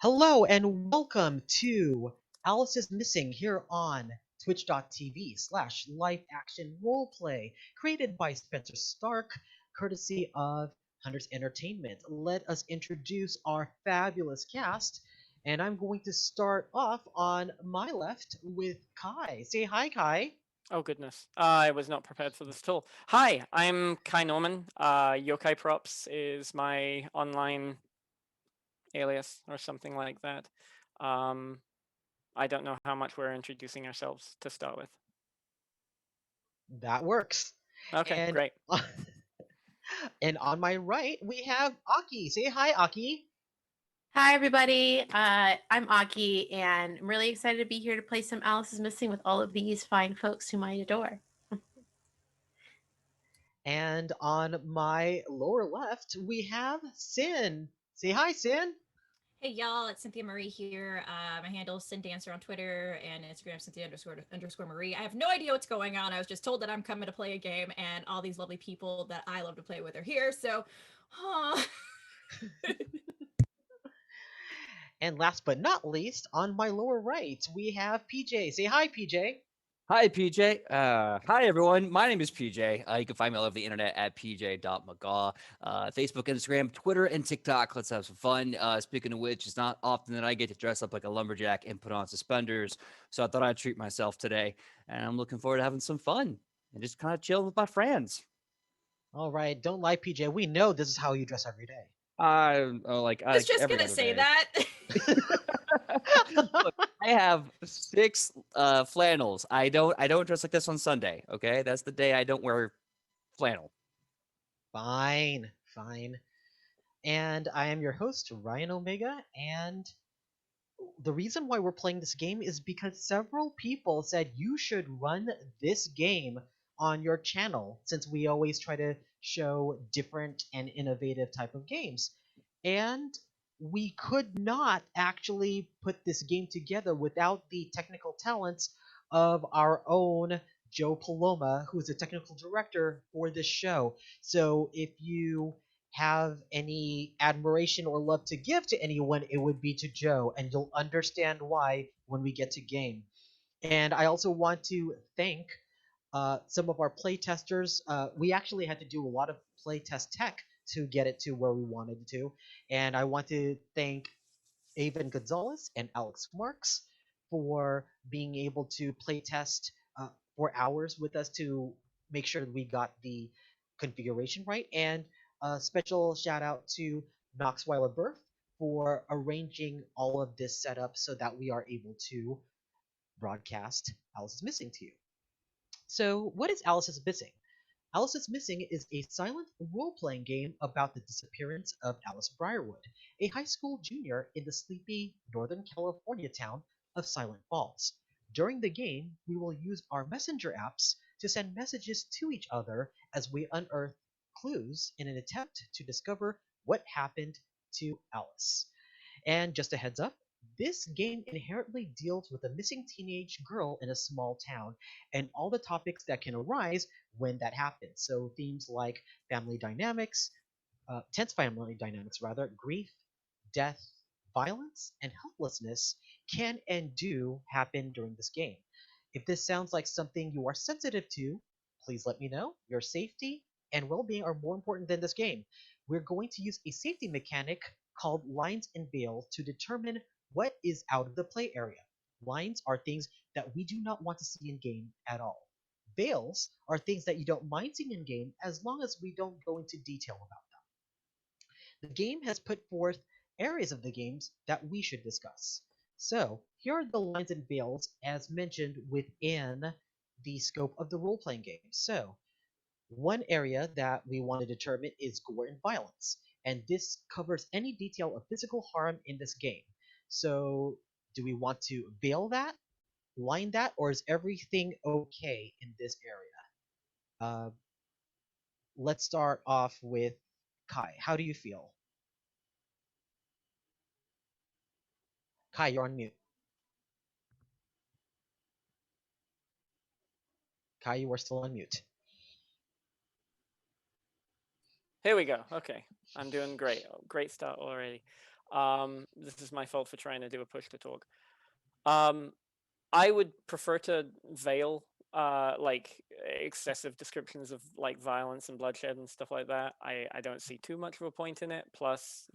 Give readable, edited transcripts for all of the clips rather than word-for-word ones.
Hello and welcome to Alice is Missing here on twitch.tv/ live action roleplay created by Spenser Starke, courtesy of Hunters Entertainment. Let us introduce our fabulous cast, and I'm going to start off on my left with Kai. Say hi, Kai. Oh goodness, I was not prepared for this at all. Hi, I'm Kai Norman. Yokai Props is my online alias or something like that. Um, I don't know how much we're introducing ourselves to start with. That works. Okay, And great. and on my right we have Aki. Say hi, Aki. Hi, everybody. I'm Aki, and I'm really excited to be here to play some Alice is Missing with all of these fine folks whom I adore. And on my lower left, we have Sin. Say hi, Sin. Hey y'all, it's Cynthia Marie here. My handle is CynDancer on Twitter and Instagram, Cynthia_underscore Marie. I have no idea what's going on. I was just told that I'm coming to play a game, and all these lovely people that I love to play with are here. So, And last but not least, on my lower right, we have PJ. Say hi, PJ. Hi, PJ. Hi, everyone. My name is PJ. You can find me all over the internet at pj.megaw. Facebook, Instagram, Twitter, and TikTok. Let's have some fun. Speaking of which, it's not often that I get to dress up like a lumberjack and put on suspenders. So I thought I'd treat myself today. And I'm looking forward to having some fun and just kind of chill with my friends. All right, don't lie, PJ. We know this is how you dress every day. I was just every gonna other say day. that. Look, I have 6 flannels. I don't dress like this on Sunday. Okay, that's the day I don't wear flannel. Fine, fine. And I am your host, Ryan Omega, and the reason why we're playing this game is because several people said you should run this game on your channel since we always try to show different and innovative type of games. And we could not actually put this game together without the technical talents of our own Jo Paloma, who is the technical director for this show. So if you have any admiration or love to give to anyone, it would be to Jo, and you'll understand why when we get to game. And I also want to thank some of our playtesters. We actually had to do a lot of playtest tech to get it to where we wanted to. And I want to thank Avon Gonzalez and Alex Marks for being able to playtest for hours with us to make sure that we got the configuration right. And a special shout out to Knoxweiler Birth for arranging all of this setup so that we are able to broadcast Alice is Missing to you. So, what is Alice is Missing? Alice is Missing is a silent role playing game about the disappearance of Alice Briarwood, a high school junior in the sleepy Northern California town of Silent Falls. During the game, we will use our messenger apps to send messages to each other as we unearth clues in an attempt to discover what happened to Alice. And just a heads up, this game inherently deals with a missing teenage girl in a small town and all the topics that can arise when that happens. So themes like family dynamics, tense family dynamics rather, grief, death, violence, and helplessness can and do happen during this game. If this sounds like something you are sensitive to, please let me know. Your safety and well-being are more important than this game. We're going to use a safety mechanic called lines and veils to determine what is out of the play area. Lines are things that we do not want to see in game at all. Veils are things that you don't mind seeing in game as long as we don't go into detail about them. The game has put forth areas of the games that we should discuss. So, here are the lines and veils as mentioned within the scope of the role playing game. So, one area that we want to determine is gore and violence, and this covers any detail of physical harm in this game. So, do we want to veil that, line that, or is everything okay in this area? Let's start off with Kai. How do you feel? Kai, you're on mute. Kai, you are still on mute. Here we go. Okay, I'm doing great. Great start already. This is my fault for trying to do a push to talk. I would prefer to veil like excessive descriptions of like violence and bloodshed and stuff like that. I don't see too much of a point in it. Plus,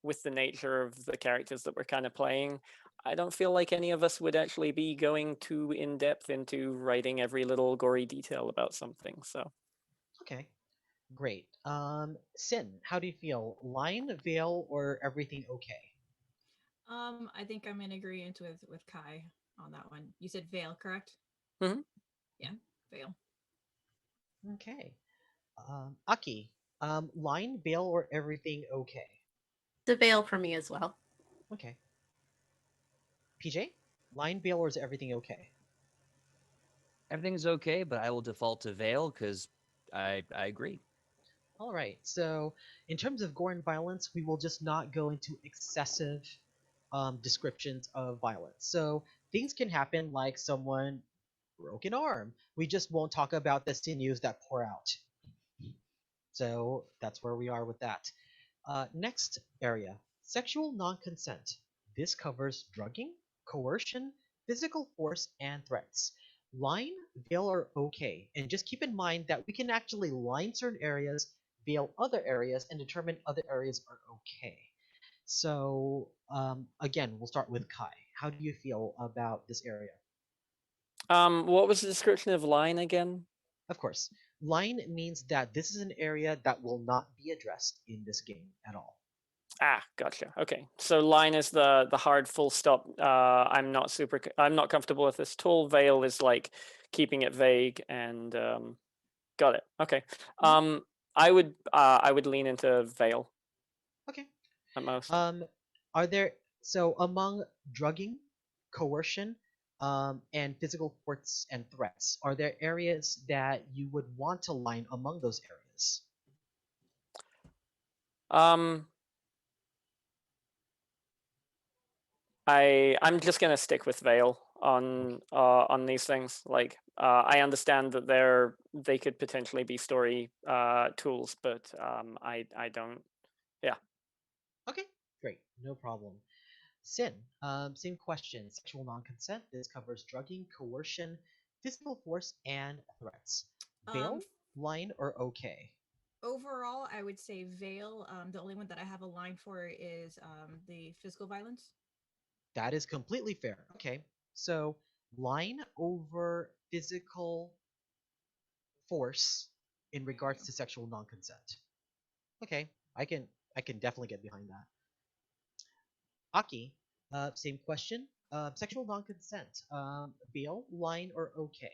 with the nature of the characters that we're kind of playing, I don't feel like any of us would actually be going too in depth into writing every little gory detail about something. So Okay, great. Sin, how do you feel? Line, veil, or everything okay? I think I'm in agreement with Kai on that one. You said veil, correct? Mhm. Yeah, veil. Okay. Aki, line, veil, or everything okay? It's a veil for me as well. Okay. PJ, line, veil, or is everything okay? Everything's okay, but I will default to veil because I agree. All right. So, in terms of gore and violence, we will just not go into excessive descriptions of violence. So, things can happen like someone broke an arm. We just won't talk about the sinews that pour out. So, that's where we are with that. Next area, sexual non-consent. This covers drugging, coercion, physical force, and threats. Line, veil are okay, and just keep in mind that we can actually line certain areas, veil other areas, and determine other areas are okay. So again, we'll start with Kai. How do you feel about this area? what was the description of line again? Of course, line means that this is an area that will not be addressed in this game at all. Ah, gotcha. Okay, so line is the hard full stop. I'm not comfortable with this tool. Veil is like keeping it vague, and got it. Okay. I would lean into veil Okay. at most. Are there so among drugging, coercion, and physical force and threats, are there areas that you would want to line among those areas? Um, I'm just gonna stick with veil on these things. Like I understand that they could potentially be story tools, but I don't. Yeah. Okay, great, no problem. Sin, same question. Sexual non-consent. This covers drugging, coercion, physical force, and threats. Um, Veil, line, or okay? Overall, I would say veil. The only one that I have a line for is the physical violence. That is completely fair. Okay, so line over physical force in There you regards go. to sexual non-consent. Okay, I can definitely get behind that. Aki, same question. Sexual non-consent. Veil, line, or okay?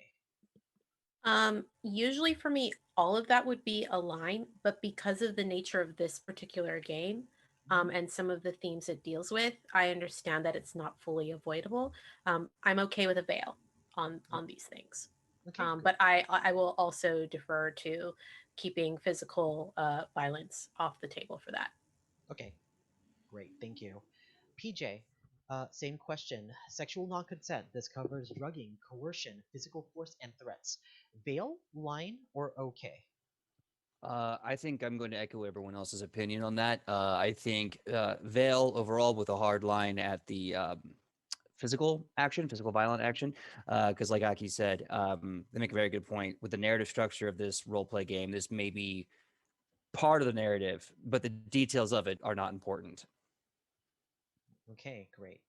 Usually for me, all of that would be a line, but because of the nature of this particular game, and some of the themes it deals with, I understand that it's not fully avoidable. I'm okay with a veil on these things. Okay, great. But I will also defer to keeping physical violence off the table for that. Okay, great. Thank you. PJ, same question. Sexual non-consent. This covers drugging, coercion, physical force, and threats. Veil, line, or okay? I think I'm going to echo everyone else's opinion on that. I think veil overall with a hard line at the physical action, physical violent action, because like Aki said, they make a very good point with the narrative structure of this role play game. This may be part of the narrative, but the details of it are not important. Okay, great.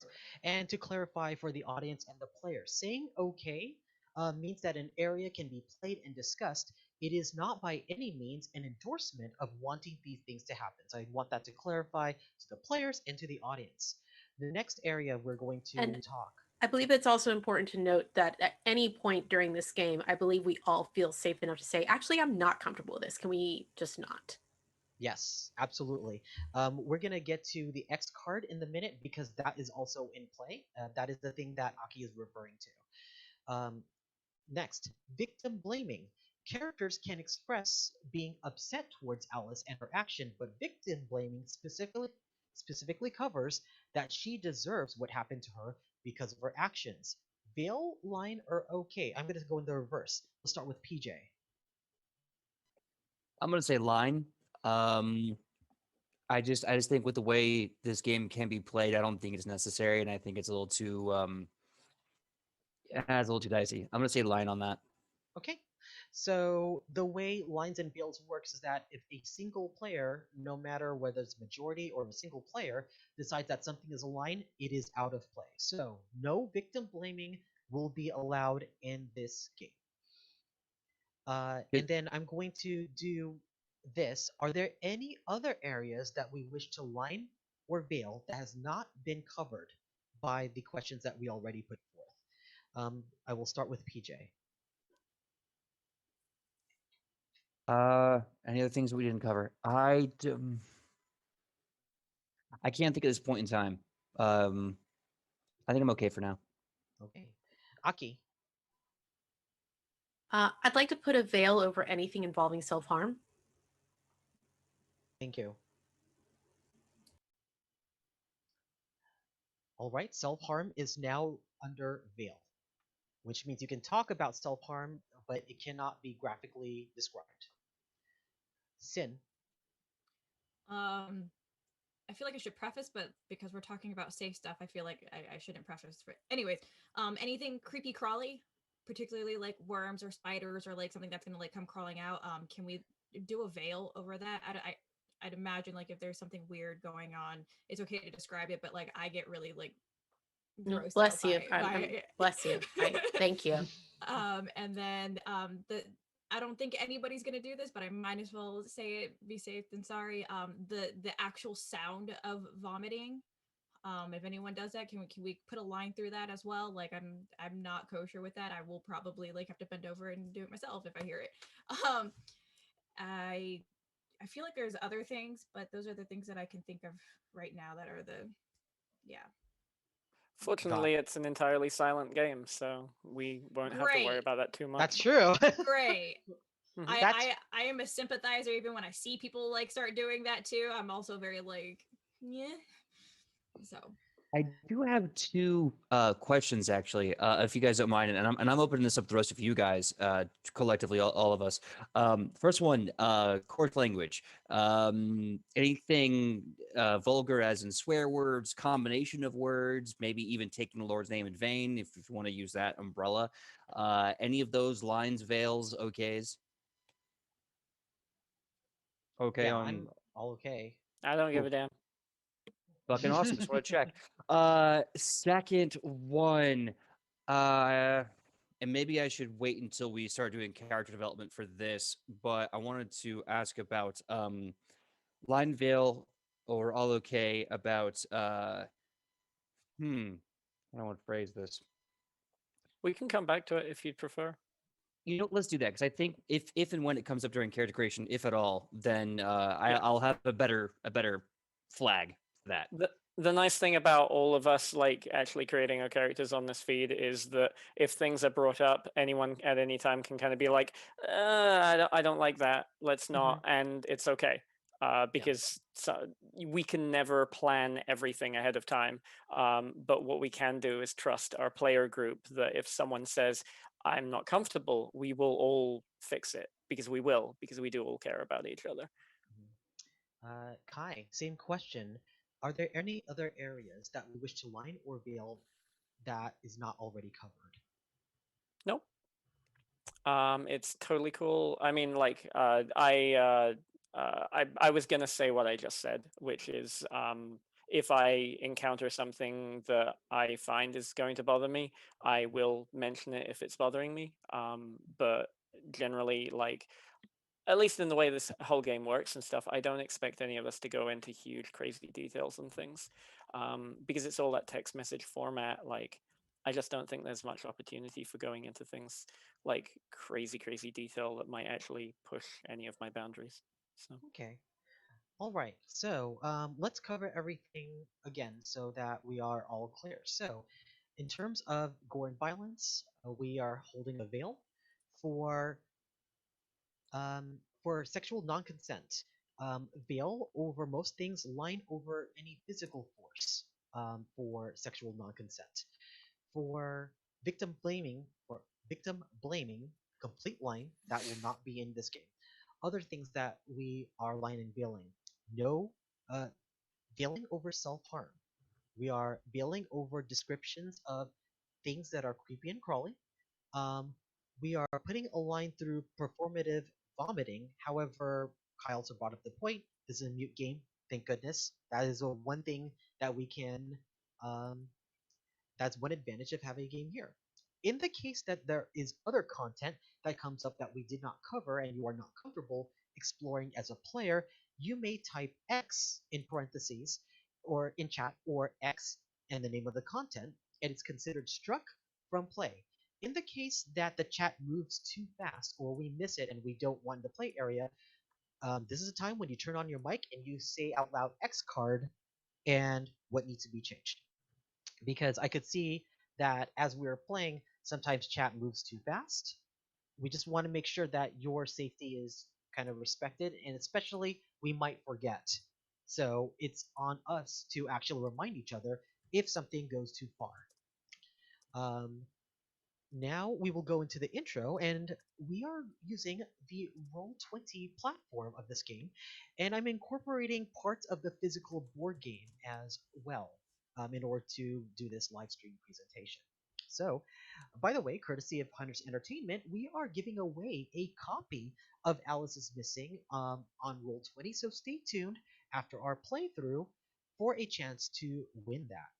And to clarify for the audience and the player, saying okay means that an area can be played and discussed. It is not by any means an endorsement of wanting these things to happen. So I want that to clarify to the players and to the audience. The next area we're going And to talk. I believe it's also important to note that at any point during this game, I believe we all feel safe enough to say, actually, I'm not comfortable with this. Can we just not? Yes, absolutely. We're gonna get to the X card in the minute because that is also in play. That is the thing that Aki is referring to. Next, victim blaming. Characters can express being upset towards Alice and her action, but victim blaming specifically covers that she deserves what happened to her because of her actions. Veil, line, or okay? I'm gonna go in the reverse. Let's start with PJ. I'm going to say line. Um, I just think with the way this game can be played, I don't think it's necessary, and I think it's a little too it's a little too dicey. I'm gonna say line on that. Okay. So the way lines and builds works is that if a single player, no matter whether it's majority or a single player, decides that something is a line, it is out of play. So no victim blaming will be allowed in this game. And then I'm going to do this. Are there any other areas that we wish to line or veil that has not been covered by the questions that we already put forth? I will start with PJ. Any other things we didn't cover? I can't think at this point in time. I think I'm okay for now. Okay. Aki. I'd like to put a veil over anything involving self-harm. Thank you. All right, self-harm is now under veil, which means you can talk about self-harm, but it cannot be graphically described. Sin. I feel like I should preface, but because we're talking about safe stuff, I feel like I shouldn't preface for it. Anyways, anything creepy crawly, particularly like worms or spiders or like something that's gonna like come crawling out. Can we do a veil over that? I'd imagine like if there's something weird going on, it's okay to describe it, but like I get really like grossed Bless out you. by Bless you. Thank you. and then the I don't think anybody's gonna do this, but I might as well say it, be safe than sorry. The actual sound of vomiting. If anyone does that, can we put a line through that as well? Like I'm not kosher with that. I will probably like have to bend over and do it myself if I hear it. Um, I feel like there's other things, but those are the things that I can think of right now that are the yeah. Fortunately, it's an entirely silent game, so we won't have to worry Great. about that too much. That's true. Great. Mhm. I am a sympathizer even when I see people like start doing that too. I'm also very like, yeah. So I do have two questions actually, if you guys don't mind, and I'm opening this up to the rest of you guys, collectively, all of us. First one, coarse language. Anything vulgar, as in swear words, combination of words, maybe even taking the Lord's name in vain, if you want to use that umbrella. Any of those lines, veils, okays? Okay, Yeah, on I'm all okay. I don't give Cool. a damn. Fucking awesome. Just want to check. Second one. And maybe I should wait until we start doing character development for this, but I wanted to ask about line veil or all okay about I don't want to phrase this. We can come back to it if you'd prefer. You know, let's do that because I think if and when it comes up during character creation, if at all, then Yeah. I'll have a better flag for that. The nice thing about all of us like actually creating our characters on this feed is that if things are brought up, anyone at any time can kind of be like, I don't like that. Let's not, and it's okay. Because we can never plan everything ahead of time. But what we can do is trust our player group that if someone says, I'm not comfortable, we will all fix it because we do all care about each other. Kai, same question. Are there any other areas that we wish to line or veil that is not already covered? Nope. It's totally cool. I mean, like, I was gonna say what I just said, which is, if I encounter something that I find is going to bother me, I will mention it if it's bothering me. But generally, like, at least in the way this whole game works and stuff, I don't expect any of us to go into huge, crazy details and things, because it's all that text message format. Like, I just don't think there's much opportunity for going into things like crazy, crazy detail that might actually push any of my boundaries. So Okay. All right. So let's cover everything again so that we are all clear. So, in terms of gore and violence, we are holding a veil for sexual non-consent. Veil over most things, line over any physical force for sexual non-consent. For victim blaming, complete line that will not be in this game. Other things that we are line and veiling: no uh, bailing over self-harm. We are bailing over descriptions of things that are creepy and crawly. Um, we are putting a line through performative vomiting. However, Kyle also brought up the point. This is a mute game. Thank goodness. That is a one thing that we can. Um, that's one advantage of having a game here. In the case that there is other content that comes up that we did not cover and you are not comfortable exploring as a player, you may type X in parentheses or in chat or X and the name of the content, and it's considered struck from play. In the case that the chat moves too fast or we miss it and we don't want the play area, this is a time when you turn on your mic and you say out loud X card and what needs to be changed, because I could see that as we were playing, sometimes chat moves too fast. We just want to make sure that your safety is kind of respected, and especially we might forget. So it's on us to actually remind each other if something goes too far. Um, Now we will go into the intro, and we are using the Roll20 platform of this game, and I'm incorporating parts of the physical board game as well in order to do this live stream presentation. So, by the way, courtesy of Hunter's Entertainment, we are giving away a copy of Alice is Missing on Roll20, so stay tuned after our playthrough for a chance to win that.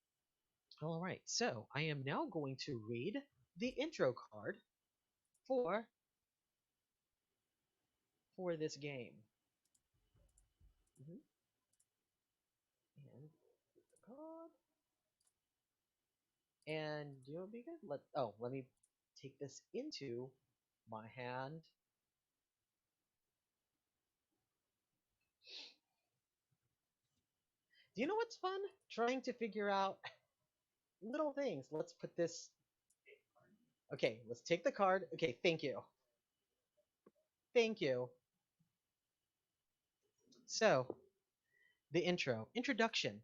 All right, so I am now going to read the intro card for this game. Mhm. And the card. And you'll be good. Let me take this into my hand. Do you know what's fun? Trying to figure out little things. Let's put this. Okay, let's take the card. Okay, thank you. Thank you. So, the intro. Introduction.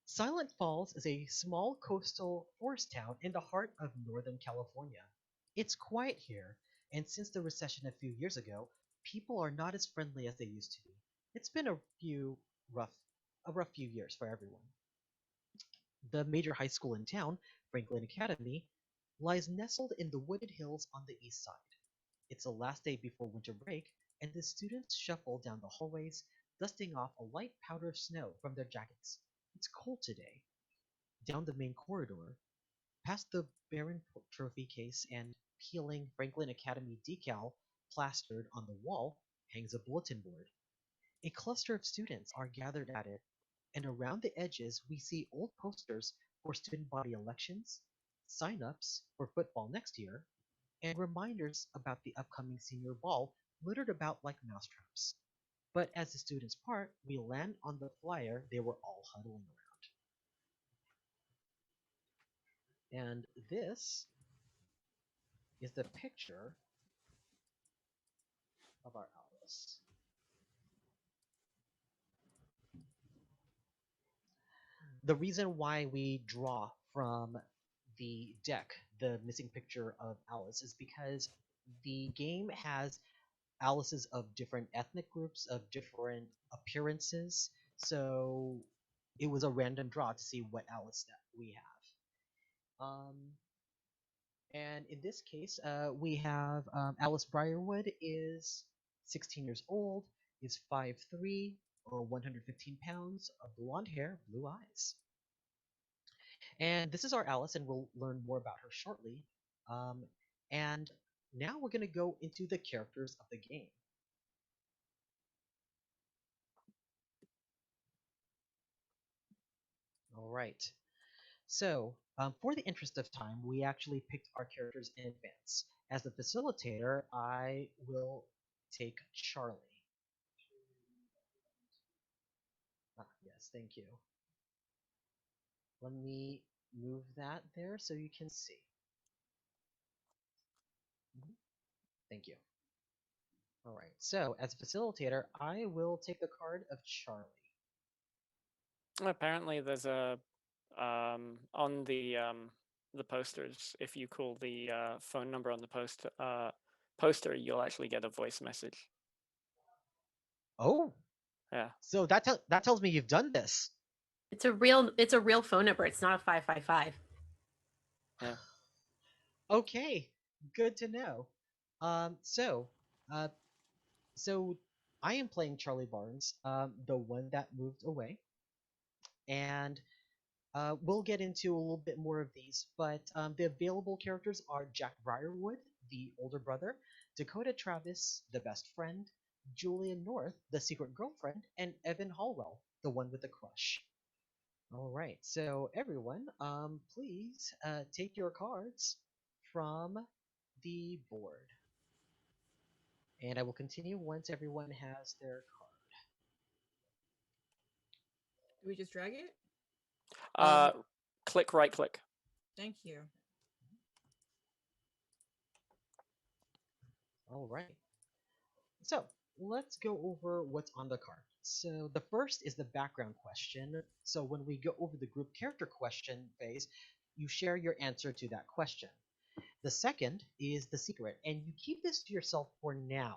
Silent Falls is a small coastal forest town in the heart of Northern California. It's quiet here, and since the recession a few years ago, people are not as friendly as they used to be. It's been rough, a rough few years for everyone. The major high school in town, Franklin Academy, lies nestled in the wooded hills on the east side. It's the last day before winter break, and the students shuffle down the hallways, dusting off a light powder of snow from their jackets. It's cold today. Down the main corridor, past the barren trophy case and peeling Franklin Academy decal plastered on the wall, hangs a bulletin board. A cluster of students are gathered at it, and around the edges we see old posters for student body elections, sign-ups for football next year, and reminders about the upcoming senior ball littered about like mousetraps. But as the students part, we land on the flyer they were all huddling around. And this is the picture of our Alice. The reason why we draw from the deck the missing picture of Alice is because the game has Alice's of different ethnic groups, of different appearances. So it was a random draw to see what Alice that we have. And in this case, we have Alice Briarwood is 16 years old, is 5'3", or 115 pounds, blonde hair, blue eyes. And this is our Alice, and we'll learn more about her shortly. And now we're going to go into the characters of the game. All right. So, for the interest of time, we actually picked our characters in advance. As the facilitator, I will take Charlie. Ah, yes, thank you. Let me move that there so you can see. Thank you. All right, so as a facilitator, I will take the card of Charlie. Apparently, there's a on the posters. If you call the phone number on the poster, you'll actually get a voice message. Oh, Yeah. So that tells me you've done this. It's a real phone number. It's not a 555. Yeah. Okay, good to know. Um, so, uh, so I am playing Charlie Barnes, the one that moved away, and we'll get into a little bit more of these. But the available characters are Jack Briarwood, the older brother, Dakota Travis, the best friend, Julian North, the secret girlfriend, and Evan Hallwell, the one with the crush. All right, so everyone, please take your cards from the board. And I will continue once everyone has their card. Do we just drag it? Click, right click. Thank you. All right. So let's go over what's on the card. So the first is the background question. So when we go over the group character question phase, you share your answer to that question. The second is the secret, and you keep this to yourself for now.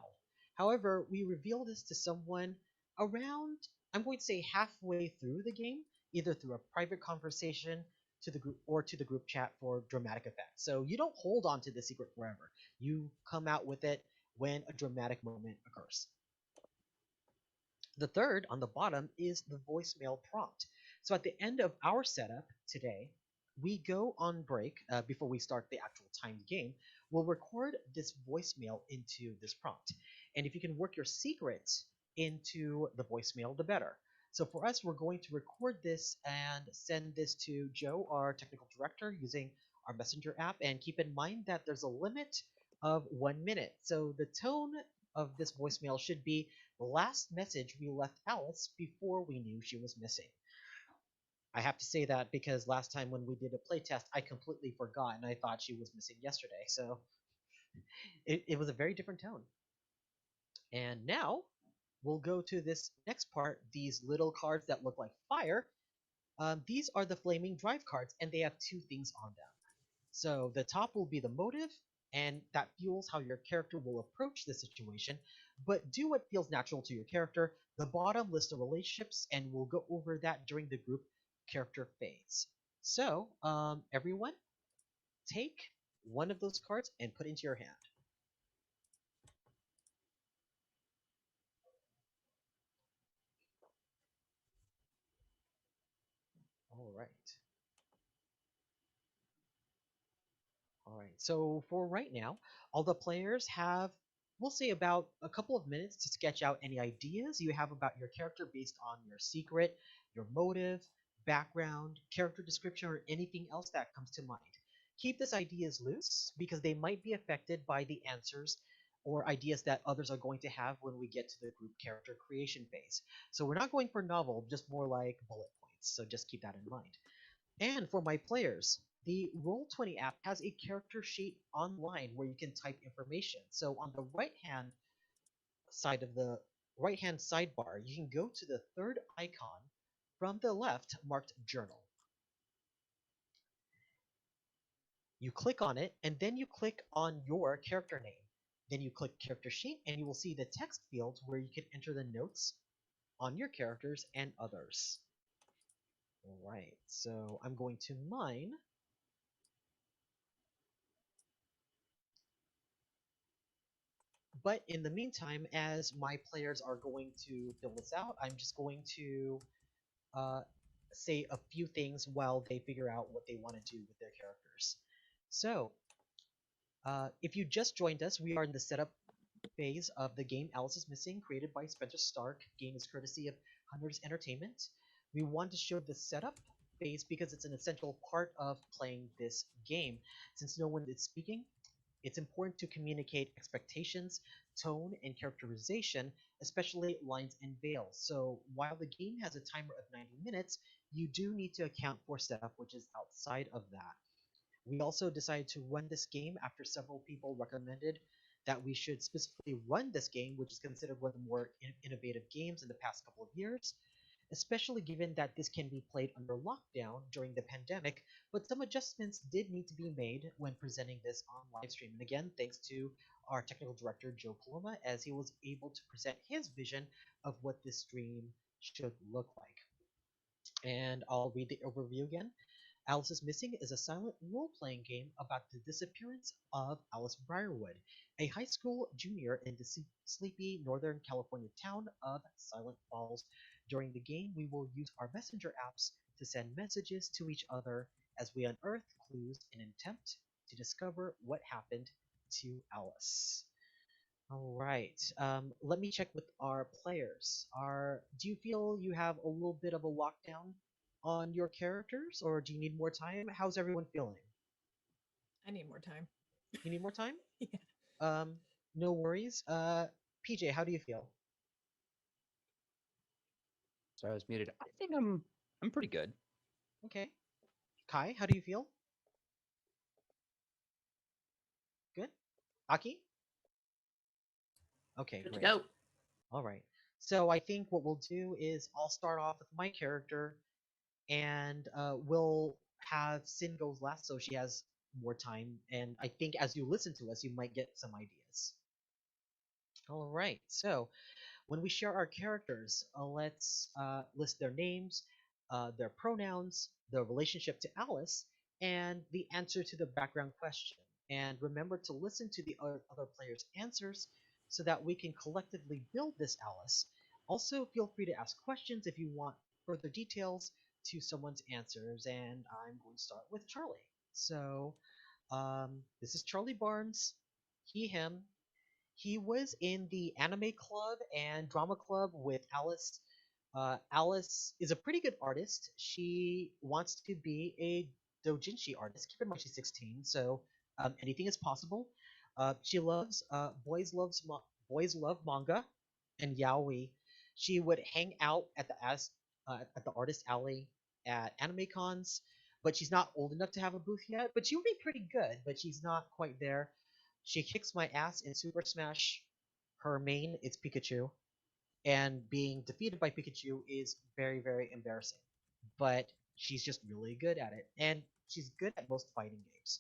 However, we reveal this to someone around, I'm going to say halfway through the game, either through a private conversation to the group or to the group chat for dramatic effect. So you don't hold on to the secret forever. You come out with it when a dramatic moment occurs. The third on the bottom is the voicemail prompt. So at the end of our setup today, we go on break before we start the actual timed game. We'll record this voicemail into this prompt. And if you can work your secret into the voicemail, the better. So for us, we're going to record this and send this to Joe, our technical director, using our messenger app. And keep in mind that there's a limit of 1 minute. So the tone of this voicemail should be the last message we left Alice before we knew she was missing. I have to say that because last time when we did a playtest, I completely forgot and I thought she was missing yesterday. So it was a very different tone. And now we'll go to this next part, these little cards that look like fire. These are the flaming drive cards, and they have two things on them. So the top will be the motive, and that fuels how your character will approach the situation, but do what feels natural to your character. The bottom lists the relationships, and we'll go over that during the group character phase. So, everyone, take one of those cards and put into your hand. All right. All right, so for right now, all the players have, we'll say, about a couple of minutes to sketch out any ideas you have about your character based on your secret, your motive, background, character description, or anything else that comes to mind. Keep these ideas loose because they might be affected by the answers or ideas that others are going to have when we get to the group character creation phase. So we're not going for novel, just more like bullet points, so just keep that in mind. And for my players, the Roll20 app has a character sheet online where you can type information. So on the right hand sidebar, you can go to the third icon from the left marked Journal. You click on it, and then you click on your character name. Then you click Character Sheet, and you will see the text fields where you can enter the notes on your characters and others. All right, so I'm going to mine. But in the meantime, as my players are going to fill this out, I'm just going to uh, say a few things while they figure out what they want to do with their characters. So, if you just joined us, we are in the setup phase of the game Alice is Missing, created by Spenser Starke. Game is courtesy of Hunters Entertainment. We want to show the setup phase because it's an essential part of playing this game. Since no one is speaking, it's important to communicate expectations, tone, and characterization, especially lines and veils. So while the game has a timer of 90 minutes, you do need to account for setup, which is outside of that. We also decided to run this game after several people recommended that we should specifically run this game, which is considered one of the more innovative games in the past couple of years. especially given that this can be played under lockdown during the pandemic, but some adjustments did need to be made when presenting this on live stream. And again, thanks to our technical director, Jo Paloma, as he was able to present his vision of what this stream should look like. And I'll read the overview again. Alice is Missing is a silent role-playing game about the disappearance of Alice Briarwood, a high school junior in the sleepy Northern California town of Silent Falls. During the game, we will use our messenger apps to send messages to each other as we unearth clues in an attempt to discover what happened to Alice. All right. Let me check with our players. Do you feel you have a little bit of a lockdown on your characters, or do you need more time? How's everyone feeling? I need more time. You need more time? Yeah. No worries. PJ, how do you feel? Sorry, I was muted. I think I'm pretty good. Okay. Kai, how do you feel? Good. Aki? Okay, Good to great. go. All right. So I think what we'll do is I'll start off with my character, and we'll have Sin goes last so she has more time. And I think as you listen to us, you might get some ideas. All right. So when we share our characters, let's list their names, their pronouns, their relationship to Alice, and the answer to the background question. And remember to listen to the other players' answers so that we can collectively build this Alice. Also, feel free to ask questions if you want further details to someone's answers. And I'm going to start with Charlie. So, this is Charlie Barnes, he, him. He was in the anime club and drama club with Alice. Alice is a pretty good artist. She wants to be a doujinshi artist. Keep in mind she's 16, so anything is possible. She loves boys love manga and yaoi. She would hang out at the artist alley at anime cons, but she's not old enough to have a booth yet. But she would be pretty good, but she's not quite there. She kicks my ass in Super Smash. Her main is Pikachu, and being defeated by Pikachu is very, very embarrassing. But she's just really good at it, and she's good at most fighting games.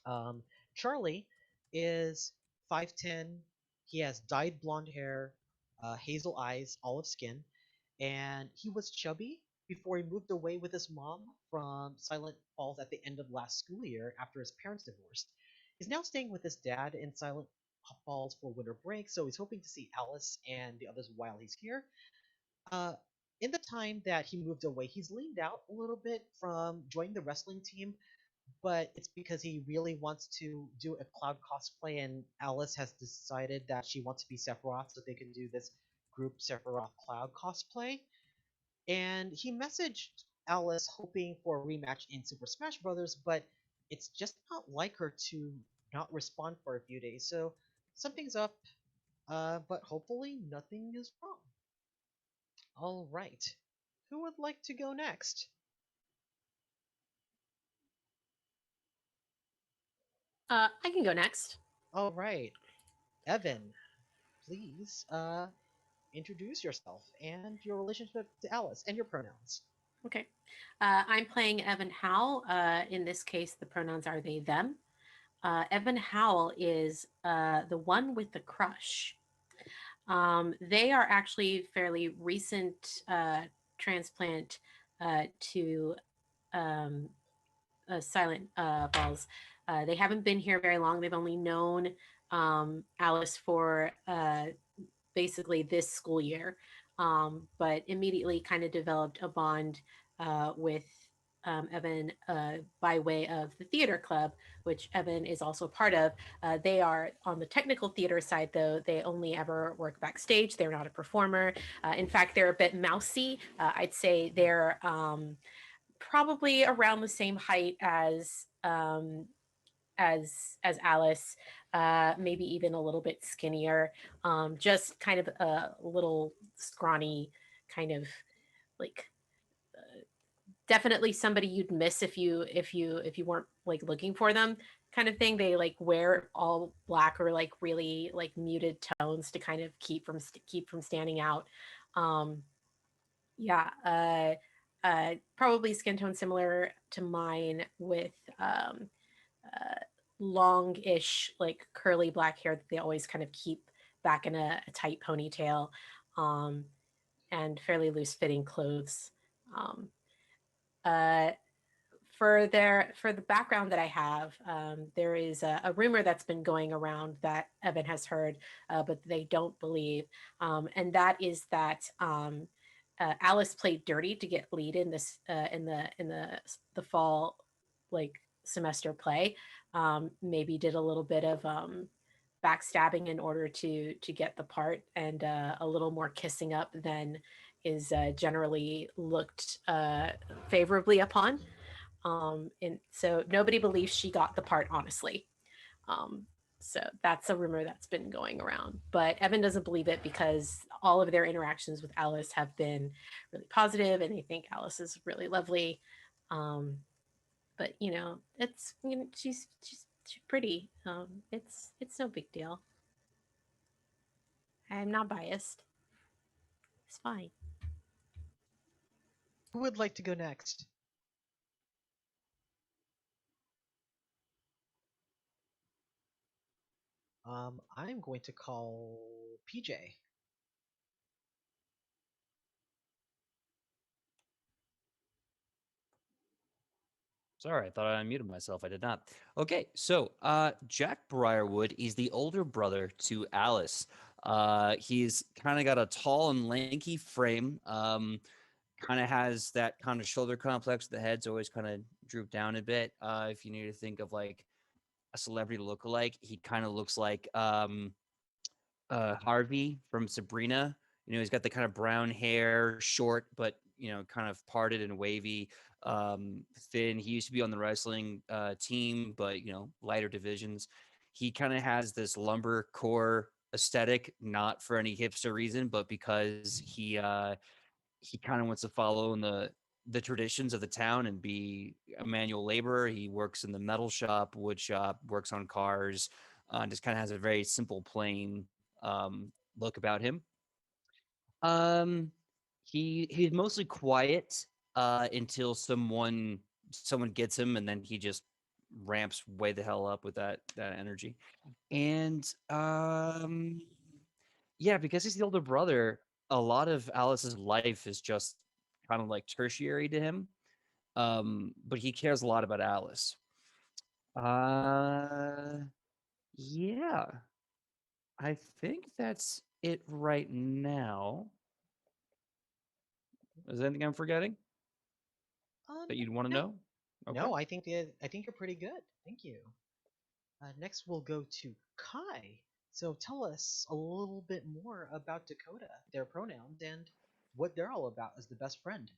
Um, Charlie is 5'10". He has dyed blonde hair, hazel eyes, olive skin, and he was chubby before he moved away with his mom from Silent Falls at the end of last school year after his parents divorced. He's now staying with his dad in Silent Falls for winter break, so he's hoping to see Alice and the others while he's here. Uh, in the time that he moved away, he's leaned out a little bit from joining the wrestling team, but it's because he really wants to do a Cloud cosplay, and Alice has decided that she wants to be Sephiroth, so they can do this group Sephiroth Cloud cosplay. And he messaged Alice hoping for a rematch in Super Smash Bros., but it's just not like her to not respond for a few days. So something's up, but hopefully nothing is wrong. All right. Who would like to go next? I can go next. All right. Evan, please introduce yourself and your relationship to Alice and your pronouns. Okay. I'm playing Evan Howell. In this case, the pronouns are they, them. Evan Howell is the one with the crush. They are actually fairly recent transplant to um, Silent Falls. They haven't been here very long. They've only known Alice for basically this school year, but immediately kind of developed a bond with Evan by way of the theater club, which Evan is also part of. They are on the technical theater side, though. They only ever work backstage. They're not a performer. In fact, they're a bit mousy. I'd say they're probably around the same height as Alice, maybe even a little bit skinnier, just kind of a little scrawny, kind of like definitely somebody you'd miss if you weren't like looking for them, kind of thing. They like wear all black or like really like muted tones to kind of keep from standing out. Um, Yeah, probably skin tone similar to mine with longish, like curly black hair that they always kind of keep back in a tight ponytail, um, and fairly loose fitting clothes. Um, uh, for the background that I have, there is a rumor that's been going around that Evan has heard, but they don't believe, and that is that Alice played dirty to get lead in this in the fall like semester play. Maybe did a little bit of backstabbing in order to get the part, and a little more kissing up than is generally looked favorably upon. And so nobody believes she got the part, honestly. Um, so that's a rumor that's been going around. But Evan doesn't believe it because all of their interactions with Alice have been really positive, and they think Alice is really lovely. Um, but it's she's pretty. It's no big deal. I'm not biased. It's fine. Who would like to go next? I'm going to call PJ. Sorry, I thought I unmuted myself. I did not. Okay, so Jack Briarwood is the older brother to Alice. He's kind of got a tall and lanky frame. Kind of has that kind of shoulder complex. The head's always kind of drooped down a bit. If you need to think of like a celebrity lookalike, he kind of looks like Harvey from Sabrina. He's got the kind of brown hair, short, but kind of parted and wavy, thin. He used to be on the wrestling team, but lighter divisions. He kind of has this lumber core aesthetic, not for any hipster reason, but because he kind of wants to follow in the traditions of the town and be a manual laborer. He works in the metal shop, wood shop, works on cars, just kind of has a very simple, plain look about him. Um, he's mostly quiet until someone gets him, and then he just ramps way the hell up with that energy. And yeah, because he's the older brother, a lot of Alice's life is just kind of like tertiary to him. But he cares a lot about Alice. Uh, yeah, I think that's it right now. Is there anything I'm forgetting that you'd want to No, know? Okay. no. I think you're pretty good. Thank you. Next, we'll go to Kai. So tell us a little bit more about Dakota, their pronouns, and what they're all about as the best friend.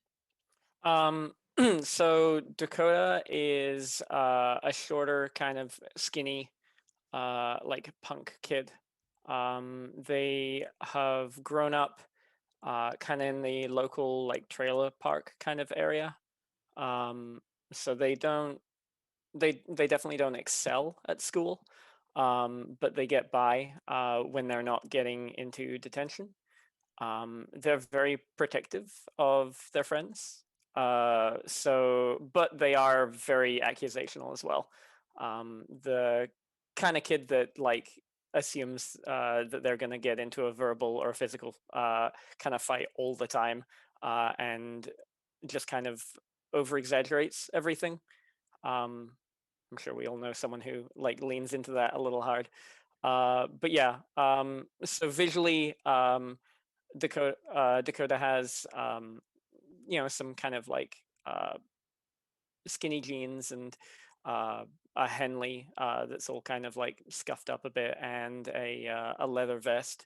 So Dakota is a shorter, kind of skinny, like punk kid. They have grown up kind of in the local like trailer park kind of area. So they definitely don't excel at school, but they get by when they're not getting into detention. They're very protective of their friends. But they are very accusational as well. The kind of kid that like assumes that they're going to get into a verbal or physical kind of fight all the time, and just kind of over exaggerates everything. I'm sure we all know someone who like leans into that a little hard. But yeah, so visually, Dakota has some kind of like skinny jeans and a Henley that's all kind of like scuffed up a bit, and a leather vest.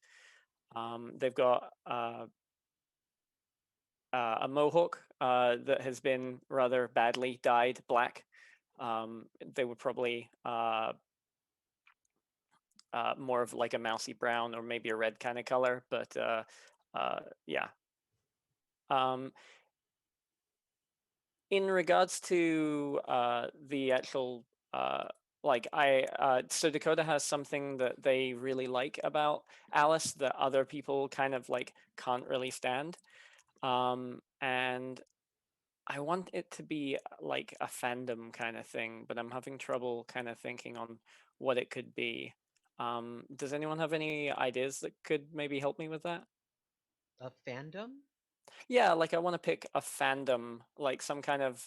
They've got a mohawk that has been rather badly dyed black. They would probably more of like a mousy brown or maybe a red kind of color, but yeah. Um, in regards to the actual so Dakota has something that they really like about Alice that other people kind of like can't really stand. And I want it to be like a fandom kind of thing, but I'm having trouble kind of thinking on what it could be. Does anyone have any ideas that could maybe help me with that? A fandom? Yeah, like I want to pick a fandom, like some kind of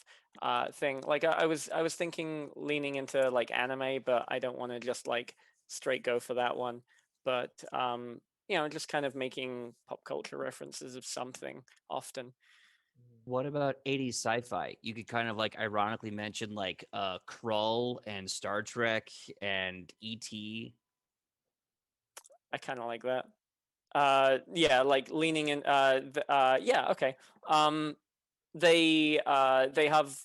thing. Like I was thinking leaning into like anime, but I don't want to just like straight go for that one. But you know, just kind of making pop culture references of something often. What about 80s sci-fi? You could kind of like ironically mention like Krull and Star Trek and E.T. I kind of like that. Yeah, like leaning in yeah, okay. They have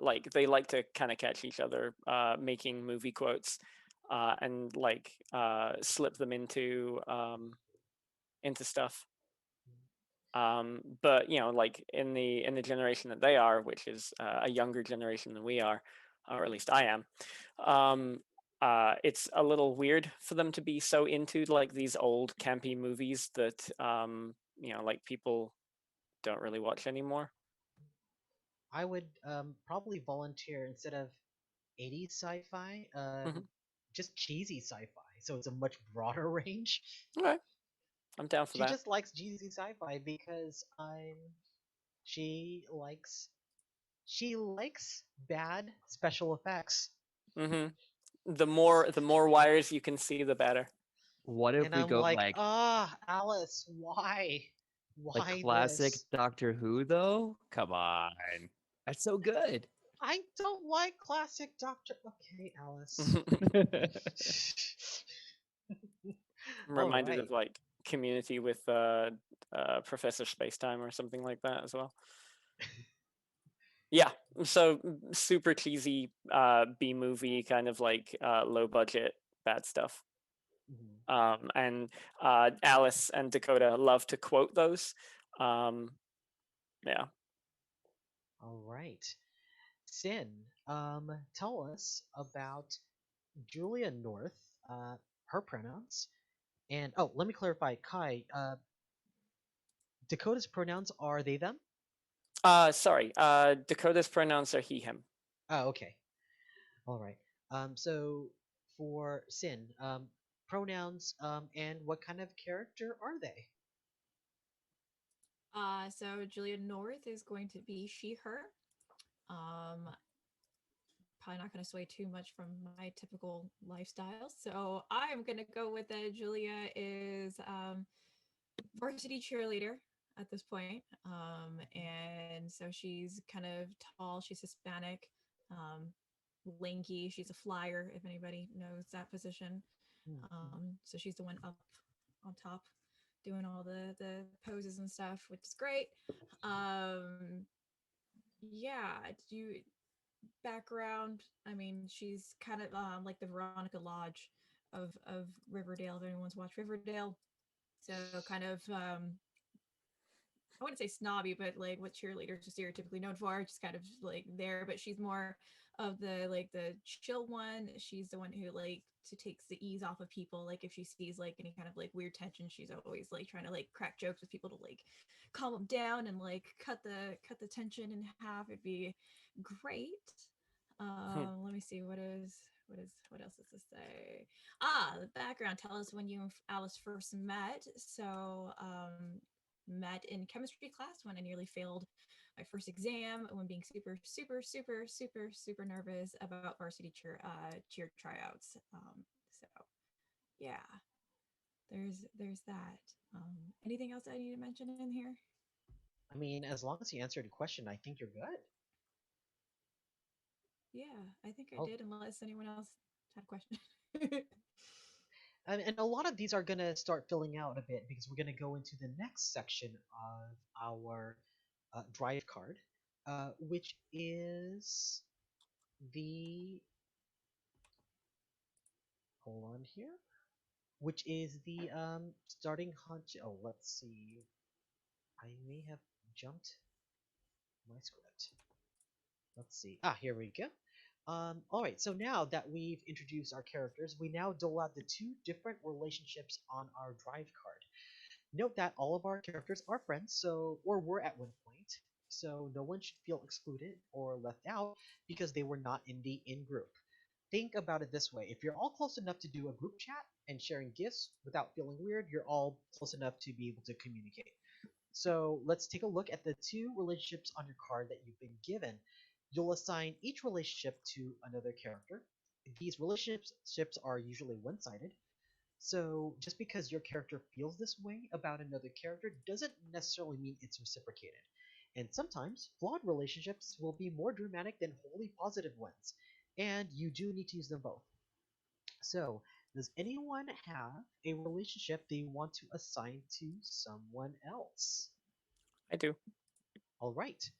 like they like to kind of catch each other making movie quotes and like slip them into stuff. But you know, like in the generation that they are, which is a younger generation than we are, or at least I am, it's a little weird for them to be so into like these old campy movies that you know, like people don't really watch anymore. I would probably volunteer instead of 80s sci-fi, Hmm. just cheesy sci-fi. So it's a much broader range. Okay, I'm down for She that. just likes cheesy sci-fi because she likes bad special effects. Hmm. The more wires you can see, the better. What if And we I'm go like, ah, Alice, why? like Why classic this? Doctor Who though? Come on. That's so good. I don't like classic Doctor. Okay, Alice. I'm All reminded of right. like Community with Professor Spacetime or something like that as well. Yeah, so super cheesy B movie kind of like low budget bad stuff. Mhm. And Alice and Dakota love to quote those. Um, yeah. All right. Sin, tell us about Julia North, her pronouns, and oh, let me clarify, Kai. Dakota's pronouns are they them? Sorry. Dakota's pronouns are he him. Oh, okay. All right. So for Sin, pronouns, and what kind of character are they? So Julia North is going to be she, her. Um, Probably not going to sway too much from my typical lifestyle. So I'm going to go with that Julia is varsity cheerleader at this point. And so she's kind of tall, she's Hispanic, um, lanky, she's a flyer, if anybody knows that position. Mhm. So she's the one up on top doing all the poses and stuff, which is great. Um, yeah, do you background. I mean, she's kind of like the Veronica Lodge of Riverdale. If anyone's watched Riverdale, so kind of I wouldn't say snobby, but like what cheerleaders are stereotypically known for, just kind of like there. But she's more of the like the chill one. She's the one who like to takes the ease off of people. Like if she sees like any kind of like weird tension, she's always like trying to like crack jokes with people to like calm them down and like cut the tension in half. It'd be great. Let me see what else does this say? The background. Tell us when you and Alice first met. So met in chemistry class when I nearly failed my first exam when being super nervous about varsity cheer tryouts. So yeah, there's that. Anything else I need to mention in here? I mean, as long as you answered the question, I think you're good. Yeah, I think I Oh, did, unless anyone else had a question. and a lot of these are gonna start filling out a bit because we're gonna go into the next section of our drive card, which is the hold on here, which is the starting hunt. Oh, let's see. I may have jumped my script. Let's see. Ah, here we go. All right. So now that we've introduced our characters, we now dole out the two different relationships on our drive card. Note that all of our characters are friends, or were at one point, so no one should feel excluded or left out because they were not in the in-group. Think about it this way: if you're all close enough to do a group chat and sharing gifts without feeling weird, you're all close enough to be able to communicate. So let's take a look at the two relationships on your card that you've been given. You'll assign each relationship to another character. These relationships are usually one-sided, so just because your character feels this way about another character doesn't necessarily mean it's reciprocated. And sometimes flawed relationships will be more dramatic than wholly positive ones, and you do need to use them both. So, does anyone have a relationship they want to assign to someone else? I do. All right.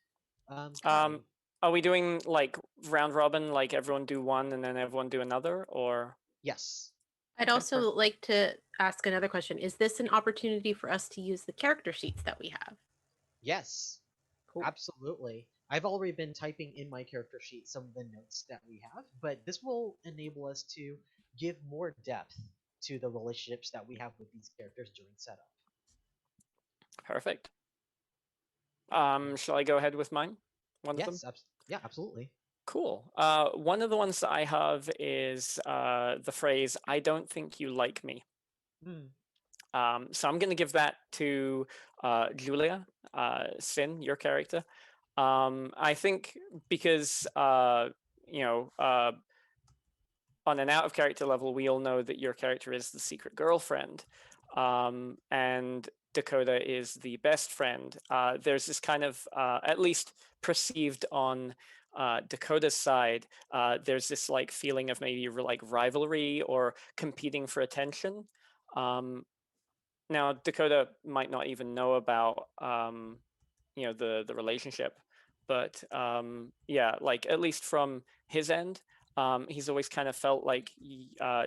Um, Kai. are we doing like round robin, like everyone do one and then everyone do another, or? Yes. I'd Okay, also like to ask another question. Is this an opportunity for us to use the character sheets that we have? Yes. Cool. Absolutely. I've already been typing in my character sheet some of the notes that we have, but this will enable us to give more depth to the relationships that we have with these characters during setup. Perfect. Shall I go ahead with mine? One of them? Yes, yeah, absolutely. Cool. One of the ones that I have is the phrase, "I don't think you like me." Hmm. So I'm going to give that to Julia, Sin, your character. I think because, you know, on an out of character level, we all know that your character is the secret girlfriend, and Dakota is the best friend. There's this kind of, at least perceived on Dakota's side, there's this like feeling of maybe like rivalry or competing for attention. Now Dakota might not even know about the relationship, but yeah, like at least from his end, he's always kind of felt like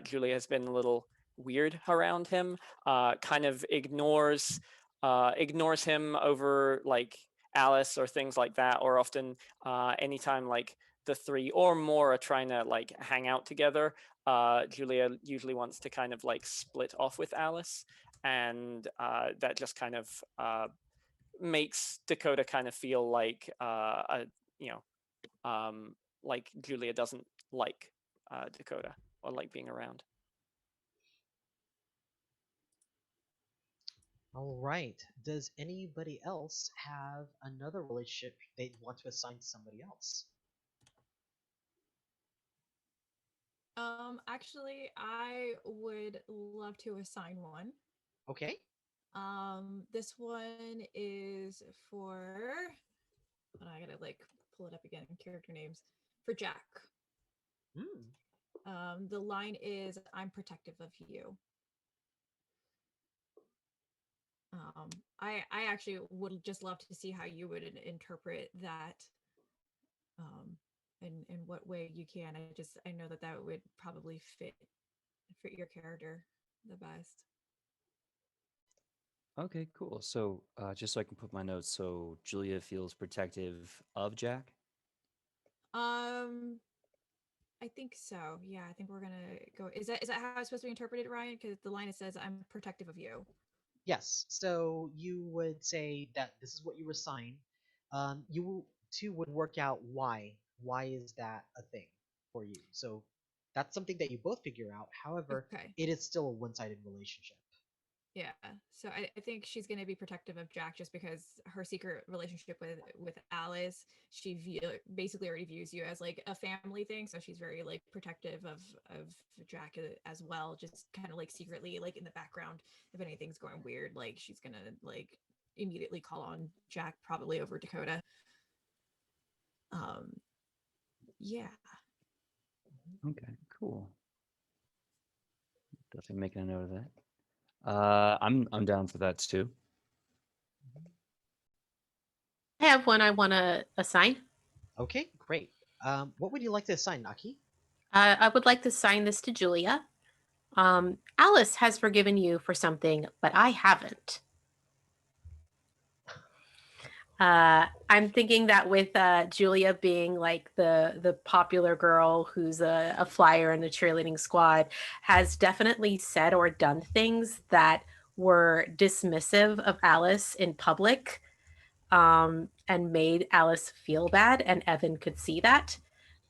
Julia has been a little weird around him, kind of ignores him over like Alice or things like that, or often anytime like the three or more are trying to like hang out together, Julia usually wants to kind of like split off with Alice, and that just kind of makes Dakota kind of feel like you like Julia doesn't like Dakota or like being around. All right. Does anybody else have another relationship they want to assign to somebody else? Actually, I would love to assign one. Okay. This one is for. Oh, I gotta like pull it up again. Character names for Jack. The line is, "I'm protective of you." I actually would just love to see how you would interpret that, in what way you can. I know that that would probably fit your character the best. Okay, cool. So just so I can put my notes, so Julia feels protective of Jack. I think so. Yeah, I think we're gonna go. Is that how it's supposed to be interpreted, Ryan? Because the line it says, "I'm protective of you." Yes. So you would say that this is what you assign. You two would work out why. Why is that a thing for you? So that's something that you both figure out. However, Okay. it is still a one-sided relationship. Yeah. So I think she's going to be protective of Jack just because her secret relationship with Alice, basically already views you as like a family thing. So she's very like protective of Jack as well, just kind of like secretly like in the background. If anything's going weird, like she's going to like immediately call on Jack probably over Dakota. Um yeah. Okay, cool. Definitely making a note of that. I'm down for that too. I have one I want to assign. Okay, great. What would you like to assign, Naki? I would like to assign this to Julia. Alice has forgiven you for something, but I haven't. I'm thinking that with Julia being like the popular girl who's a flyer in the cheerleading squad, has definitely said or done things that were dismissive of Alice in public, and made Alice feel bad, and Evan could see that.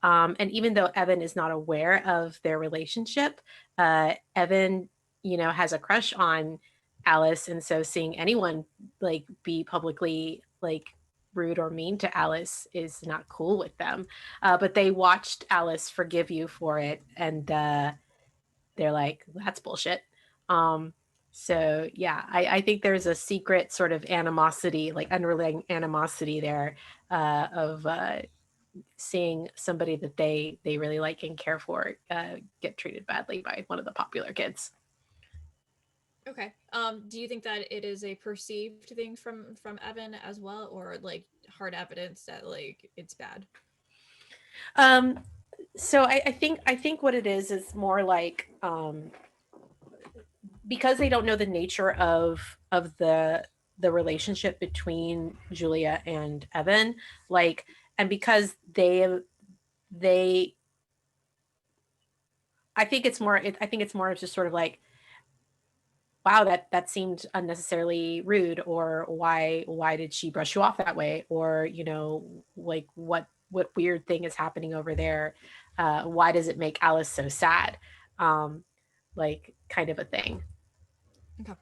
And even though Evan is not aware of their relationship, Evan, has a crush on Alice, and so seeing anyone like be publicly like rude or mean to Alice is not cool with them. But they watched Alice forgive you for it, and they're like, that's bullshit. So yeah, I think there's a secret sort of animosity, like underlying animosity there, of seeing somebody that they really like and care for get treated badly by one of the popular kids. Okay. Do you think that it is a perceived thing from Evan as well, or like hard evidence that like it's bad? So I think what it is more like, because they don't know the nature of the relationship between Julia and Evan, like, and because they I think it's more of just sort of like, wow, that seemed unnecessarily rude, or why did she brush you off that way, or like what weird thing is happening over there, why does it make Alice so sad, like kind of a thing. Okay.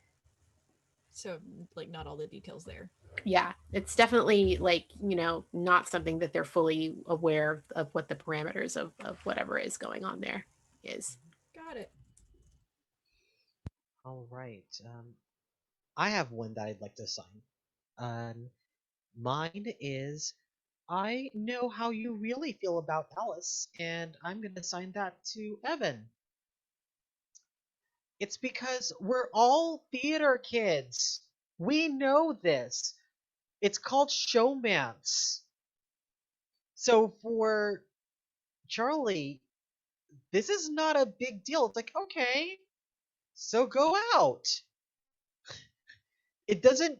So like not all the details there. Yeah, it's definitely like, not something that they're fully aware of what the parameters of whatever is going on there is. Got it. All right. I have one that I'd like to assign. Mine is, I know how you really feel about Alice, and I'm going to assign that to Evan. It's because we're all theater kids. We know this. It's called showmance. So for Charlie, this is not a big deal. It's like, okay, so go out. It doesn't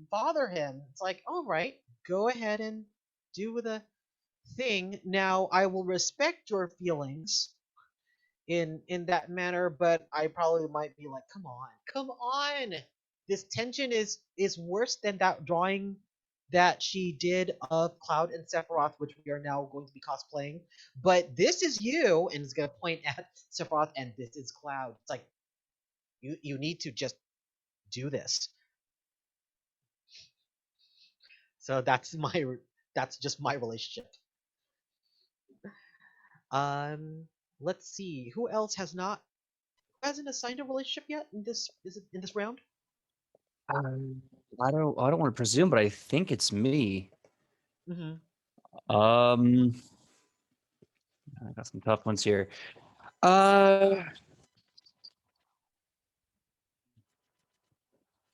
bother him. It's like, all right, go ahead and do the thing. Now I will respect your feelings in that manner, but I probably might be like, come on. This tension is worse than that drawing that she did of Cloud and Sephiroth, which we are now going to be cosplaying. But this is you, and it's gonna point at Sephiroth, and this is Cloud. It's like, you need to just do this. So that's just my relationship. Um, let's see. Who else hasn't assigned a relationship yet in this round? Um, I don't want to presume, but I think it's me. Mm-hmm. Um, I got some tough ones here. Uh,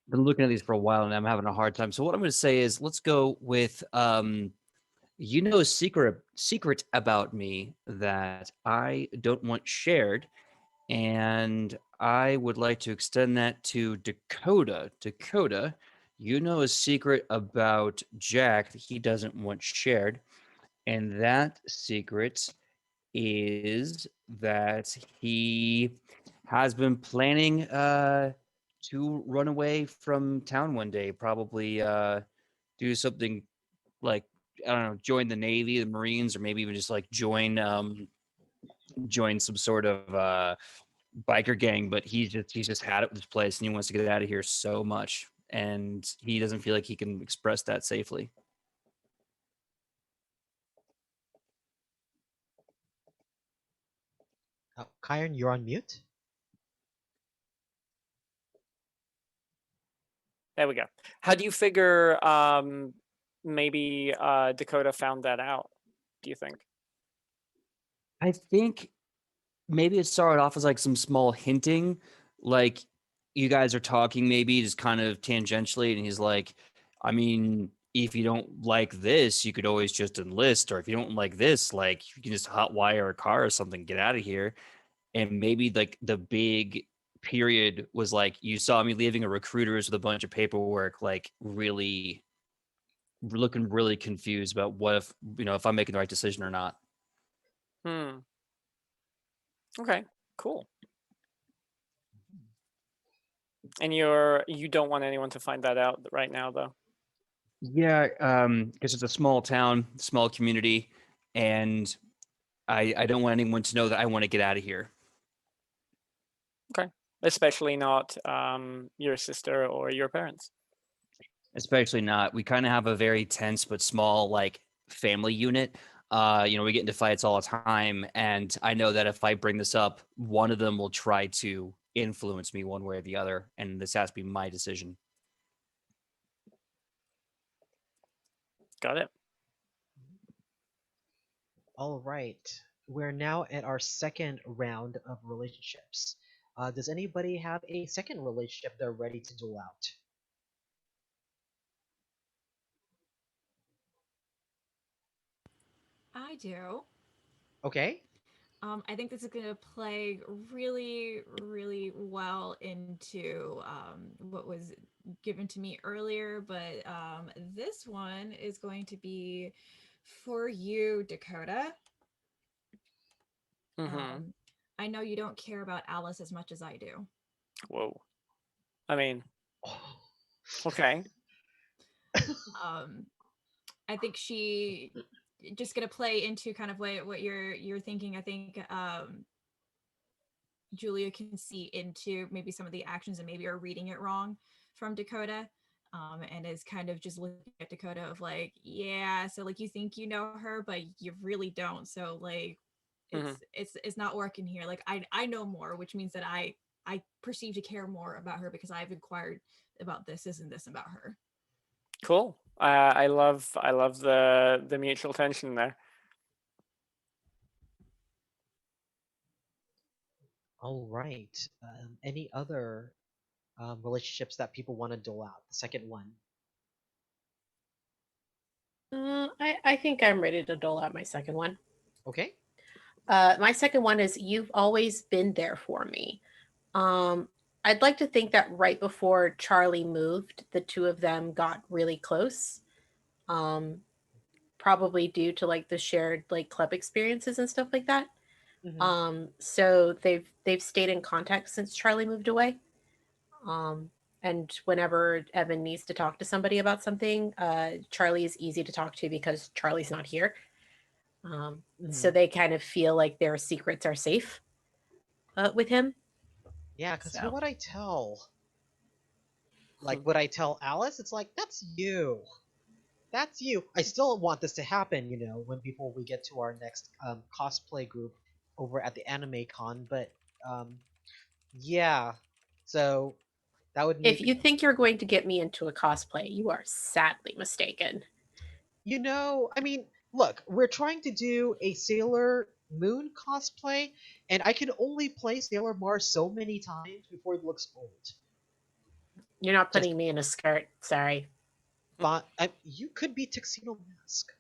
been looking at these for a while and I'm having a hard time. So what I'm going to say is, let's go with a secret about me that I don't want shared, and I would like to extend that to Dakota. Dakota, you know a secret about Jack that he doesn't want shared, and that secret is that he has been planning to run away from town one day, probably do something like, I don't know, join the Navy, the Marines, or maybe even just like join some sort of biker gang. But he's just had it with this place, and he wants to get out of here so much, and he doesn't feel like he can express that safely. Kyron, you're on mute. There we go. How do you figure maybe Dakota found that out, do you think? I think maybe it started off as like some small hinting, like you guys are talking maybe just kind of tangentially, and he's like, I mean, if you don't like this, you could always just enlist, or if you don't like this, like you can just hotwire a car or something, get out of here. And maybe like the big period was like, you saw me leaving a recruiter's with a bunch of paperwork, like really looking really confused about what if I'm making the right decision or not. Okay, cool. And you don't want anyone to find that out right now, though. Yeah, because it's a small town, small community, and I don't want anyone to know that I want to get out of here. Okay. Especially not your sister or your parents. Especially not. We kind of have a very tense but small like family unit. We get into fights all the time, and I know that if I bring this up, one of them will try to influence me one way or the other, and this has to be my decision. Got it. All right. We're now at our second round of relationships. Does anybody have a second relationship they're ready to duel out? I do. Okay. I think this is going to play really, really well into what was given to me earlier, but this one is going to be for you, Dakota. Mm-hmm. I know you don't care about Alice as much as I do. Whoa. I mean, okay. I think she just gonna play into kind of what you're thinking. I think Julia can see into maybe some of the actions and maybe are reading it wrong from Dakota. And is kind of just looking at Dakota of like, yeah, so like you think you know her, but you really don't. So like it's not working here. Like I know more, which means that I perceive to care more about her because I've inquired about this and this about her. Cool. I love the mutual tension there. All right. Any other relationships that people want to dole out? The second one. I think I'm ready to dole out my second one. Okay. My second one is you've always been there for me. I'd like to think that right before Charlie moved, the two of them got really close. Um, Probably due to like the shared like club experiences and stuff like that. So they've stayed in contact since Charlie moved away. Um, and whenever Evan needs to talk to somebody about something, Charlie is easy to talk to because Charlie's not here. So they kind of feel like their secrets are safe with him. Yeah, because who So would I tell? Like, would I tell Alice? It's like, that's you. That's you. I still want this to happen, when we get to our next cosplay group over at the Anime Con, but yeah. So that would if need you think you're going to get me into a cosplay, you are sadly mistaken. I mean, look, we're trying to do a Sailor Moon cosplay, and I can only play Sailor Mars so many times before it looks old. You're not Just putting me in a skirt. Sorry. but you could be Tuxedo Mask.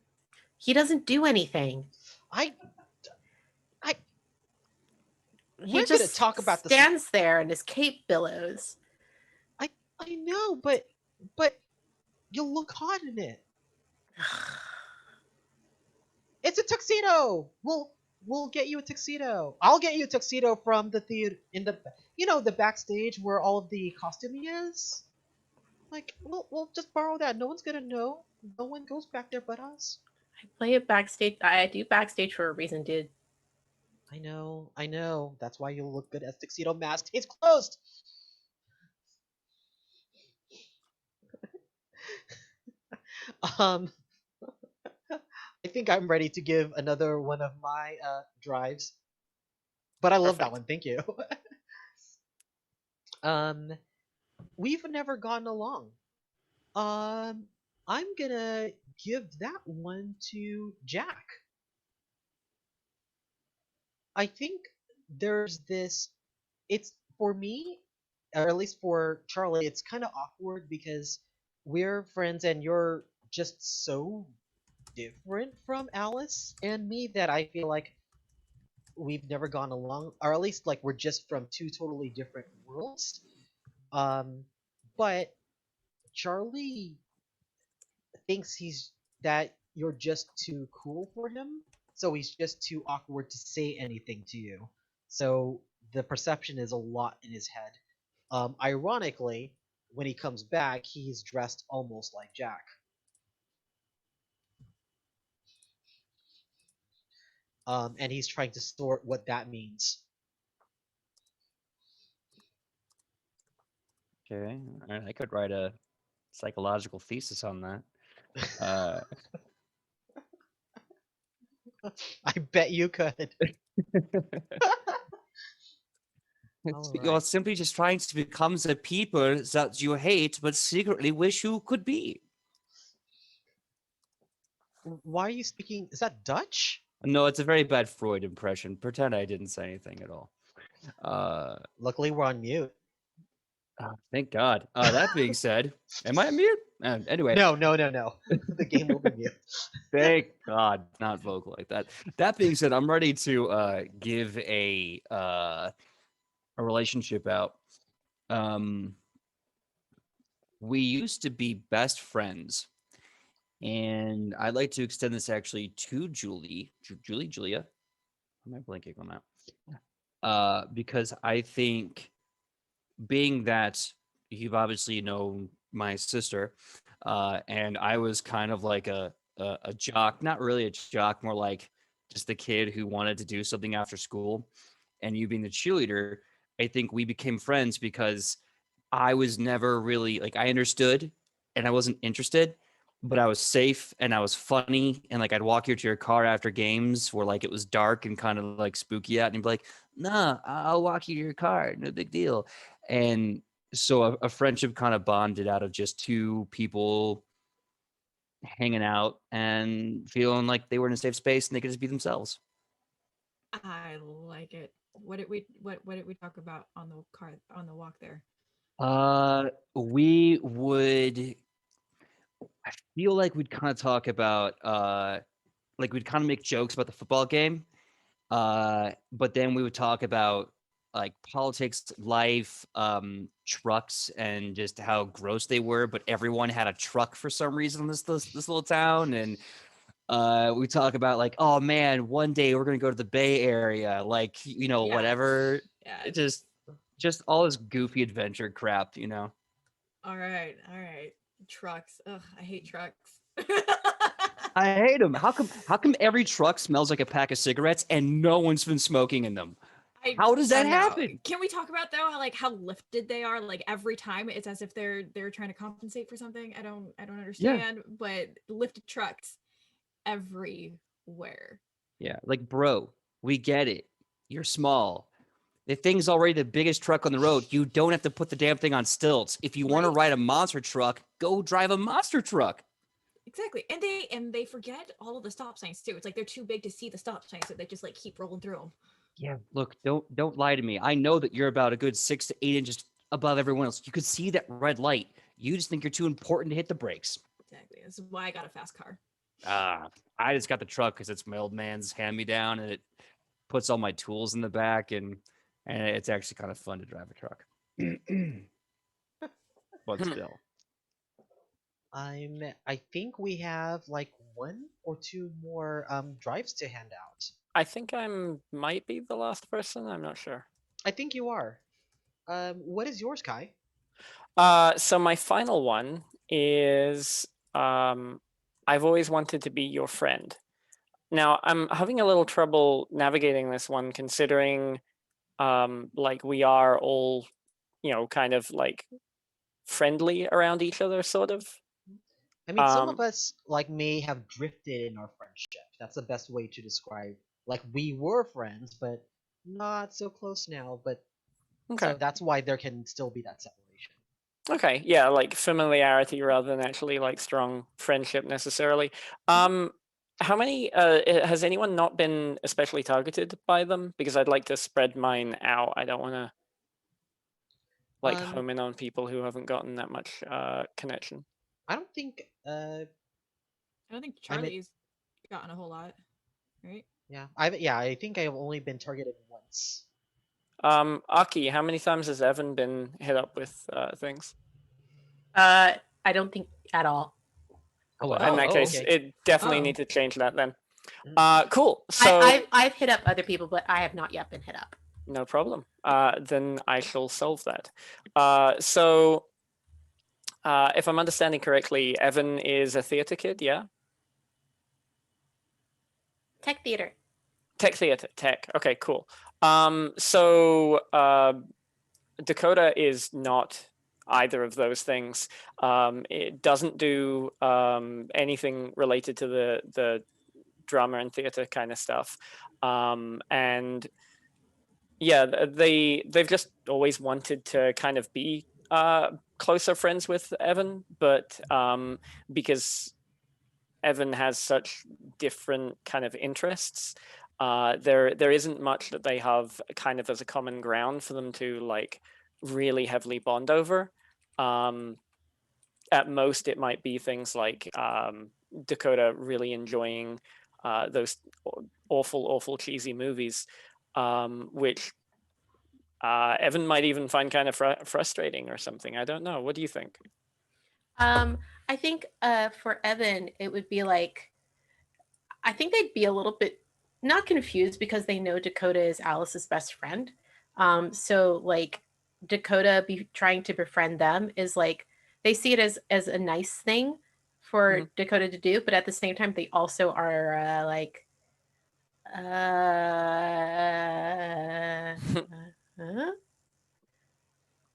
He doesn't do anything. I I He we're gonna just talk about this. stands there and his cape billows. I know, but you'll look hot in it. It's a tuxedo. We'll get you a tuxedo. I'll get you a tuxedo from the theater in the backstage where all of the costuming is. Like we'll just borrow that. No one's gonna know. No one goes back there but us. I play it backstage. I do backstage for a reason, dude. I know. That's why you look good as Tuxedo Mask. It's closed. um, I think I'm ready to give another one of my drives, but I love that one. Thank you. um, we've never gotten along. I'm gonna give that one to Jack. I think there's this. It's for me, or at least for Charlie. It's kind of awkward because we're friends and you're just so different from Alice and me that I feel like we've never gone along, or at least like we're just from two totally different worlds. Um, but Charlie thinks that you're just too cool for him, so he's just too awkward to say anything to you. So the perception is a lot in his head. Ironically, when he comes back, he's dressed almost like Jack. And he's trying to sort what that means. Okay, all right, I could write a psychological thesis on that. Uh, I bet you could. You're Alright. simply just trying to become the people that you hate, but secretly wish you could be. Why are you speaking? Is that Dutch? No, it's a very bad Freud impression. Pretend I didn't say anything at all. Luckily, we're on mute. Thank God. That being said, am I on mute? Anyway, No. The game will be mute. thank God, not vocal like that. That being said, I'm ready to give a relationship out. We used to be best friends, and I'd like to extend this actually to Julia. Am I blanking on that? Because I think, being that you've obviously known my sister, and I was kind of like a jock, not really a jock, more like just the kid who wanted to do something after school, and you being the cheerleader, I think we became friends because I was never really like, I understood and I wasn't interested, but I was safe and I was funny. And like, I'd walk you to your car after games where like it was dark and kind of like spooky out, and you'd be like, nah, I'll walk you to your car. No big deal. And so a friendship kind of bonded out of just two people hanging out and feeling like they were in a safe space and they could just be themselves. I like it. What did we talk about on the car on the walk there? We would, I feel like we'd kind of talk about like we'd kind of make jokes about the football game. But then we would talk about like politics, life, trucks, and just how gross they were. But everyone had a truck for some reason in this little town. And we talk about like, oh man, one day we're gonna go to the Bay Area, like, Yeah. whatever. Yeah. It just all this goofy adventure crap. All right. Trucks. Ugh, I hate trucks. I hate them. How come every truck smells like a pack of cigarettes and no one's been smoking in them? How does that know. happen? Can we talk about though how lifted they are? Like every time it's as if they're trying to compensate for something. I don't understand. But lifted trucks everywhere. Yeah, like, bro, we get it. You're small. The thing's already the biggest truck on the road. You don't have to put the damn thing on stilts. If you want to ride a monster truck, go drive a monster truck. Exactly. And they forget all of the stop signs too. It's like they're too big to see the stop signs, so they just like keep rolling through them. Yeah, look, don't lie to me. I know that you're about a good 6 to 8 inches above everyone else. You could see that red light. You just think you're too important to hit the brakes. Exactly. This is why I got a fast car. I just got the truck because it's my old man's hand-me-down, and it puts all my tools in the back, and it's actually kind of fun to drive a truck. But still. I think we have like 1 or 2 more drives to hand out. I think I might be the last person. I'm not sure. I think you are. What is yours, Kai? So my final one is I've always wanted to be your friend. Now I'm having a little trouble navigating this one, considering like we are all, kind of like friendly around each other, sort of. I mean, some of us like may have drifted in our friendship. That's the best way to describe. Like, we were friends, but not so close now. But Okay. so that's why there can still be that separation. Okay, yeah, like familiarity rather than actually like strong friendship necessarily. How many has anyone not been especially targeted by them? Because I'd like to spread mine out. I don't want to like home in on people who haven't gotten that much connection. I don't think. I don't think Charlie's gotten a whole lot, right? Yeah, I think I've only been targeted once. Aki, how many times has Evan been hit up with things? I don't think at all. Oh, well, in that case, okay. it definitely need to change that then. Cool. So I've hit up other people, but I have not yet been hit up. No problem. Then I shall solve that. So, if I'm understanding correctly, Evan is a theater kid, yeah? Tech theater. Tech theater, tech. Okay, cool. So Dakota is not either of those things. It doesn't do anything related to the drama and theater kind of stuff. And yeah, they've just always wanted to kind of be closer friends with Evan, but because Evan has such different kind of interests, there isn't much that they have kind of as a common ground for them to like really heavily bond over. At most, it might be things like Dakota really enjoying those awful cheesy movies, which Evan might even find kind of frustrating or something. I don't know. What do you think? I think for Evan, it would be like, I think they'd be a little bit not confused because they know Dakota is Alice's best friend. So like Dakota be trying to befriend them is like they see it as a nice thing for Dakota to do, but at the same time they also are like huh?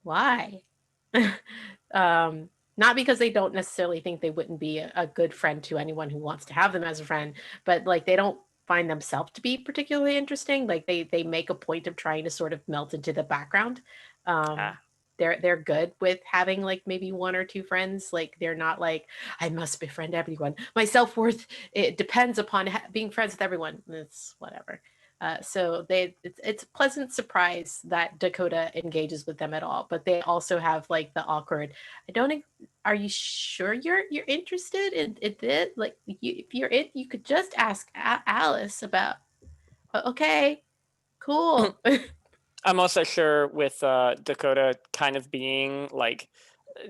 Why? Not because they don't necessarily think they wouldn't be a good friend to anyone who wants to have them as a friend, but like they don't find themselves to be particularly interesting. Like they make a point of trying to sort of melt into the background. They're good with having like maybe one or two friends. Like they're not like, I must befriend everyone. My self-worth, it depends upon being friends with everyone. It's whatever. So it's a pleasant surprise that Dakota engages with them at all, but they also have like the awkward. Are you sure you're interested in it? Like if you're in, you could just ask Alice about. Okay, cool. I'm also sure with Dakota kind of being like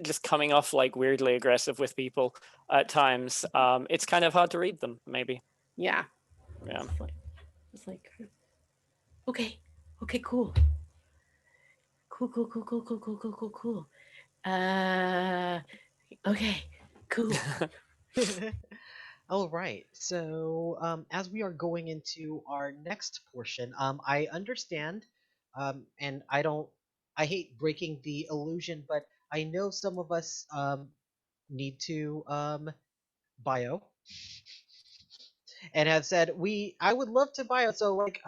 just coming off like weirdly aggressive with people at times. It's kind of hard to read them, maybe. Yeah. Yeah. It's like okay, cool. Cool. Okay, cool. All right. So, as we are going into our next portion, I understand, and I hate breaking the illusion, but I know some of us need to bio and have said I would love to bio. So like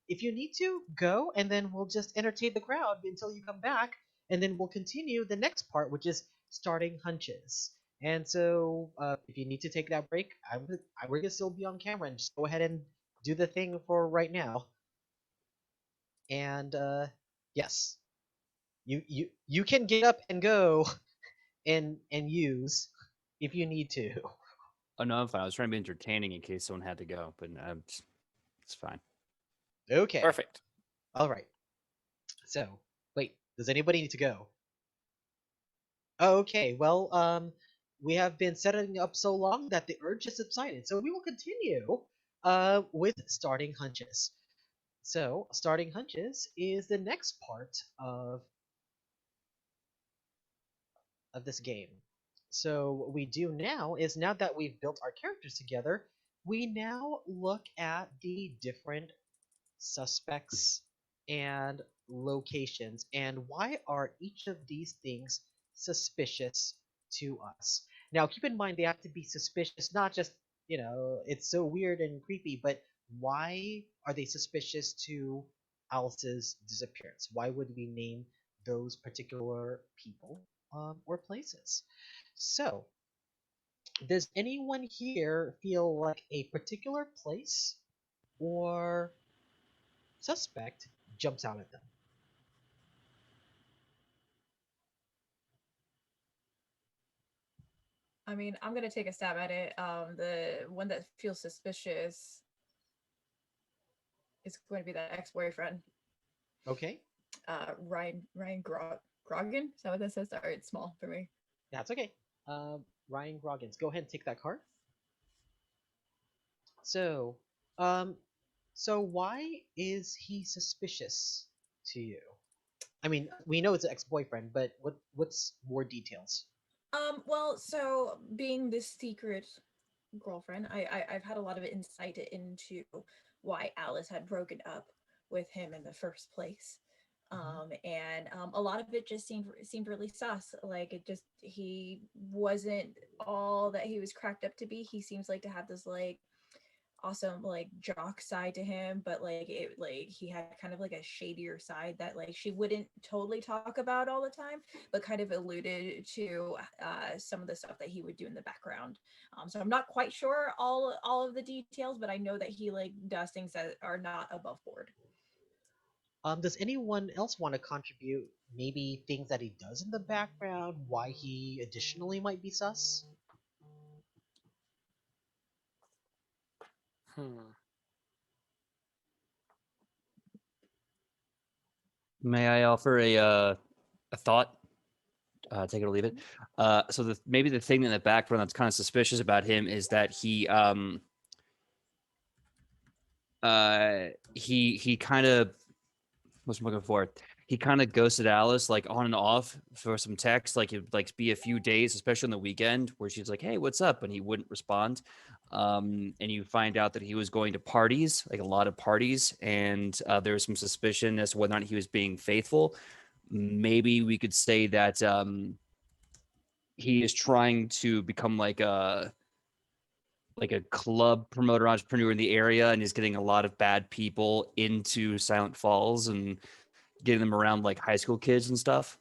if you need to go, and then we'll just entertain the crowd until you come back, and then we'll continue the next part, which is starting hunches. And so if you need to take that break, we're gonna still be on camera, and just go ahead and do the thing for right now. And yes, you can get up and go and use if you need to. Oh no, I'm fine. I was trying to be entertaining in case someone had to go, but it's fine. Okay. Perfect. All right. So, wait, does anybody need to go? Oh, okay, well, we have been setting up so long that the urge has subsided, so we will continue with starting hunches. So, starting hunches is the next part of this game. So, what we do now is, now that we've built our characters together, we now look at the different suspects and locations, and why are each of these things suspicious to us. Now keep in mind, they have to be suspicious, not just, it's so weird and creepy, but why are they suspicious to Alice's disappearance? Why would we name those particular people or places? So does anyone here feel like a particular place or suspect jumps out at them? I mean, I'm gonna take a stab at it. The one that feels suspicious is going to be that ex-boyfriend. Okay, Ryan Grogan. Is that what this says? Sorry, it's small for me. that's okay. Ryan Groggins, go ahead and take that card. So, um, so why is he suspicious to you? I mean, we know it's an ex-boyfriend, but what's more details? Well, so being this secret girlfriend, I've had a lot of insight into why Alice had broken up with him in the first place. And a lot of it just seemed really sus. Like it just he wasn't all that he was cracked up to be. He seems like to have this like awesome like jock side to him, but like he had kind of like a shadier side that like she wouldn't totally talk about all the time, but kind of alluded to some of the stuff that he would do in the background. So I'm not quite sure all of the details, but I know that he like does things that are not above board. Does anyone else want to contribute? Maybe things that he does in the background, why he additionally might be sus? Hmm. May I offer a thought? Take it or leave it. So maybe the thing in the background that's kind of suspicious about him is that he kind of what's I'm looking for. He kind of ghosted Alice like on and off for some text, like it like be a few days, especially on the weekend, where she's like, "Hey, what's up?" and he wouldn't respond. And you find out that he was going to parties, like a lot of parties, and there was some suspicion as to whether or not he was being faithful. Maybe we could say that he is trying to become like a club promoter entrepreneur in the area, and is getting a lot of bad people into Silent Falls and getting them around like high school kids and stuff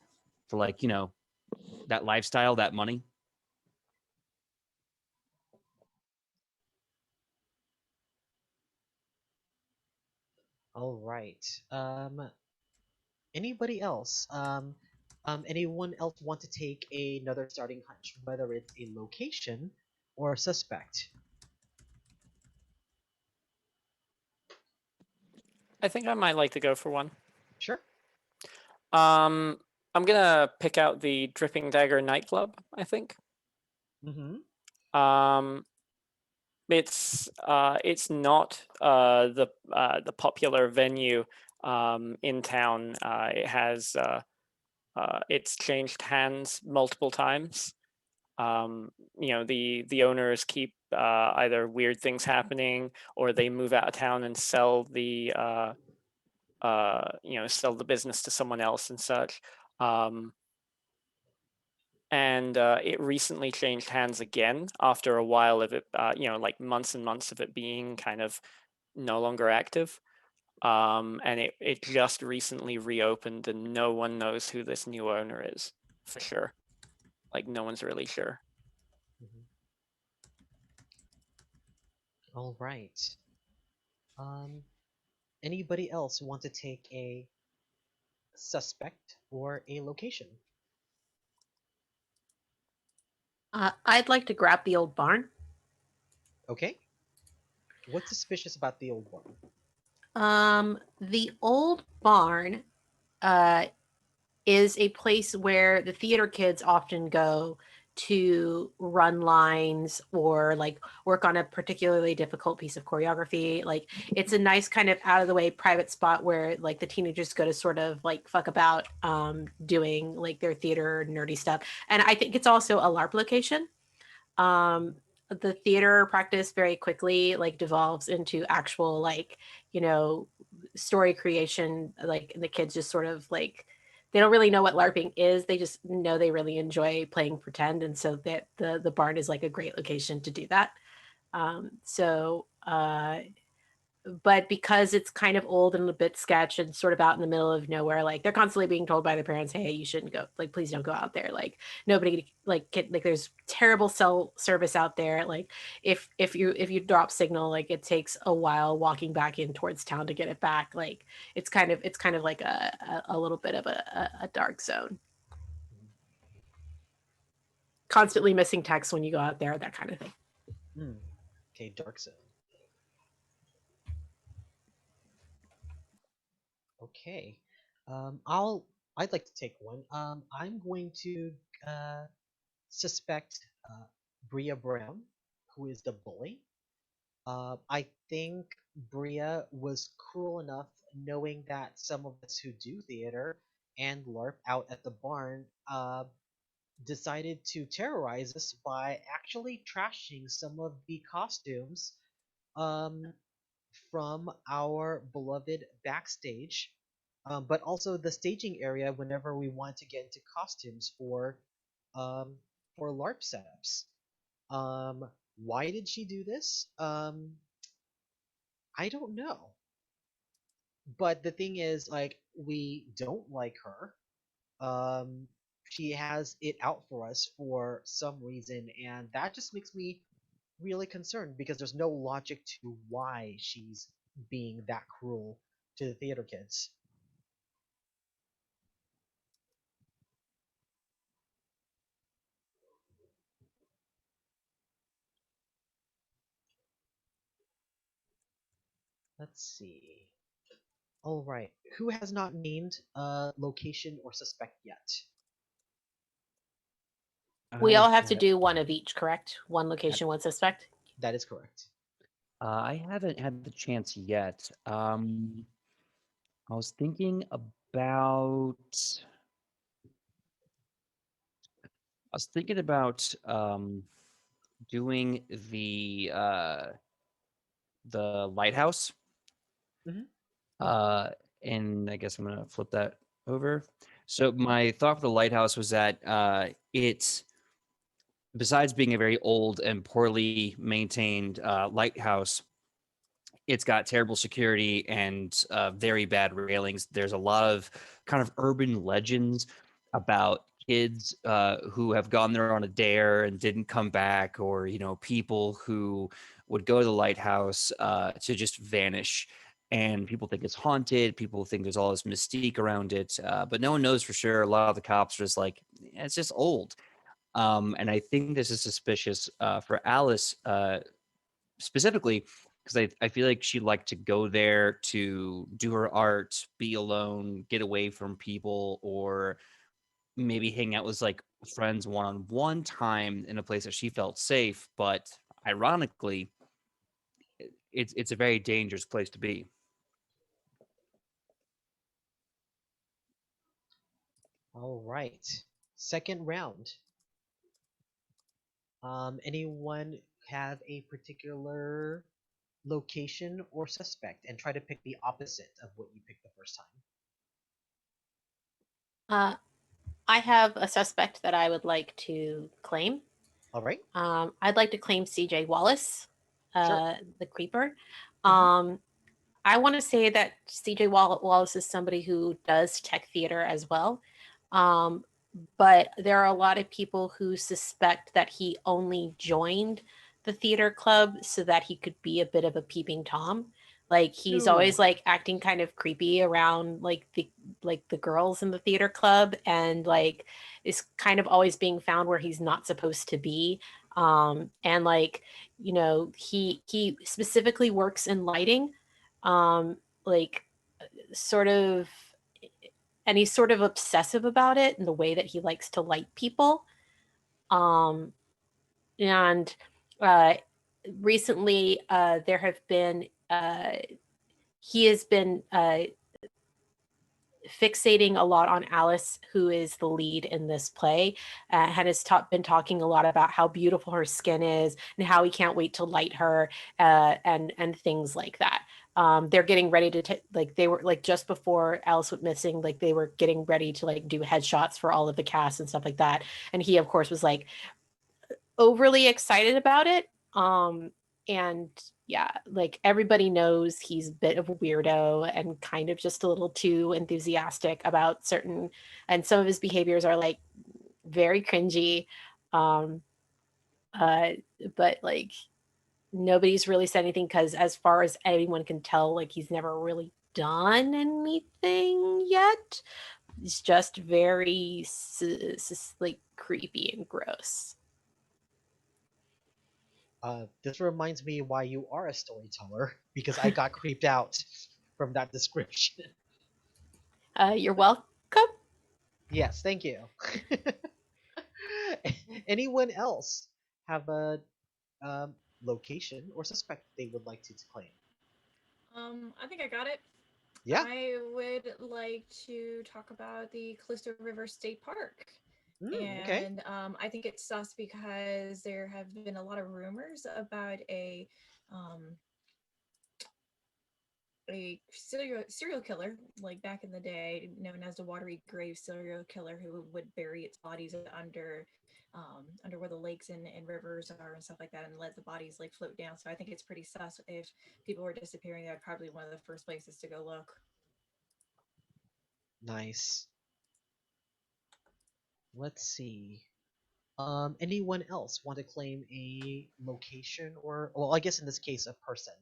for like, that lifestyle, that money. All right. Anybody else? Anyone else want to take another starting hunch, whether it's a location or a suspect? I think I might like to go for one. Sure. I'm gonna pick out the Dripping Dagger nightclub. I think. Um, it's not the popular venue in town. It has it's changed hands multiple times. The owners keep either weird things happening, or they move out of town and sell sell the business to someone else and such. And it recently changed hands again after a while of it, like months and months of it being kind of no longer active. And it just recently reopened, and no one knows who this new owner is for sure. Like no one's really sure. All right. Um, Anybody else want to take a suspect or a location? I'd like to grab the old barn. Okay. What's suspicious about the old one? The old barn uh, is a place where the theater kids often go to run lines or like work on a particularly difficult piece of choreography. Like it's a nice kind of out of the way private spot where like the teenagers go to sort of like fuck about doing like their theater nerdy stuff. And I think it's also a LARP location. The theater practice very quickly like devolves into actual like, you know, story creation. Like the kids just sort of like they don't really know what LARPing is. They just know they really enjoy playing pretend, and so that the barn is like a great location to do that. But because it's kind of old and a bit sketch and sort of out in the middle of nowhere, like they're constantly being told by their parents, "Hey, you shouldn't go. Like, please don't go out there. Like, nobody like there's terrible cell service out there. Like, if you drop signal, like it takes a while walking back in towards town to get it back. Like, it's kind of like a little bit of a dark zone. Constantly missing text when you go out there, that kind of thing. Okay, dark zone. Okay. I'd like to take one. I'm going to suspect Bria Brown, who is the bully. I think Bria was cruel enough knowing that some of us who do theater and LARP out at the barn decided to terrorize us by actually trashing some of the costumes um, from our beloved backstage, but also the staging area whenever we want to get into costumes um, for LARP setups. Um, why did she do this? I don't know. But the thing is, like, we don't like her. Um, she has it out for us for some reason, and that just makes me really concerned because there's no logic to why she's being that cruel to the theater kids. Let's see. All right. Who has not named a location or suspect yet? We I all have to have, do one of each, correct? One location, one suspect. That is correct. I haven't had the chance yet. I was thinking about. I was thinking about doing the lighthouse. Mhm. Uh, and I guess I'm gonna flip that over. So my thought for the lighthouse was that it's besides being a very old and poorly maintained lighthouse, it's got terrible security and very bad railings. There's a lot of kind of urban legends about kids who have gone there on a dare and didn't come back, or people who would go to the lighthouse to just vanish. And people think it's haunted. People think there's all this mystique around it, but no one knows for sure. A lot of the cops are just like, "Yeah, it's just old." And I think this is suspicious for Alice specifically because I feel like she'd like to go there to do her art, be alone, get away from people, or maybe hang out with like friends one-on-one time in a place that she felt safe. But ironically, it's a very dangerous place to be. All right. Second round. Anyone have a particular location or suspect and try to pick the opposite of what you picked the first time? Uh, I have a suspect that I would like to claim. All right. I'd like to claim CJ Wallace, Sure. the creeper. Hmm. Um, I want to say that CJ Wallace is somebody who does tech theater as well. Um, but there are a lot of people who suspect that he only joined the theater club so that he could be a bit of a peeping tom. Like he's Ooh. always like acting kind of creepy around like the girls in the theater club, and like is kind of always being found where he's not supposed to be. And like, he specifically works in lighting, um like sort of, and he's sort of obsessive about it in the way that he likes to light people. um and uh recently there have been he has been fixating a lot on Alice, who is the lead in this play, and has been talking a lot about how beautiful her skin is and how he can't wait to light her, and things like that. They're getting ready to like, they were like, just before Alice went missing, like they were getting ready to like do headshots for all of the cast and stuff like that. And he, of course, was like overly excited about it. And yeah, like everybody knows he's a bit of a weirdo and kind of just a little too enthusiastic about certain, and some of his behaviors are like very cringy. Um, uh, but like nobody's really said anything because, as far as anyone can tell, like he's never really done anything yet. He's just very like creepy and gross. This reminds me why you are a storyteller because I got creeped out from that description. You're welcome. Yes, thank you. Anyone else have a location or suspect they would like to claim? I think I got it. Yeah. I would like to talk about the Callisto River State Park. Okay. And I think it's sus because there have been a lot of rumors about um, a serial killer, like back in the day, known as the watery grave serial killer, who would bury its bodies under where the lakes and rivers are and stuff like that, and let the bodies like float down. So I think it's pretty sus. If people were disappearing, that'd probably be one of the first places to go look. Nice. Let's see. Anyone else want to claim a location or, well, I guess in this case, a person?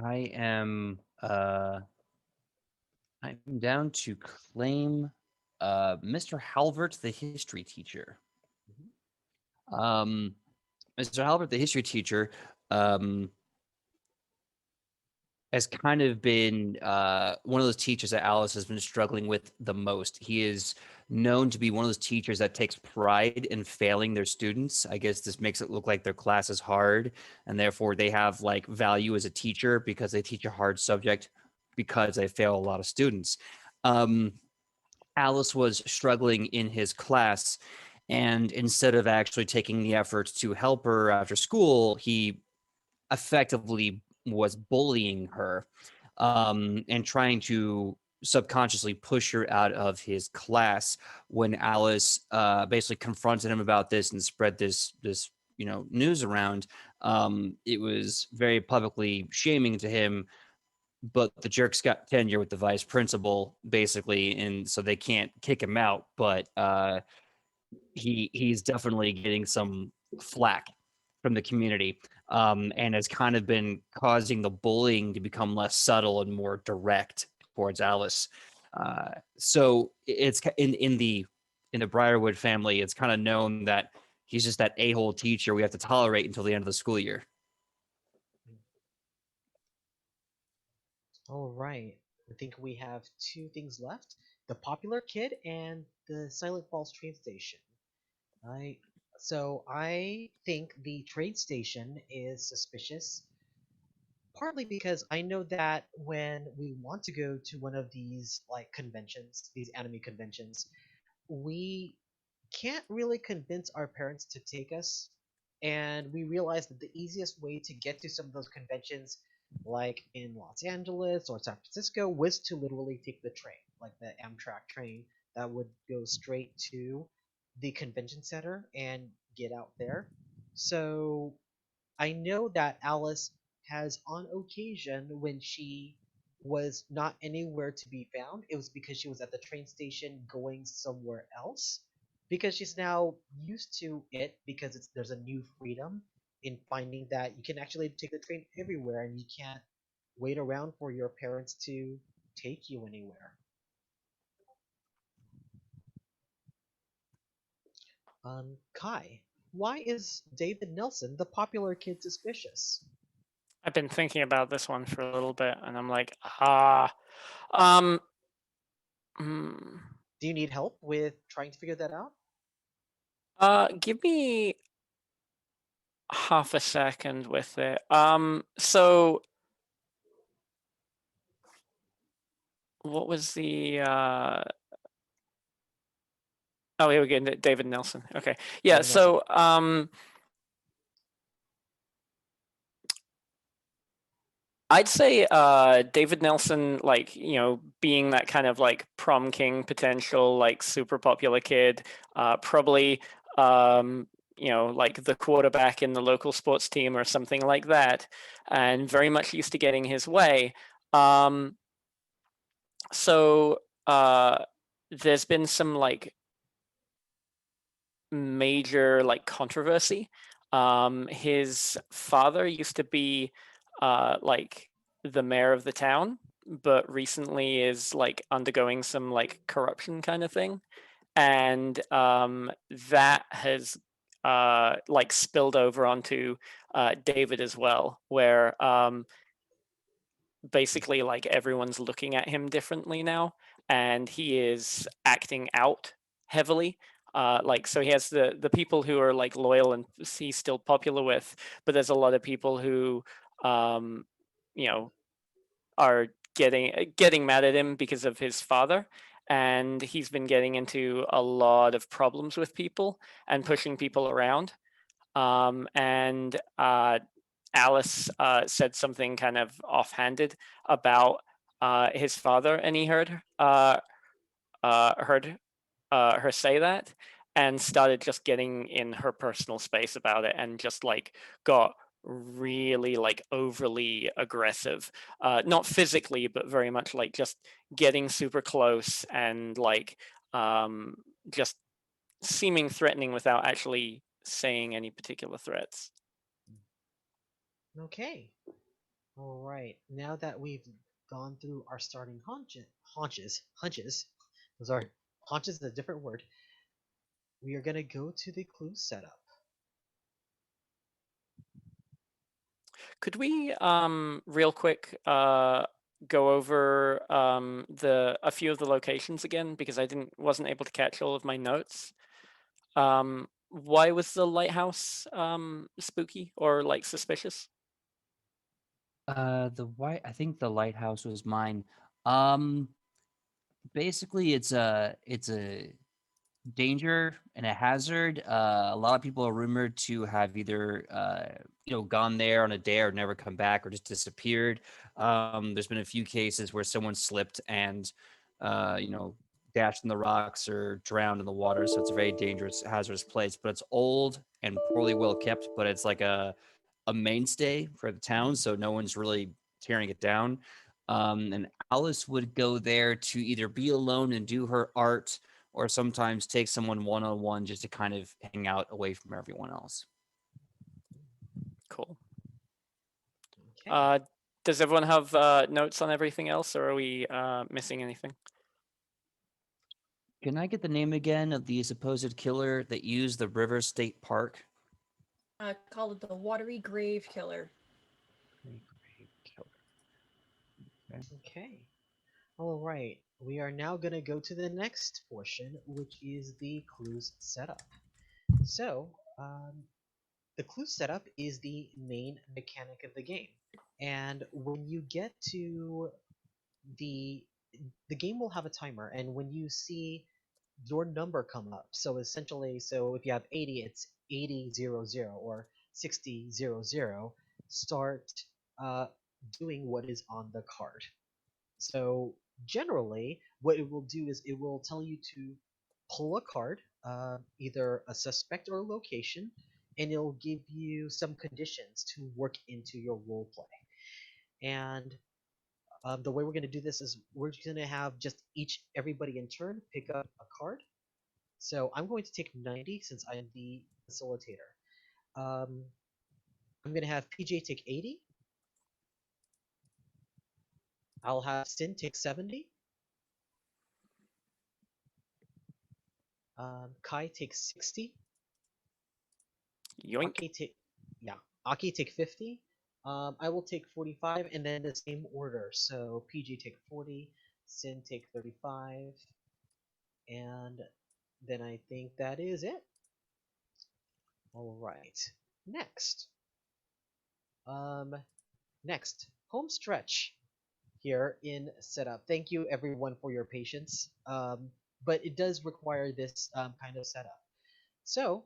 I am I'm down to claim Mr. Halvert, the history teacher. Mhm. Mr. Halvert, the history teacher, um, has kind of been one of those teachers that Alice has been struggling with the most. He is known to be one of those teachers that takes pride in failing their students. I guess this makes it look like their class is hard, and therefore they have like value as a teacher because they teach a hard subject because they fail a lot of students. Um, Alice was struggling in his class, and instead of actually taking the efforts to help her after school, he effectively was bullying her and trying to subconsciously push her out of his class. When Alice basically confronted him about this and spread this news around, it was very publicly shaming to him. But the jerk's got tenure with the vice principal, basically, and so they can't kick him out. But he's definitely getting some flack from the community, and has kind of been causing the bullying to become less subtle and more direct towards Alice. So it's in the Briarwood family, it's kind of known that he's just that a-hole teacher we have to tolerate until the end of the school year. All right. I think we have two things left: the popular kid and the Silent Falls train station. I so I think the train station is suspicious, partly because I know that when we want to go to one of these like conventions, these anime conventions, we can't really convince our parents to take us, and we realized that the easiest way to get to some of those conventions, like in Los Angeles or San Francisco, was to literally take the train, like the Amtrak train that would go straight to the convention center and get out there. So I know that Alice has, on occasion, when she was not anywhere to be found, it was because she was at the train station going somewhere else. Because she's now used to it, because there's a new freedom in finding that you can actually take the train everywhere and you can't wait around for your parents to take you anywhere. Kai, why is David Nelson, the popular kid, suspicious? I've been thinking about this one for a little bit, and I'm like, um, hmm, Do you need help with trying to figure that out? give me half a second with it. So what was the oh, here we go, David Nelson. Okay. Yeah, David Nelson. so I'd say David Nelson, like, being that kind of like prom king potential, like super popular kid, probably like the quarterback in the local sports team or something like that, and very much used to getting his way. Um, so there's been some like major like controversy. His father used to be like the mayor of the town, but recently is like undergoing some like corruption kind of thing, and that has like spilled over onto David as well, where basically like everyone's looking at him differently now, and he is acting out heavily. Like, so he has the people who are like loyal and he's still popular with, but there's a lot of people who you know, are getting mad at him because of his father, and he's been getting into a lot of problems with people and pushing people around. And Alice said something kind of offhanded about his father, and he heard her say that, and started just getting in her personal space about it, and just like got really like overly aggressive, not physically but very much like just getting super close and like just seeming threatening without actually saying any particular threats. Okay. All right. Now that we've gone through our starting hunches, those are haunches is a different word. We are gonna go to the clue setup. Could we real quick go over a few of the locations again, because I wasn't able to catch all of my notes. Why was the lighthouse spooky or like suspicious? I think the lighthouse was mine. Um, Basically, it's a danger and a hazard. A lot of people are rumored to have either gone there on a day or never come back or just disappeared. There's been a few cases where someone slipped and dashed in the rocks or drowned in the water. So it's a very dangerous, hazardous place. But it's old and poorly well kept. But it's like a mainstay for the town, so no one's really tearing it down. And Alice would go there to either be alone and do her art, or sometimes take someone one on one just to kind of hang out away from everyone else. Cool. Okay. Does everyone have notes on everything else, or are we missing anything? Can I get the name again of the supposed killer that used the River State Park? Call it the Watery Grave Killer. Okay. All right. We are now gonna go to the next portion, which is the clues setup. So, the clue setup is the main mechanic of the game, and when you get to the the game will have a timer, and when you see your number come up, so essentially, so if you have 80, it's 8000 or 6000, start uh, doing what is on the card. So generally, what it will do is it will tell you to pull a card, either a suspect or a location, and it'll give you some conditions to work into your role play. And the way we're going to do this is we're going to have just everybody in turn pick up a card. So I'm going to take 90 since I'm the facilitator. Um, I'm going to have PJ take 80. I'll have Sin take 70. Kai takes 60. Yoink. Aki take 50. I will take 45, and then the same order. So PG take 40, Sin take 35, and then I think that is it. All right. Next. Um, Next, home stretch here in setup. Thank you everyone for your patience. But it does require this kind of setup. So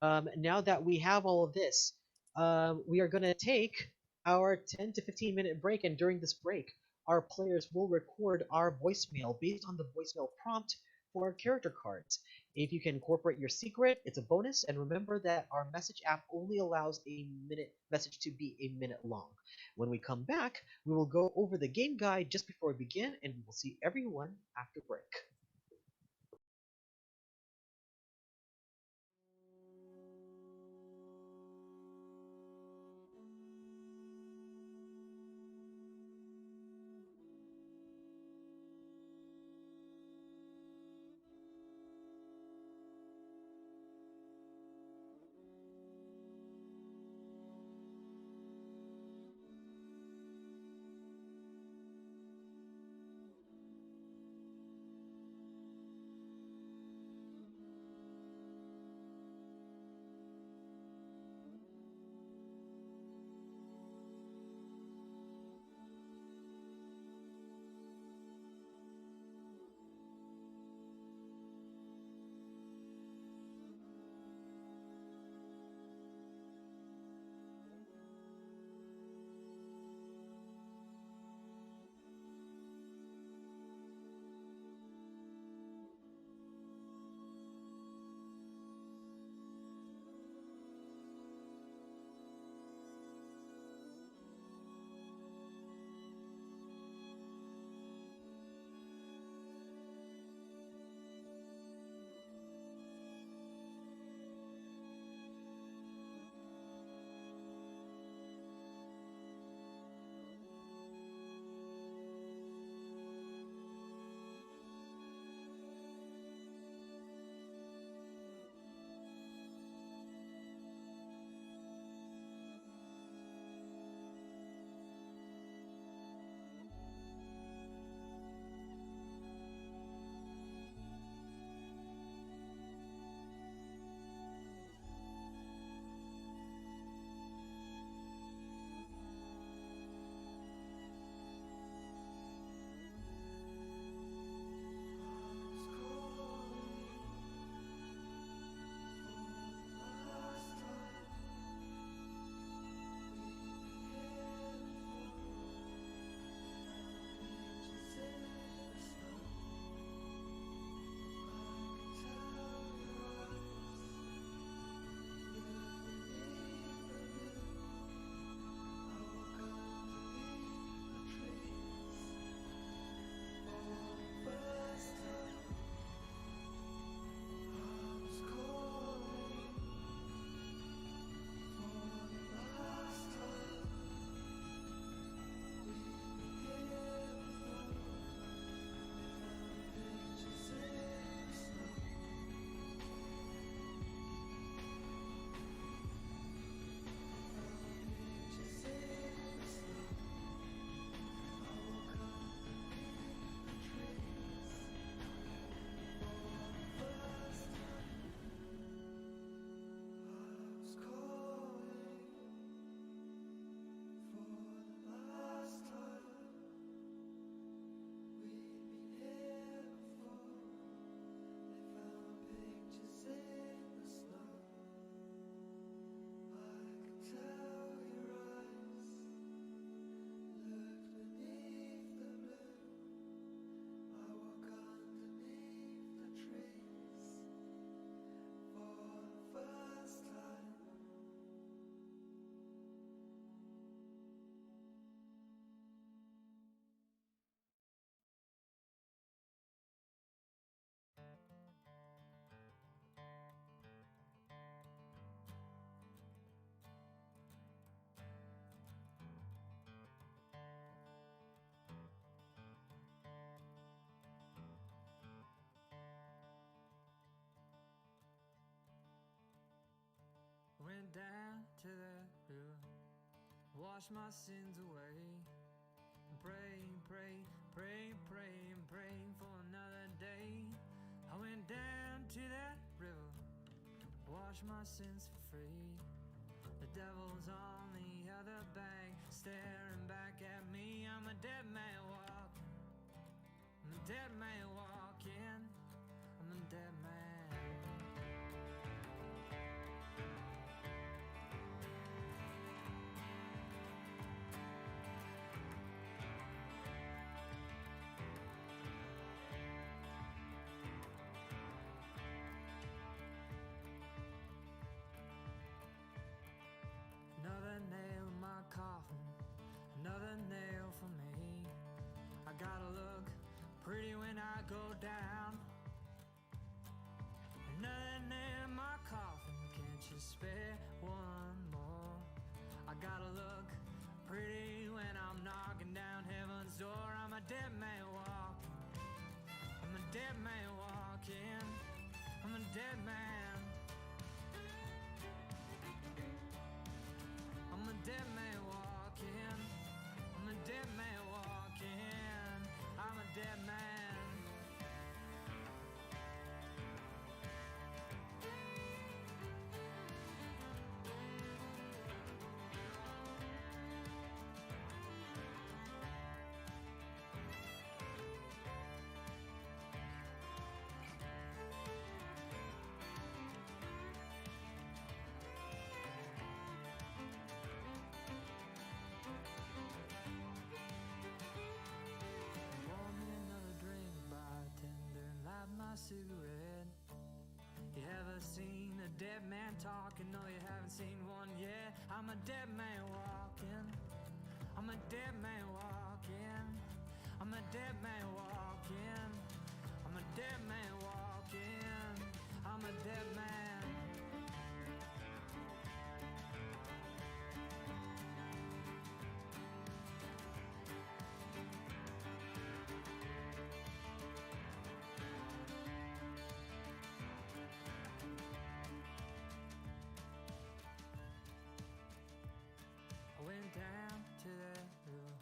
now that we have all of this, we are going to take our 10 to 15-minute break, and during this break, our players will record our voicemail based on the voicemail prompt for our character cards. If you can incorporate your secret, it's a bonus, and remember that our message app only allows a minute message to be a minute long. When we come back, we will go over the game guide just before we begin, and we will see everyone after break. went down to that river, washed my sins away. Praying, praying, praying, praying, praying for another day. I went down to that river, washed my sins for free. The devil's on the other bank, staring back at me. I'm a dead man walking. I'm a dead man walking. I'm a dead man. Another nail in my coffin, another nail for me. I gotta look pretty when I go down. Another nail in my coffin, can't you spare one more? I gotta look pretty when I'm knocking down heaven's door. I'm a dead man walking. I'm a dead man walking. I'm a dead man. I'm a dead man walking. I'm a dead man walking. I'm a dead man. My cigarette. You ever seen a dead man talking? No, you haven't seen one yet. I'm a dead man walking. I'm a dead man walking. I'm a dead man walking. I'm a dead man walking. I'm a dead man. Went down to that river,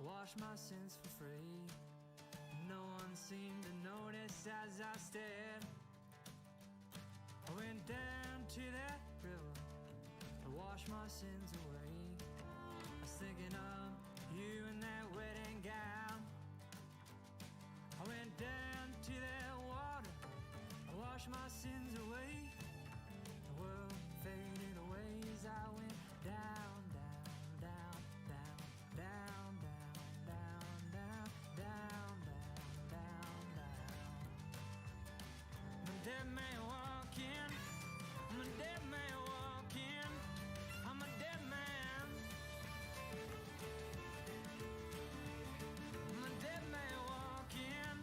washed my sins for free. No one seemed to notice as I stared. I went down to that river to wash my sins away. I was thinking of you in that wedding gown. I went down to that water, I washed my sins away. The world faded away as I went down, down, down, down, down, down, down, down, down, down, down, down. I'm a dead man walking. I'm a dead man walking. I'm a dead man. I'm a dead man walking.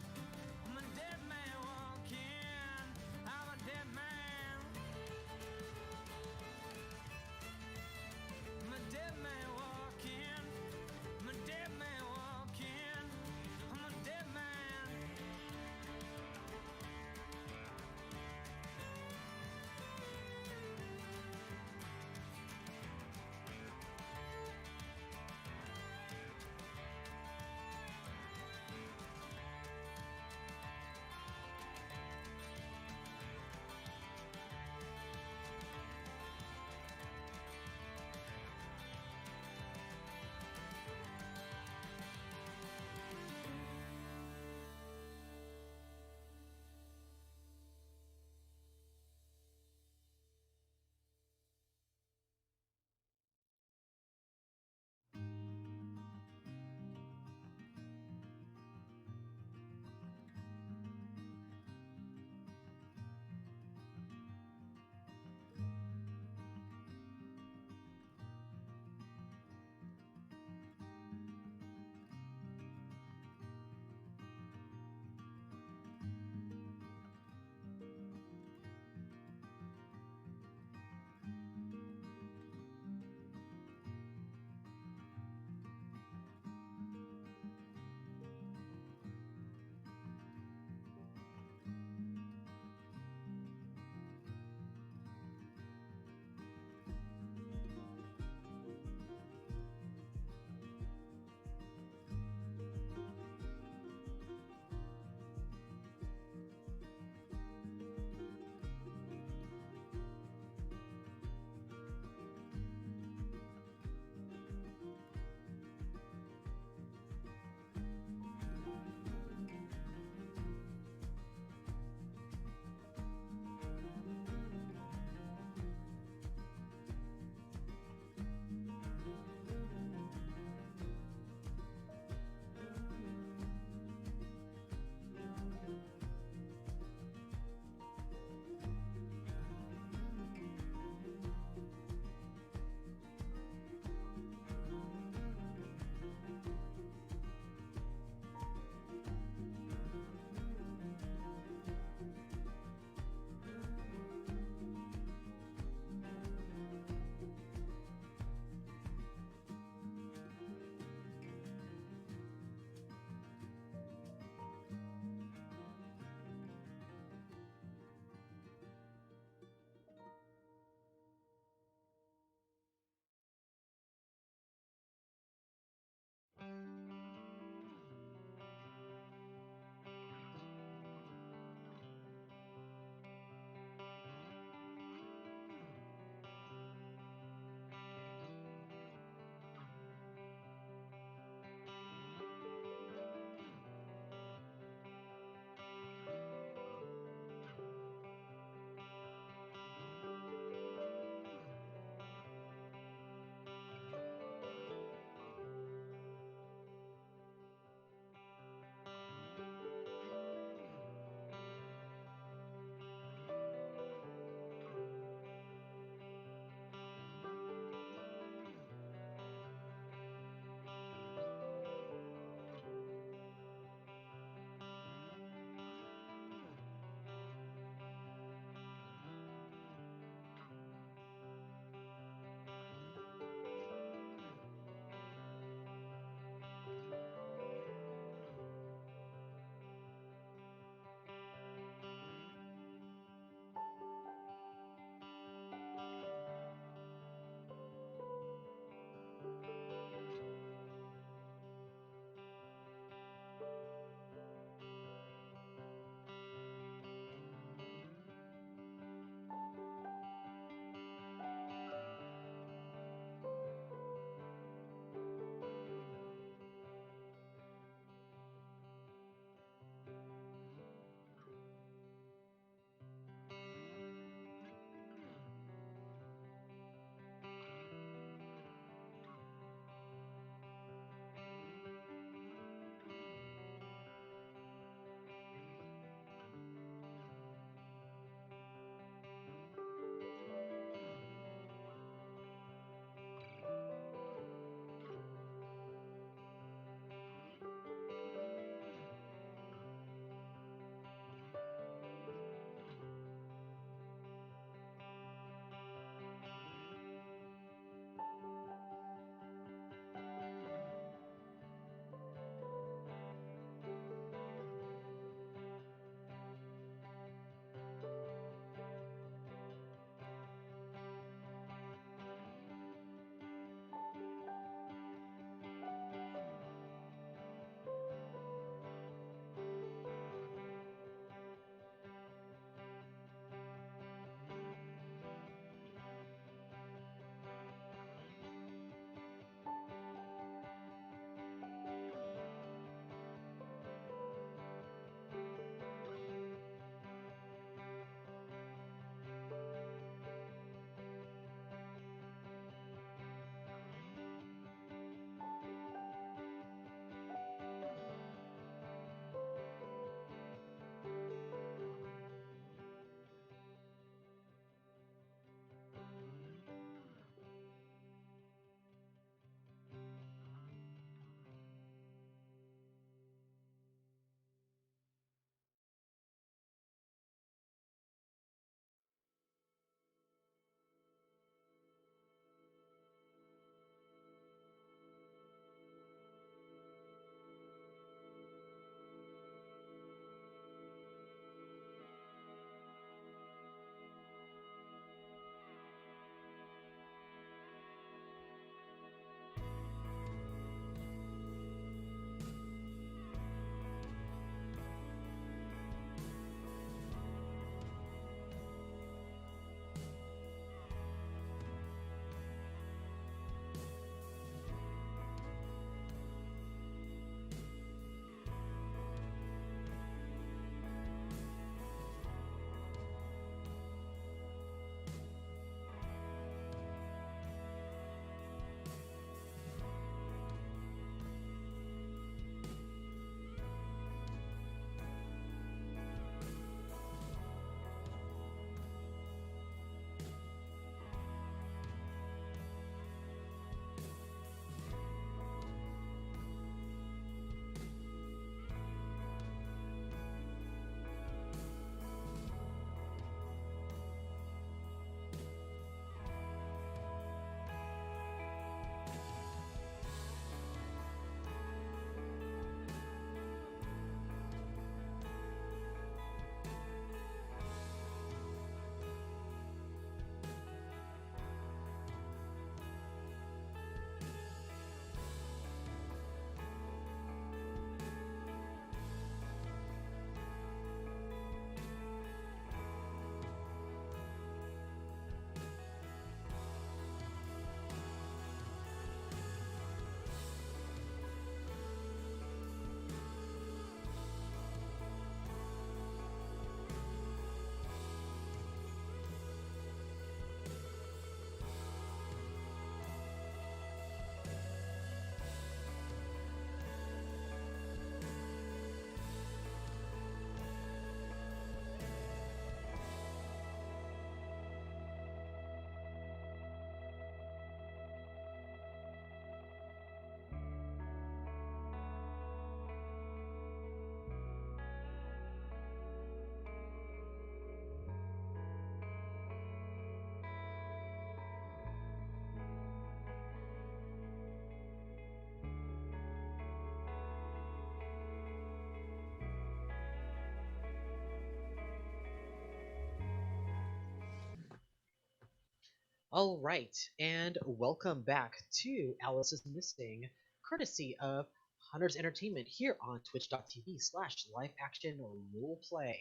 All right, and welcome back to Alice is Missing, courtesy of Hunters Entertainment here on twitch.tv/live action roleplay.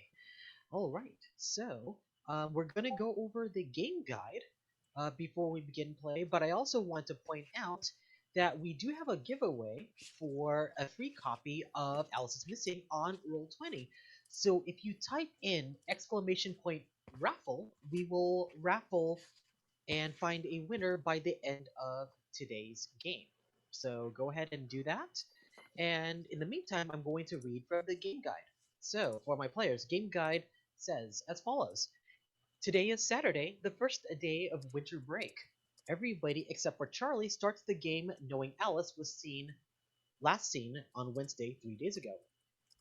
All right, so we're gonna go over the game guide before we begin play, but I also want to point out that we do have a giveaway for a free copy of Alice is Missing on Roll20. So if you type in !raffle, we will raffle and find a winner by the end of today's game. So go ahead and do that. And in the meantime, I'm going to read from the game guide. So for my players, game guide says as follows. Today is Saturday, the first day of winter break. Everybody except for Charlie starts the game knowing Alice was last seen on Wednesday 3 days ago.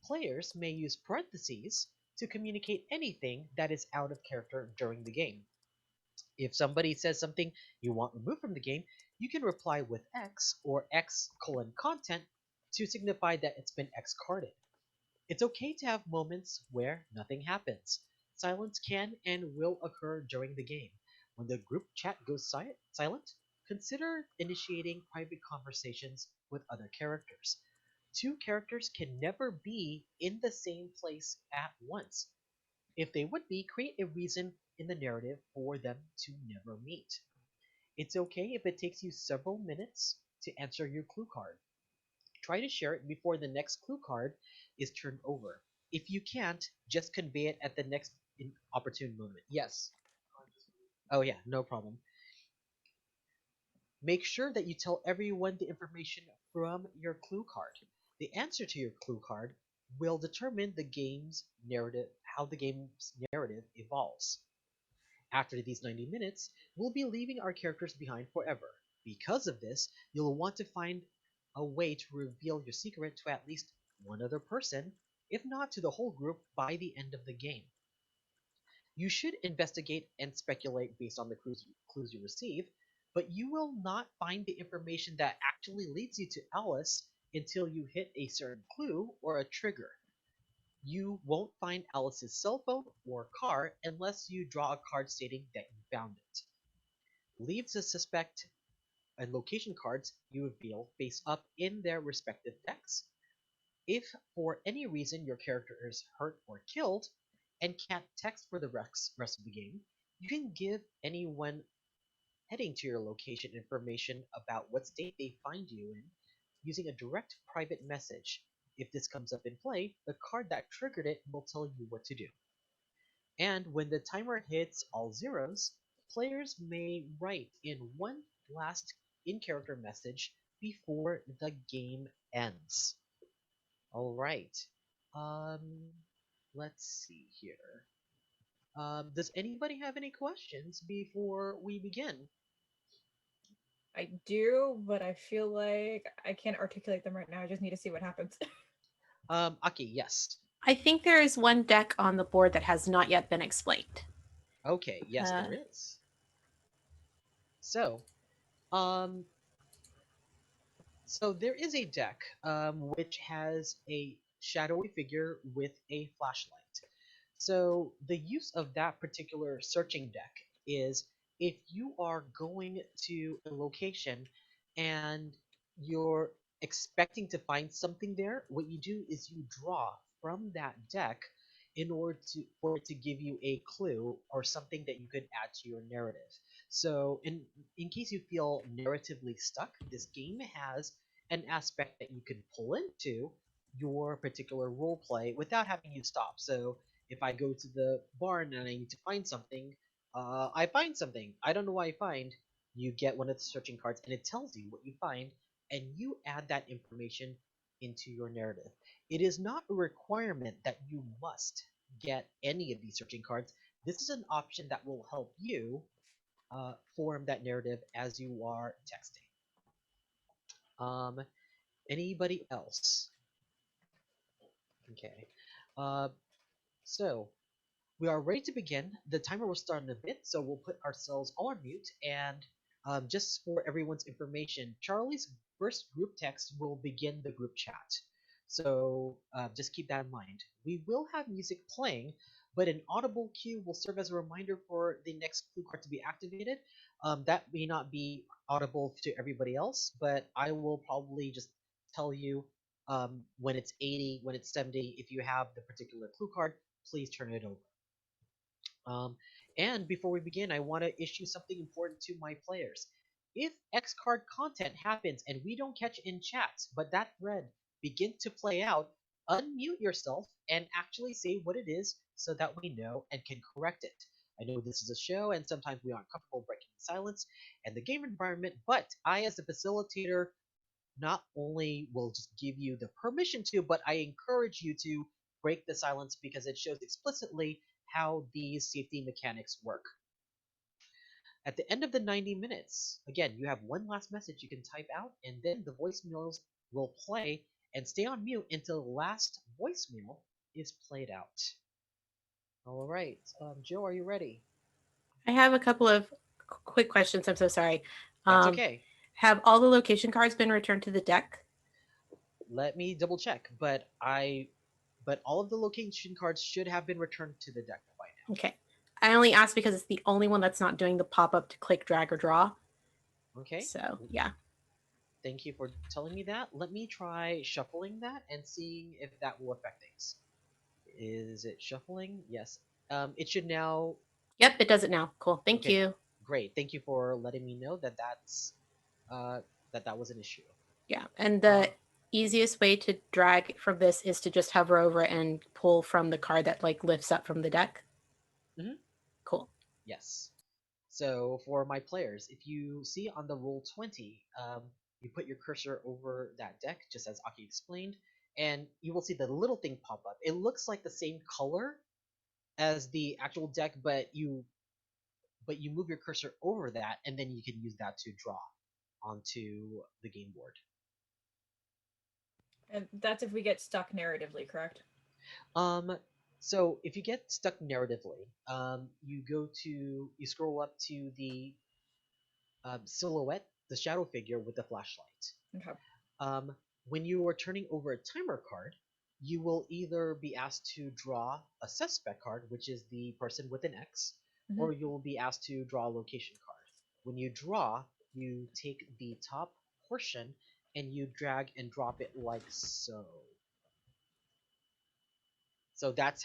Players may use parentheses to communicate anything that is out of character during the game. If somebody says something you want removed from the game, you can reply with X or X:content to signify that it's been X carded. It's okay to have moments where nothing happens. Silence can and will occur during the game. When the group chat goes silent, consider initiating private conversations with other characters. Two characters can never be in the same place at once. If they would be, create a reason in the narrative for them to never meet. It's okay if it takes you several minutes to answer your clue card. Try to share it before the next clue card is turned over. If you can't, just convey it at the next opportune moment. Yes. Oh yeah, no problem. Make sure that you tell everyone the information from your clue card. The answer to your clue card will determine the game's narrative, how the game's narrative evolves. After these 90 minutes, we'll be leaving our characters behind forever. Because of this, you'll want to find a way to reveal your secret to at least one other person, if not to the whole group, by the end of the game. You should investigate and speculate based on the clues you receive, but you will not find the information that actually leads you to Alice until you hit a certain clue or a trigger. You won't find Alice's cell phone or car unless you draw a card stating that you found it. Leave the suspect and location cards you reveal face up in their respective decks. If for any reason your character is hurt or killed and can't text for the rest of the game, you can give anyone heading to your location information about what state they find you in using a direct private message. If this comes up in play, the card that triggered it will tell you what to do. And when the timer hits all zeros, players may write in one last in-character message before the game ends. Alright. Um, let's see here. Does anybody have any questions before we begin? I do, but I feel like I can't articulate them right now. I just need to see what happens. Aki, yes. I think there is one deck on the board that has not yet been explained. Okay, yes, there is. So, um, so there is a deck which has a shadowy figure with a flashlight. So the use of that particular searching deck is if you are going to a location and you're expecting to find something there, what you do is you draw from that deck in order for it to give you a clue or something that you could add to your narrative. So in case you feel narratively stuck, this game has an aspect that you can pull into your particular role play without having you stop. So if I go to the barn and I need to find something, I find something. I don't know what I find. You get one of the searching cards and it tells you what you find, and you add that information into your narrative. It is not a requirement that you must get any of these searching cards. This is an option that will help you form that narrative as you are texting. Anybody else? Okay. So we are ready to begin. The timer will start in a bit, so we'll put ourselves all on mute. And just for everyone's information, Charlie's first group text will begin the group chat. So just keep that in mind. We will have music playing, but an audible cue will serve as a reminder for the next clue card to be activated. That may not be audible to everybody else, but I will probably just tell you when it's 80, when it's 70. If you have the particular clue card, please turn it over. Um, and before we begin, I want to issue something important to my players. If X card content happens and we don't catch in chat, but that thread begins to play out, unmute yourself and actually say what it is so that we know and can correct it. I know this is a show and sometimes we aren't comfortable breaking silence and the game environment, but I, as a facilitator, not only will just give you the permission to, but I encourage you to break the silence because it shows explicitly how these safety mechanics work. At the end of the 90 minutes, again, you have one last message you can type out, and then the voicemails will play and stay on mute until the last voicemail is played out. All right, Jo, are you ready? I have a couple of quick questions. I'm so sorry. That's okay. Have all the location cards been returned to the deck? Let me double check, but all of the location cards should have been returned to the deck by now. Okay. I only asked because it's the only one that's not doing the pop-up to click, drag, or draw. Okay. So, yeah. Thank you for telling me that. Let me try shuffling that and seeing if that will affect things. Is it shuffling? Yes. It should now. Yep, it does it now. Cool. Thank Okay, you. Great. Thank you for letting me know that that was an issue. Yeah, and the easiest way to drag from this is to just hover over it and pull from the card that like lifts up from the deck. Mhm. Cool. Yes. So for my players, if you see on the roll 20, you put your cursor over that deck, just as Aki explained, and you will see the little thing pop up. It looks like the same color as the actual deck, but you move your cursor over that, and then you can use that to draw onto the game board. And that's if we get stuck narratively, correct? So if you get stuck narratively, you scroll up to the silhouette, the shadow figure with the flashlight. Okay. When you are turning over a timer card, you will either be asked to draw a suspect card, which is the person with an X, or you'll be asked to draw a location card. When you draw, you take the top portion and you drag and drop it like so. So that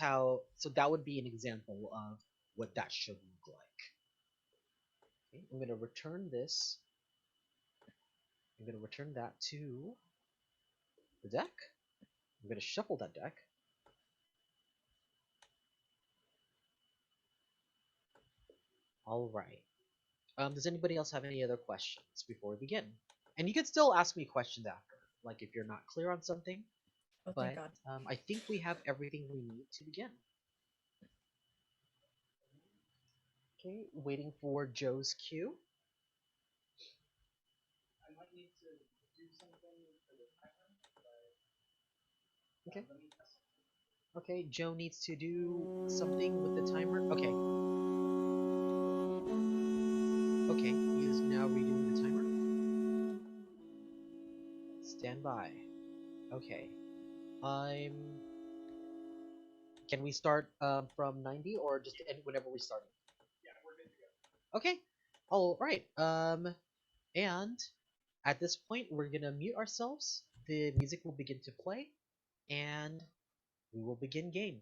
would be an example of what that should look like. Okay, I'm going to return this. I'm going to return that to the deck. I'm going to shuffle that deck. All right. Does anybody else have any other questions before we begin? And you can still ask me questions after, like if you're not clear on something. Oh, thank But God. I think we have everything we need to begin. Okay, waiting for Joe's cue. Okay. Okay, Joe needs to do something with the timer. Okay. Okay, he is now redoing the timer. Stand by. Okay. Can we start from 90 or just end whenever we start? Yeah, we're good to go. Okay. All right. And at this point, we're gonna mute ourselves. The music will begin to play, and we will begin game.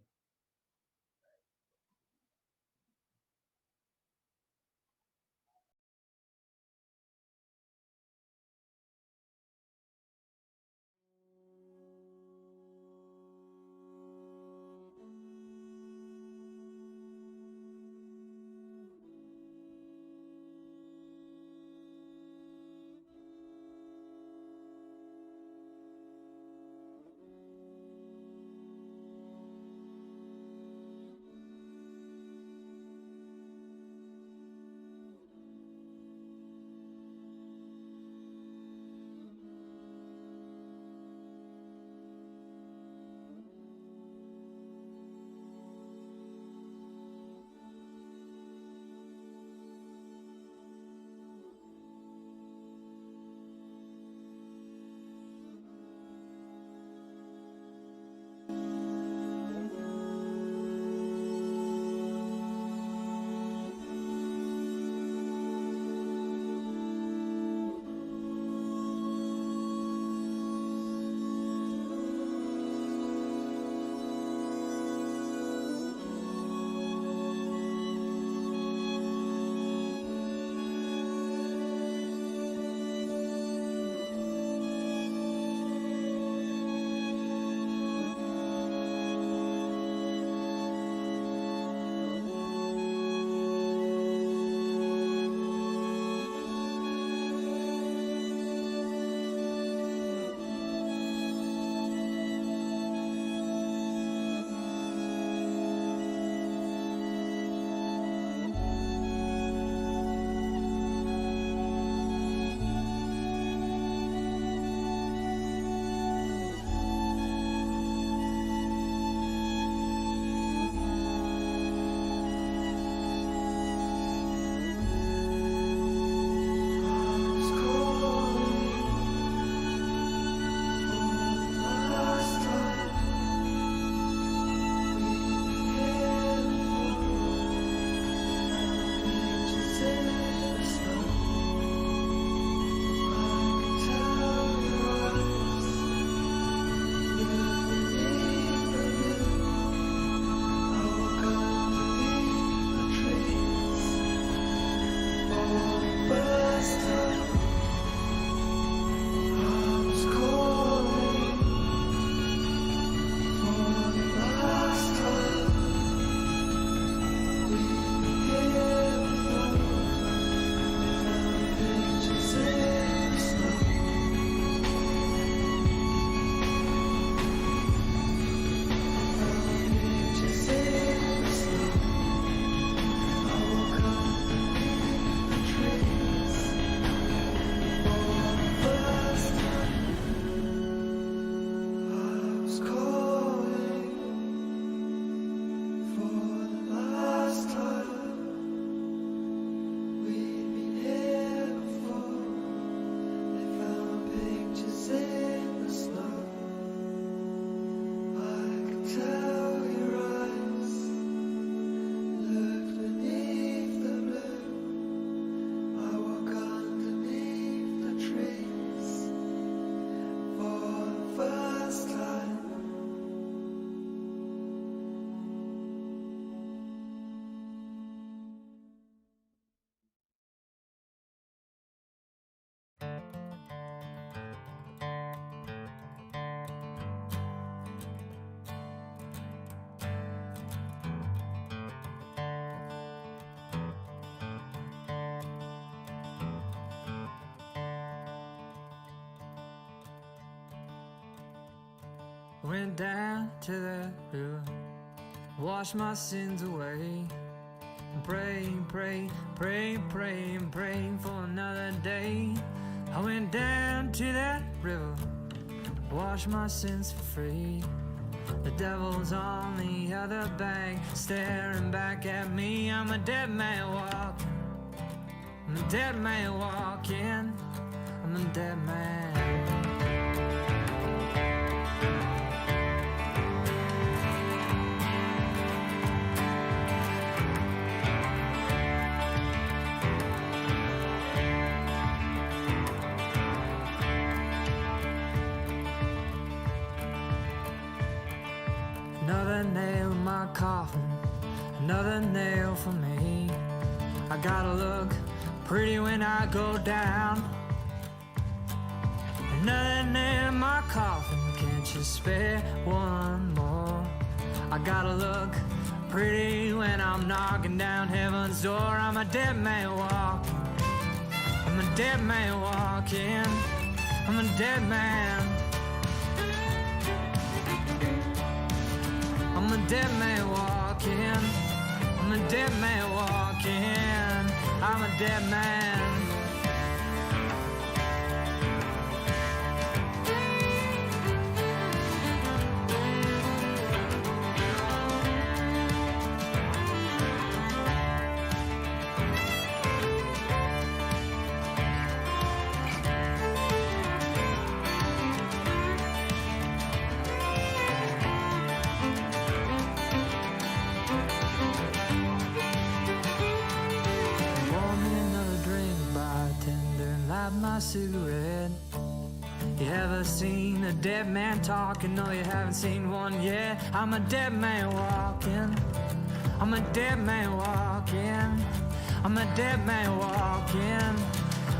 Went down to the river, washed my sins away. Praying, praying, praying, praying, praying for another day. I went down to that river, washed my sins for free. The devil's on the other bank, staring back at me. I'm a dead man walking. I'm a dead man walking. I'm a dead man. Another nail in my coffin, another nail for me. I gotta look pretty when I go down. Another nail in my coffin, can't you spare one more? I gotta look pretty when I'm knocking down heaven's door. I'm a dead man walking. I'm a dead man walking. I'm a dead man. I'm a dead man walking. I'm a dead man walking. I'm a dead man. My cigarette. You ever seen a dead man talking? No, you haven't seen one yet. I'm a dead man walking. I'm a dead man walking. I'm a dead man walking.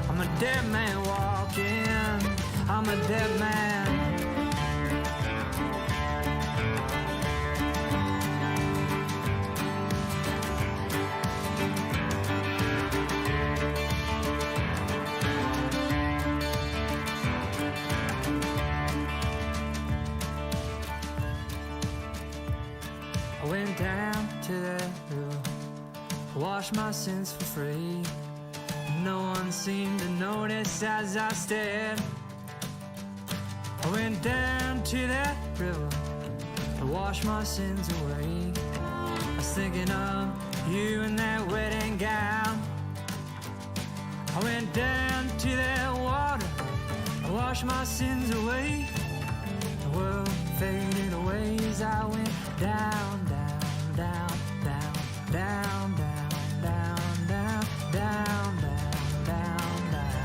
I'm a dead man walking. I'm a dead man. Went down to the river, washed my sins for free. No one seemed to notice as I stared. I went down to that river to wash my sins away. I was thinking of you in that wedding gown. I went down to that water, I washed my sins away. The world faded away as I went down, down, down, down, down, down, down, down, down, down, down, down.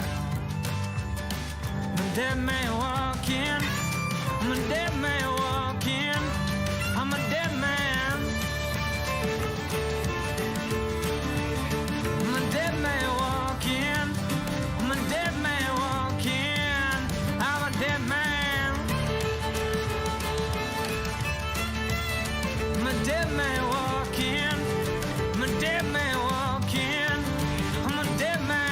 I'm a dead man walking. I'm a dead man walking. I'm a dead man. I'm a dead man walking. I'm a dead man walking. I'm a dead man. I'm a dead man walking. I'm a dead man walking. I'm a dead man.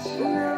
you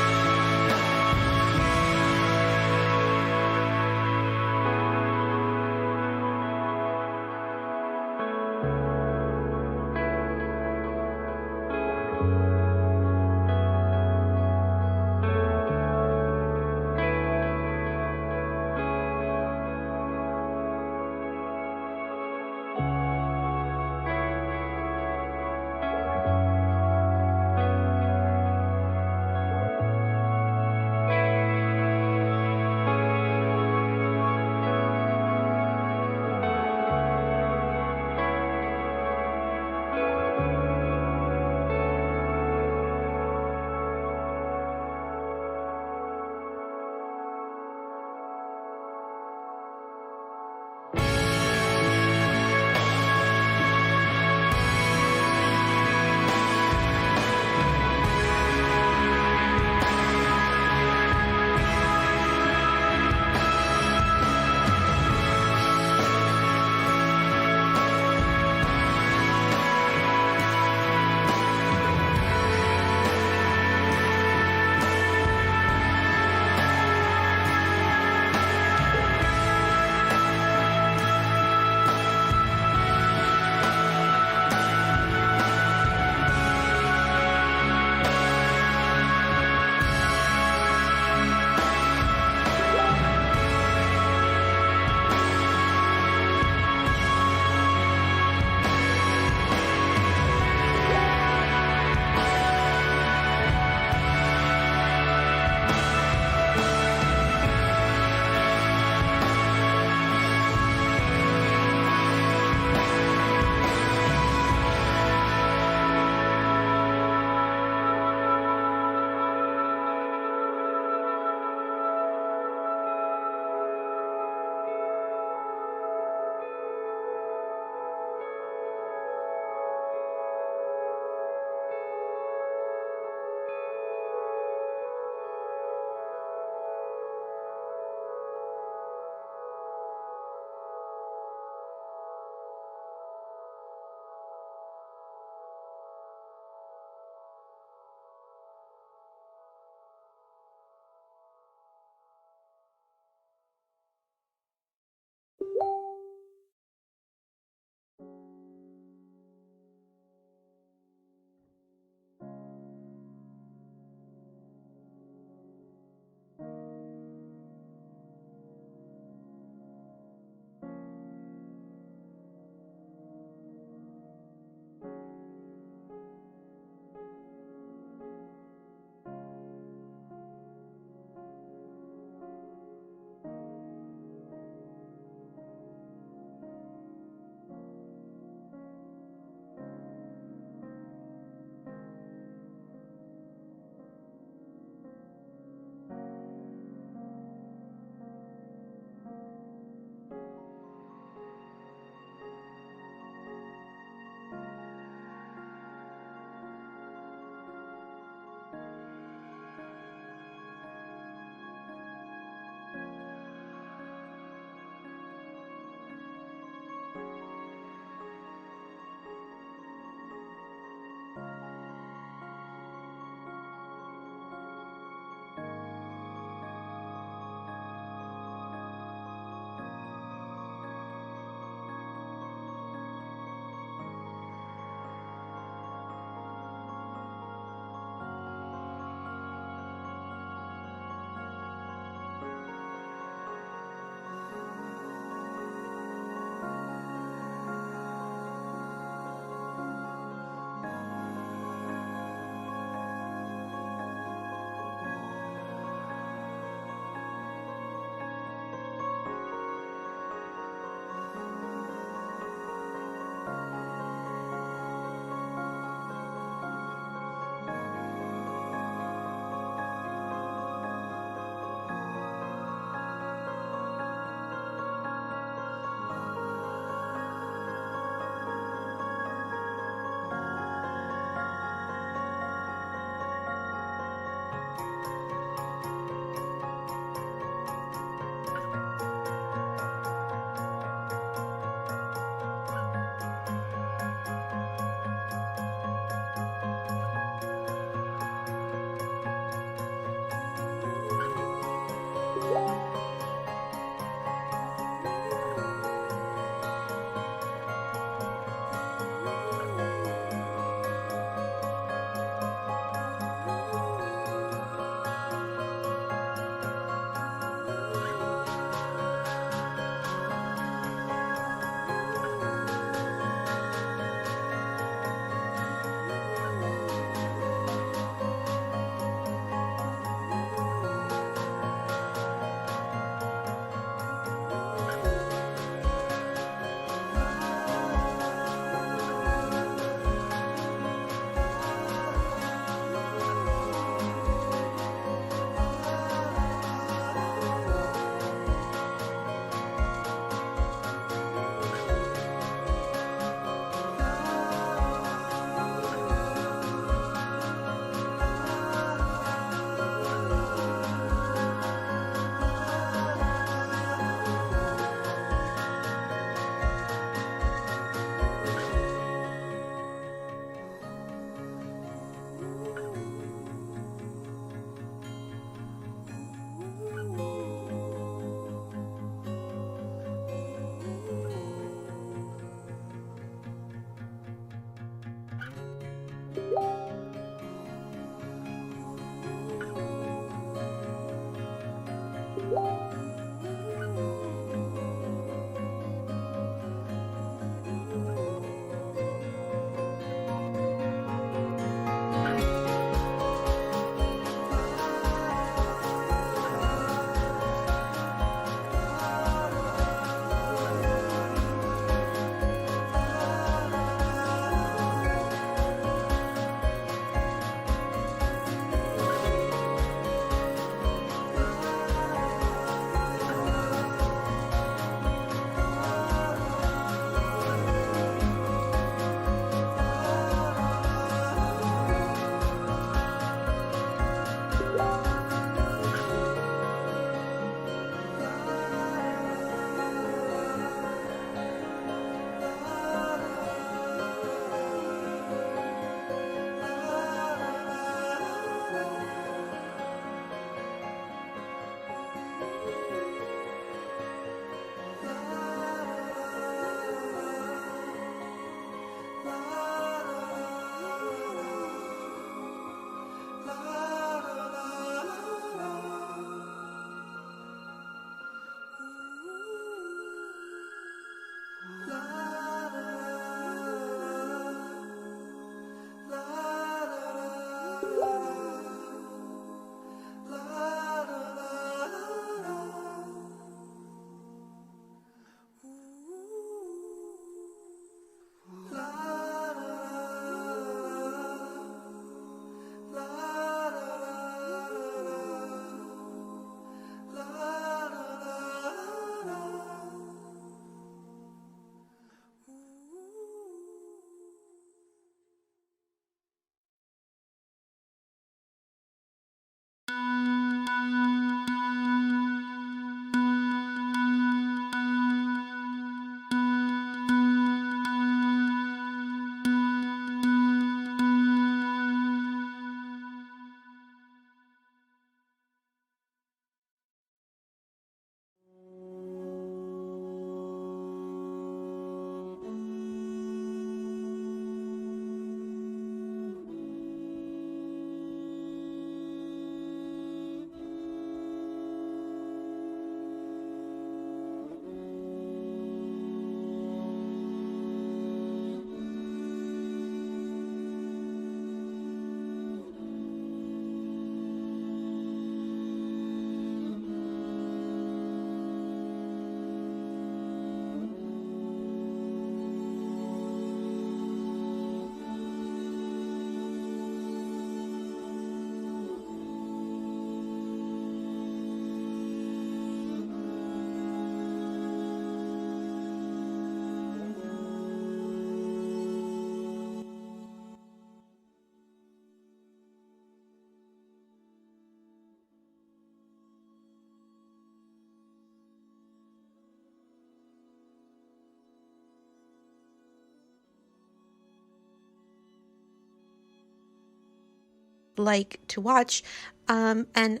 like to watch. And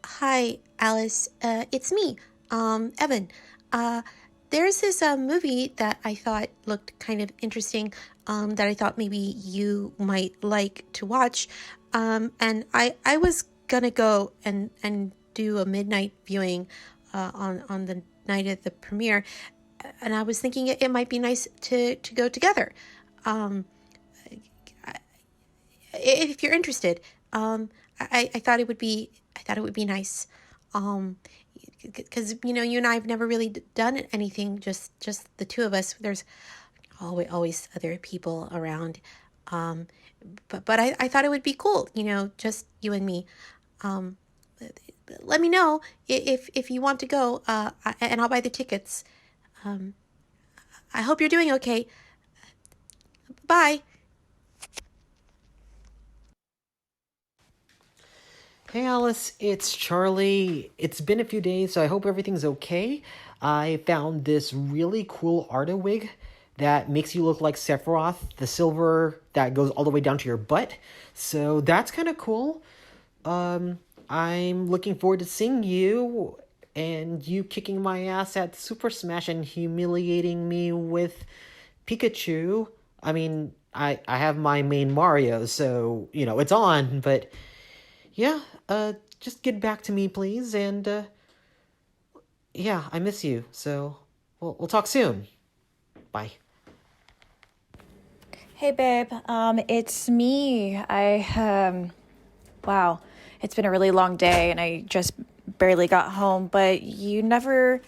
Hi, Alice. It's me, Evan. There's this movie that I thought looked kind of interesting, that I thought maybe you might like to watch. And I was gonna go and do a midnight viewing on the night of the premiere, and I was thinking it might be nice to go together. Um, if you're interested, I thought it would be nice, because you and I have never really done anything, just the two of us. There's always other people around, but I thought it would be cool, just you and me. Um, Let me know if you want to go, and I'll buy the tickets. Um, I hope you're doing okay. Bye. Hey Alice, it's Charlie. It's been a few days, so I hope everything's okay. I found this really cool Arda wig that makes you look like Sephiroth, the silver that goes all the way down to your butt. So that's kind of cool. I'm looking forward to seeing you and you kicking my ass at Super Smash and humiliating me with Pikachu. I mean, I have my main Mario, so, it's on, but yeah, just get back to me, please, and, yeah, I miss you, so we'll talk soon. Bye. Hey babe, it's me. Wow, it's been a really long day and I just barely got home, but you never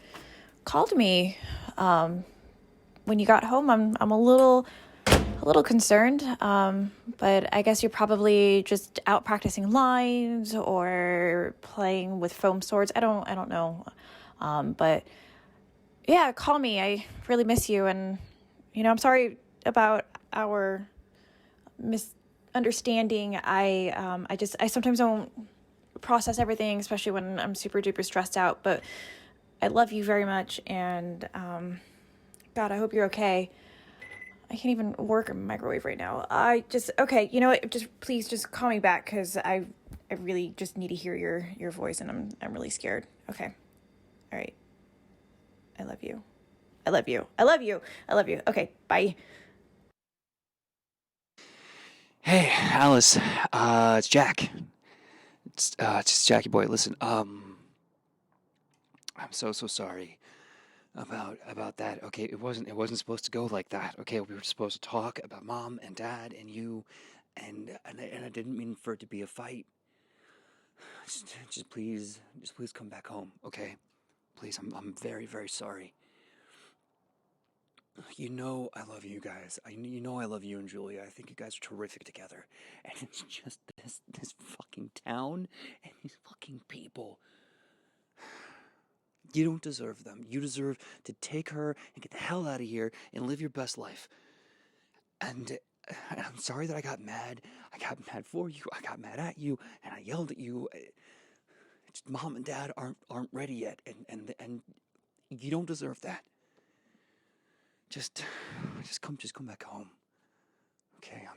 called me. When you got home, I'm a little concerned. But I guess you're probably just out practicing lines or playing with foam swords. I don't know. But yeah, call me. I really miss you, and I'm sorry about our misunderstanding. I sometimes don't process everything, especially when I'm super duper stressed out, but I love you very much, and God, I hope you're okay. I can't even work a microwave right now. Okay, you know what, please just call me back, because I really just need to hear your voice, and I'm really scared. Okay. All right. I love you. I love you. I love you. I love you. Okay, bye. Hey, Alice. It's Jack. It's just Jackie boy. Listen, I'm so sorry about that. Okay, it wasn't supposed to go like that. Okay, we were supposed to talk about mom and dad and you, and I didn't mean for it to be a fight. Just please come back home. Okay, please. I'm very very sorry. You know I love you guys. I love you and Julia. I think you guys are terrific together. And it's just this fucking town and these fucking people. You don't deserve them. You deserve to take her and get the hell out of here and live your best life. And I'm sorry that I got mad. I got mad for you. I got mad at you, and I yelled at you. Mom and Dad aren't ready yet, and you don't deserve that. Just come back home. Okay,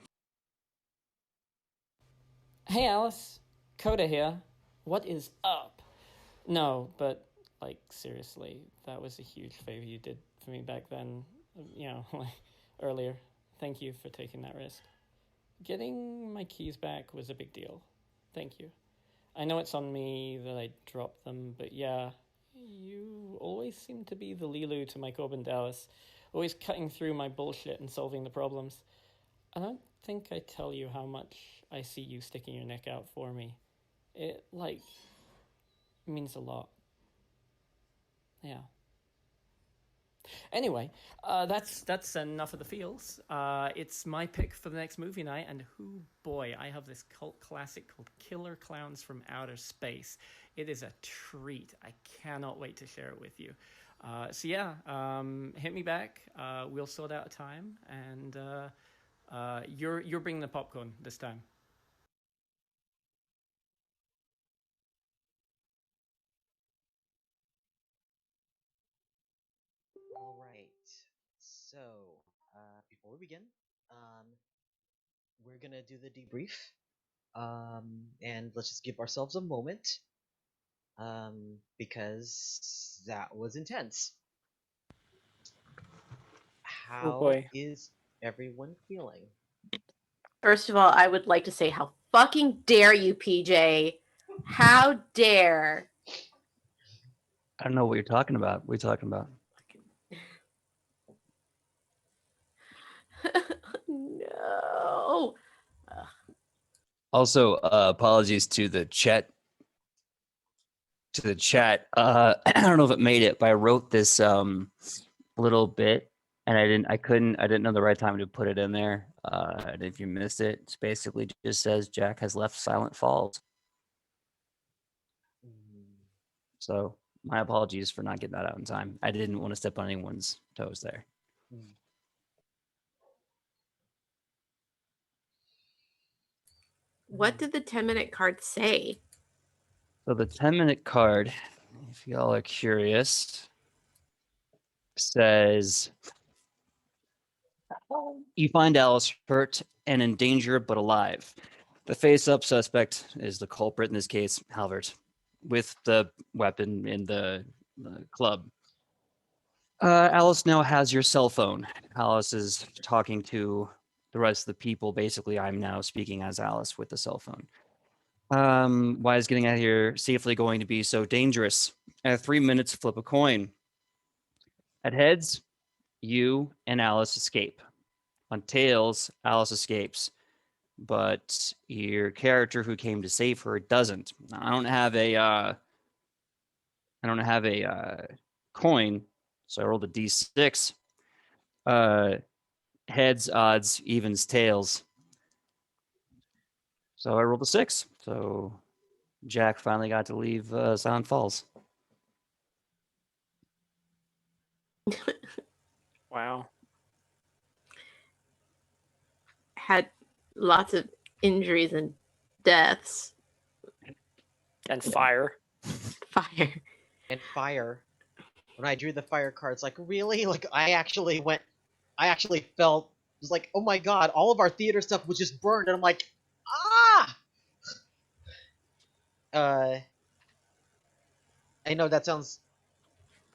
Hey Alice, Coda here. What is up? No, but like seriously, that was a huge favor you did for me back then. Like earlier. Thank you for taking that risk. Getting my keys back was a big deal. Thank you. I know it's on me that I dropped them, but yeah, you always seem to be the Lilu to my Corbin Dallas, always cutting through my bullshit and solving the problems. I don't think I tell you how much I see you sticking your neck out for me. It, means a lot. Yeah. Anyway, that's enough of the feels. It's my pick for the next movie night, and boy, I have this cult classic called Killer Clowns from Outer Space. It is a treat. I cannot wait to share it with you. So yeah, hit me back. We'll sort out a time, and you're bringing the popcorn this time. All right. So, before we begin, we're gonna do the debrief. And let's just give ourselves a moment, because that was intense. Oh How boy. is everyone feeling? First of all, I would like to say how fucking dare you, PJ? How dare? I don't know what you're talking about. What are you talking about? No. Also, apologies to the chat. I don't know if it made it, but I wrote this little bit, and I didn't know the right time to put it in there. And if you missed it, it's basically just says Jack has left Silent Falls. So my apologies for not getting that out in time. I didn't want to step on anyone's toes there. What did the 10-minute card say? So the 10-minute card, if y'all are curious, says you find Alice hurt and in danger but alive. The face-up suspect is the culprit, in this case, Halvert, with the weapon in the club. Alice now has your cell phone. Alice is talking to the rest of the people. Basically, I'm now speaking as Alice with the cell phone. Why is getting out of here safely going to be so dangerous? At 3 minutes, flip a coin. At heads, you and Alice escape. On tails, Alice escapes, but your character who came to save her doesn't. I don't have a coin, so I rolled a d6. Heads, odds, evens, tails. So I rolled a 6. So Jack finally got to leave Silent Falls. Wow. Had lots of injuries and deaths. And fire. Fire. And fire. When I drew the fire cards, like, really? Like, I actually felt, it was like, oh my god, all of our theater stuff was just burned, and I'm like, ah! I know that sounds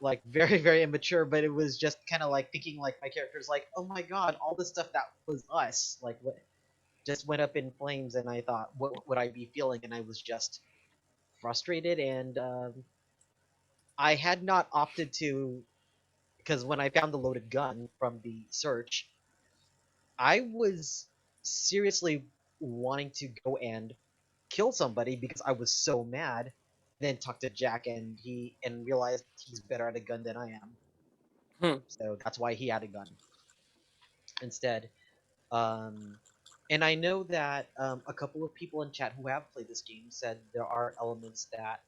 like very, very immature, but it was just kind of like thinking like my character's like, oh my god, all the stuff that was us, like, what just went up in flames, and I thought, what would I be feeling? And I was just frustrated, and I had not opted to, because when I found the loaded gun from the search, I was seriously wanting to go and kill somebody because I was so mad. Then talked to Jack, and realized he's better at a gun than I am. So that's why he had a gun instead. And I know that a couple of people in chat who have played this game said there are elements that,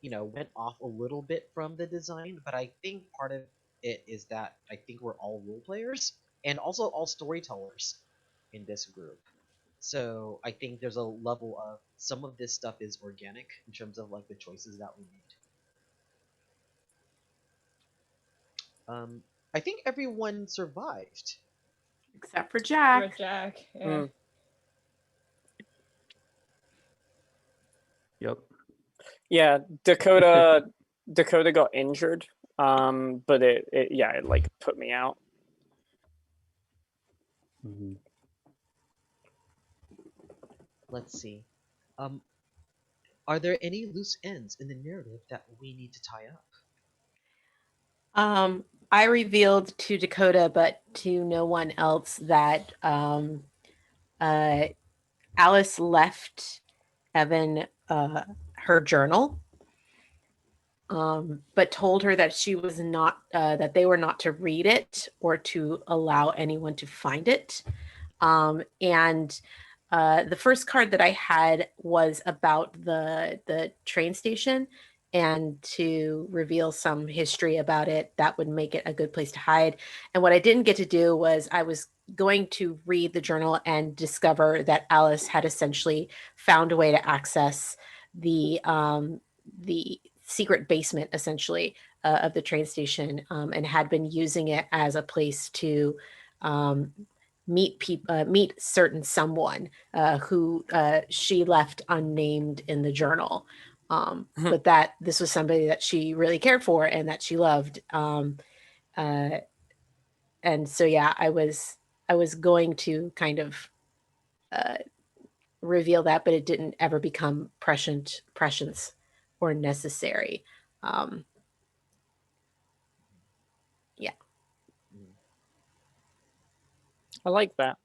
went off a little bit from the design, but I think part of it is that I think we're all role players and also all storytellers in this group. So I think there's a level of some of this stuff is organic in terms of like the choices that we made. I think everyone survived. Except for Jack. Jack. Yeah. Yep. Yeah, Dakota got injured. But it like put me out. Mm-hmm. Let's see. Are there any loose ends in the narrative that we need to tie up? I revealed to Dakota, but to no one else, that Alice left Evan her journal, but told her that she was not, that they were not to read it or to allow anyone to find it. And the first card that I had was about the train station, and to reveal some history about it that would make it a good place to hide. And what I didn't get to do was I was going to read the journal and discover that Alice had essentially found a way to access the secret basement, essentially, of the train station, and had been using it as a place to meet certain someone who she left unnamed in the journal. But that this was somebody that she really cared for and that she loved. And so yeah, I was going to kind of reveal that, but it didn't ever become prescient or necessary. Yeah. I like that.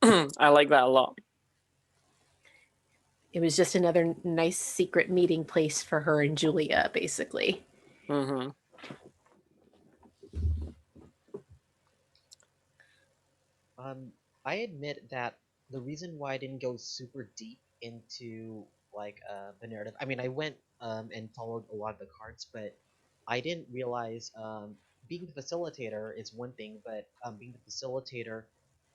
I like that a lot. It was just another nice secret meeting place for her and Julia, basically. Mm-hmm. I admit that the reason why I didn't go super deep into like the narrative. I mean, I went and followed a lot of the cards, but I didn't realize being the facilitator is one thing, but being the facilitator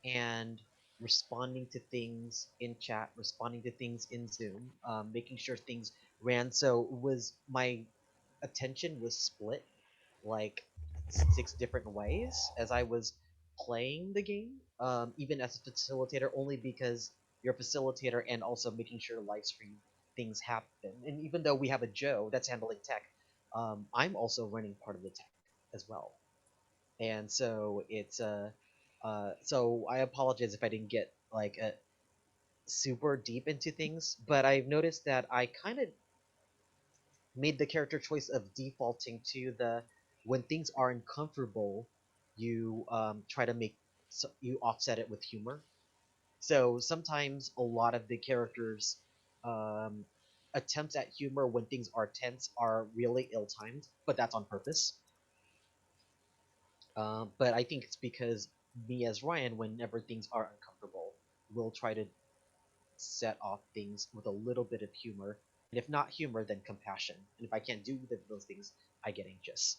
and responding to things in chat, responding to things in Zoom, making sure things ran. So was my attention was split like 6 different ways as I was playing the game, even as a facilitator, only because you're a facilitator and also making sure live stream things happen. And even though we have a Joe that's handling tech, I'm also running part of the tech as well. And so it's so I apologize if I didn't get like super deep into things, but I've noticed that I kind of made the character choice of defaulting to the when things are uncomfortable, you try to make you offset it with humor. So sometimes a lot of the characters' um, attempts at humor when things are tense are really ill-timed, but that's on purpose. But I think it's because me as Ryan, whenever things are uncomfortable, will try to set off things with a little bit of humor. And if not humor, then compassion. And if I can't do either of those things, I get anxious.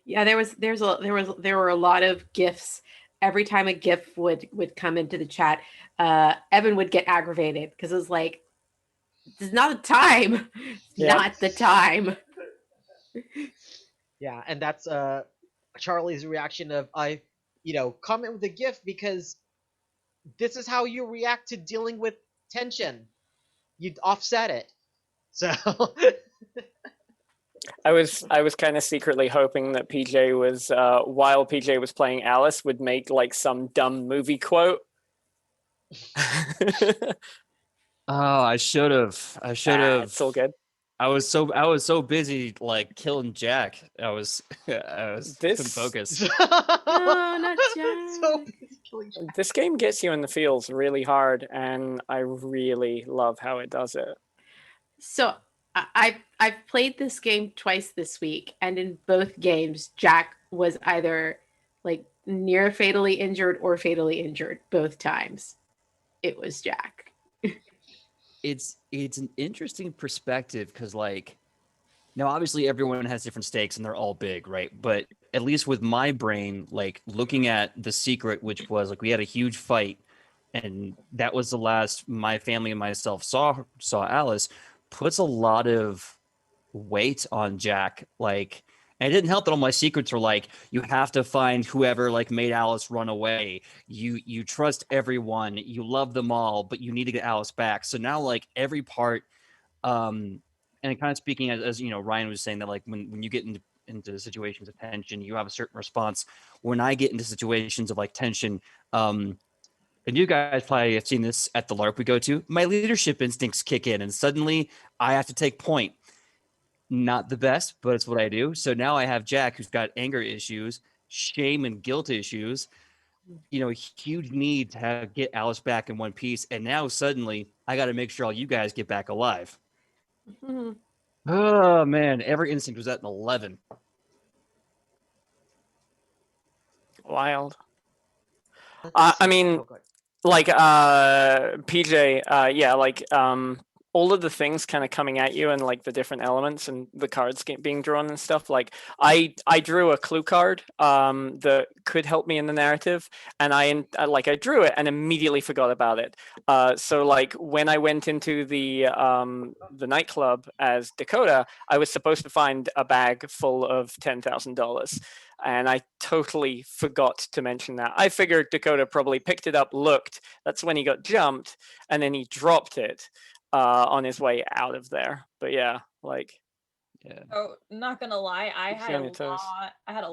Yeah, there were a lot of gifs. Every time a gif would come into the chat, Evan would get aggravated because it was like, "This is not the time. It's Yep. not the time." Yeah, and that's Charlie's reaction of comment with a gif because this is how you react to dealing with tension. You'd offset it. So I was kind of secretly hoping that PJ was while PJ was playing Alice would make like some dumb movie quote. Oh, I should have. It's all good. I was so busy like killing Jack. I was couldn't focus. No, not Jack. so killing Jack. This game gets you in the feels really hard, and I really love how it does it. So I've played this game twice this week, and in both games, Jack was either like near fatally injured or fatally injured. Both times, it was Jack. It's an interesting perspective because like now obviously everyone has different stakes and they're all big, right? But at least with my brain, like looking at the secret, which was like we had a huge fight, and that was the last my family and myself saw Alice, puts a lot of weight on Jack. Like, and it didn't help that all my secrets were like, you have to find whoever like made Alice run away. You trust everyone, you love them all, but you need to get Alice back. So now like every part, and kind of speaking as you know, Ryan was saying that like when you get into situations of tension, you have a certain response. When I get into situations of like tension, and you guys probably have seen this at the LARP we go to, my leadership instincts kick in and suddenly I have to take point. Not the best, but it's what I do. So now I have Jack who's got anger issues, shame and guilt issues, huge need to get Alice back in one piece. And now suddenly I got to make sure all you guys get back alive. Oh man, every instinct was at an 11. Wild. I mean, like PJ, yeah, like all of the things kind of coming at you and like the different elements and the cards being drawn and stuff. Like I drew a clue card that could help me in the narrative, and I drew it and immediately forgot about it. So like when I went into the nightclub as Dakota, I was supposed to find a bag full of $10,000. And I totally forgot to mention that. I figured Dakota probably picked it up, looked. That's when he got jumped, and then he dropped it on his way out of there. But yeah, like. Yeah. Oh, not gonna lie, I Keeps had you on a your toes.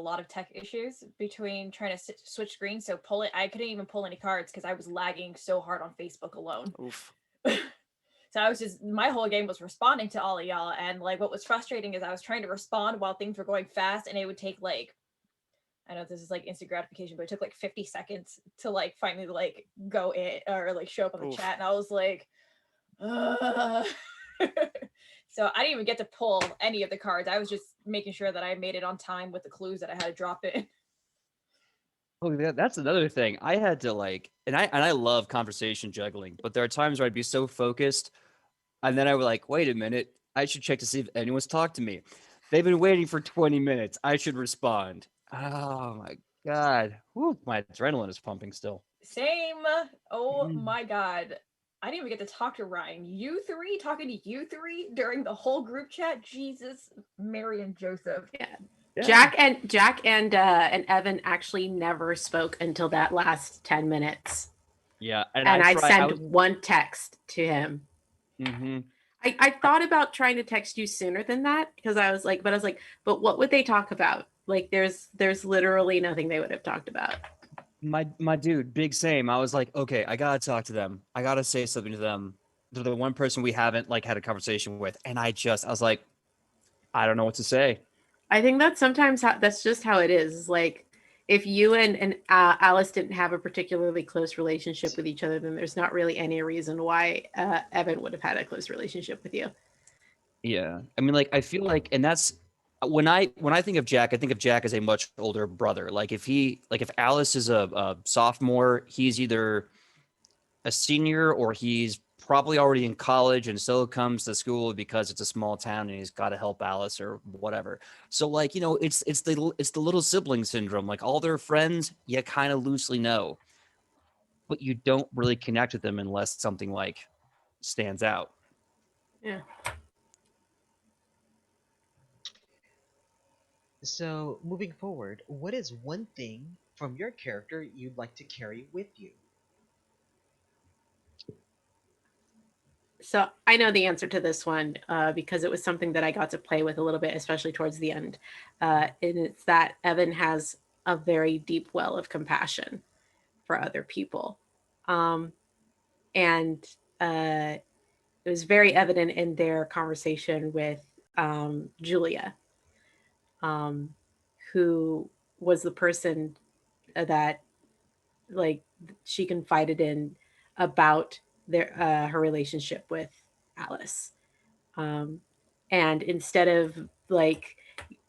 lot of tech issues between trying to switch screens. So I couldn't even pull any cards because I was lagging so hard on Facebook alone. Oof. So I was just, my whole game was responding to all of y'all, and like what was frustrating is I was trying to respond while things were going fast, and it would take like, I know this is like instant gratification, but it took like 50 seconds to like finally like go in or like show up on the Oof. chat, and I was like, ugh. So I didn't even get to pull any of the cards. I was just making sure that I made it on time with the clues that I had to drop in. Oh, that's another thing. I had to like, and I love conversation juggling, but there are times where I'd be so focused, and then I would like, wait a minute, I should check to see if anyone's talked to me. They've been waiting for 20 minutes. I should respond. Oh my god. Whew, my adrenaline is pumping still. Same. Oh my god. I didn't even get to talk to Ryan. You three talking to you three during the whole group chat. Jesus, Mary and Joseph. Yeah. Yeah. Jack and Evan actually never spoke until that last 10 minutes. Yeah, And I sent one text to him. Mm-hmm. I thought about trying to text you sooner than that because I was like, but what would they talk about? Like there's literally nothing they would have talked about. My dude, big same. I was like, okay, I gotta talk to them. I gotta say something to them. They're the one person we haven't like had a conversation with, and I was like, I don't know what to say. I think that's sometimes that's just how it is. Like if you and Alice didn't have a particularly close relationship with each other, then there's not really any reason why Evan would have had a close relationship with you. Yeah, I mean, like I feel like, and that's when I think of Jack, I think of Jack as a much older brother. Like if Alice is a sophomore, he's either a senior or he's probably already in college and still comes to school because it's a small town and he's got to help Alice or whatever. So like, you know, it's the little sibling syndrome. Like all their friends you kind of loosely know, but you don't really connect with them unless something like stands out. Yeah. So, moving forward, what is one thing from your character you'd like to carry with you? So I know the answer to this one because it was something that I got to play with a little bit, especially towards the end. And it's that Evan has a very deep well of compassion for other people. And it was very evident in their conversation with Julia, who was the person that like she confided in about her relationship with Alice. And instead of like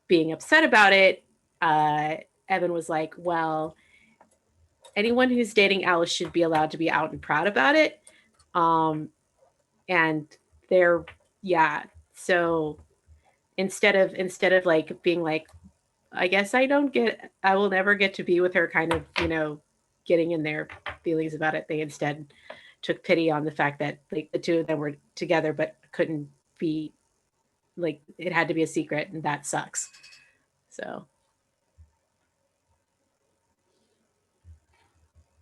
being upset about it, Evan was like, well, anyone who's dating Alice should be allowed to be out and proud about it. And they're, yeah. So instead of like being like, I guess I will never get to be with her kind of, getting in their feelings about it. They instead took pity on the fact that like the two of them were together, but couldn't be like, it had to be a secret and that sucks. So.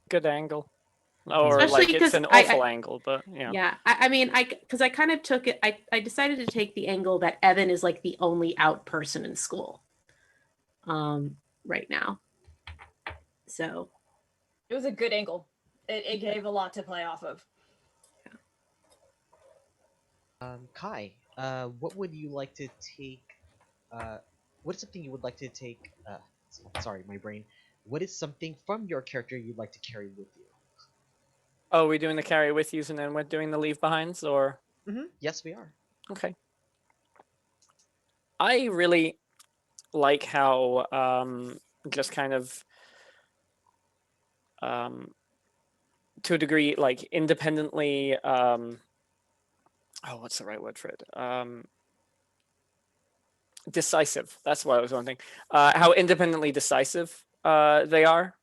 Good angle. Or Especially like it's an awful angle, but yeah. Yeah. I mean, because I kind of took it, I decided to take the angle that Evan is like the only out person in school right now. So. It was a good angle. It gave a lot to play off of. Kai, what would you like to take? What is something you would like to take? Sorry, my brain. What is something from your character you'd like to carry with you? Oh, are we doing the carry with yous and then we're doing the leave behinds, or? Yes, we are. Okay. I really like how just kind of to a degree like independently what's the right word for it? Decisive. That's what I was wanting. How independently decisive they are.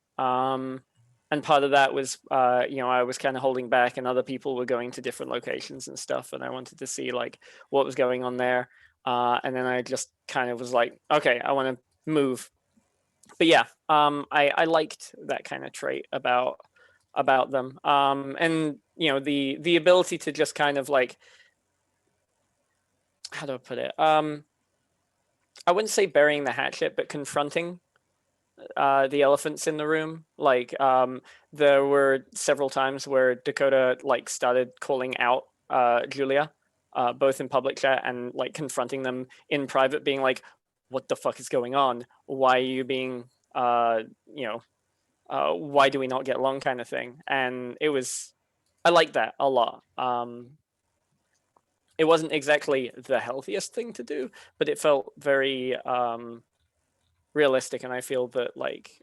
And part of that was, I was kind of holding back, and other people were going to different locations and stuff, and I wanted to see like what was going on there. And then I just kind of was like, okay, I want to move. But yeah, I liked that kind of trait about them. And the ability to just kind of like, how do I put it? I wouldn't say burying the hatchet, but confronting the elephants in the room. Like, there were several times where Dakota like started calling out Julia, both in public chat and like confronting them in private, being like, "What the fuck is going on? Why are you being, why do we not get along?" kind of thing. And I liked that a lot. It wasn't exactly the healthiest thing to do, but it felt very realistic, and I feel that like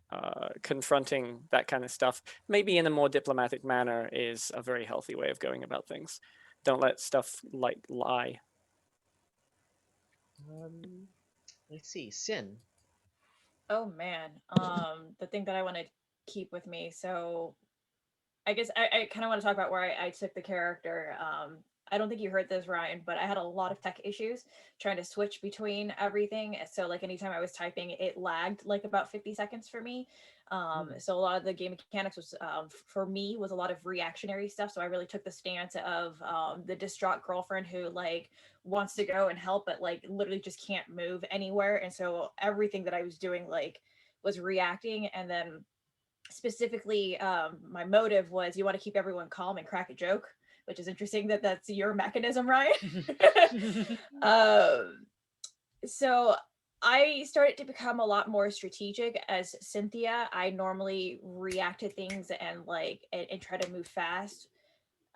confronting that kind of stuff, maybe in a more diplomatic manner, is a very healthy way of going about things. Don't let stuff like lie. Let's see, Sin. Oh man, the thing that I want to keep with me. So I guess I kind of want to talk about where I took the character. I don't think you heard this, Ryan, but I had a lot of tech issues trying to switch between everything. So like anytime I was typing, it lagged like about 50 seconds for me. So a lot of the game mechanics was for me was a lot of reactionary stuff. So I really took the stance of the distraught girlfriend who like wants to go and help, but like literally just can't move anywhere. And so everything that I was doing like was reacting. And then specifically, my motive was you want to keep everyone calm and crack a joke, which is interesting that that's your mechanism, Ryan. So I started to become a lot more strategic as Cynthia. I normally react to things and and try to move fast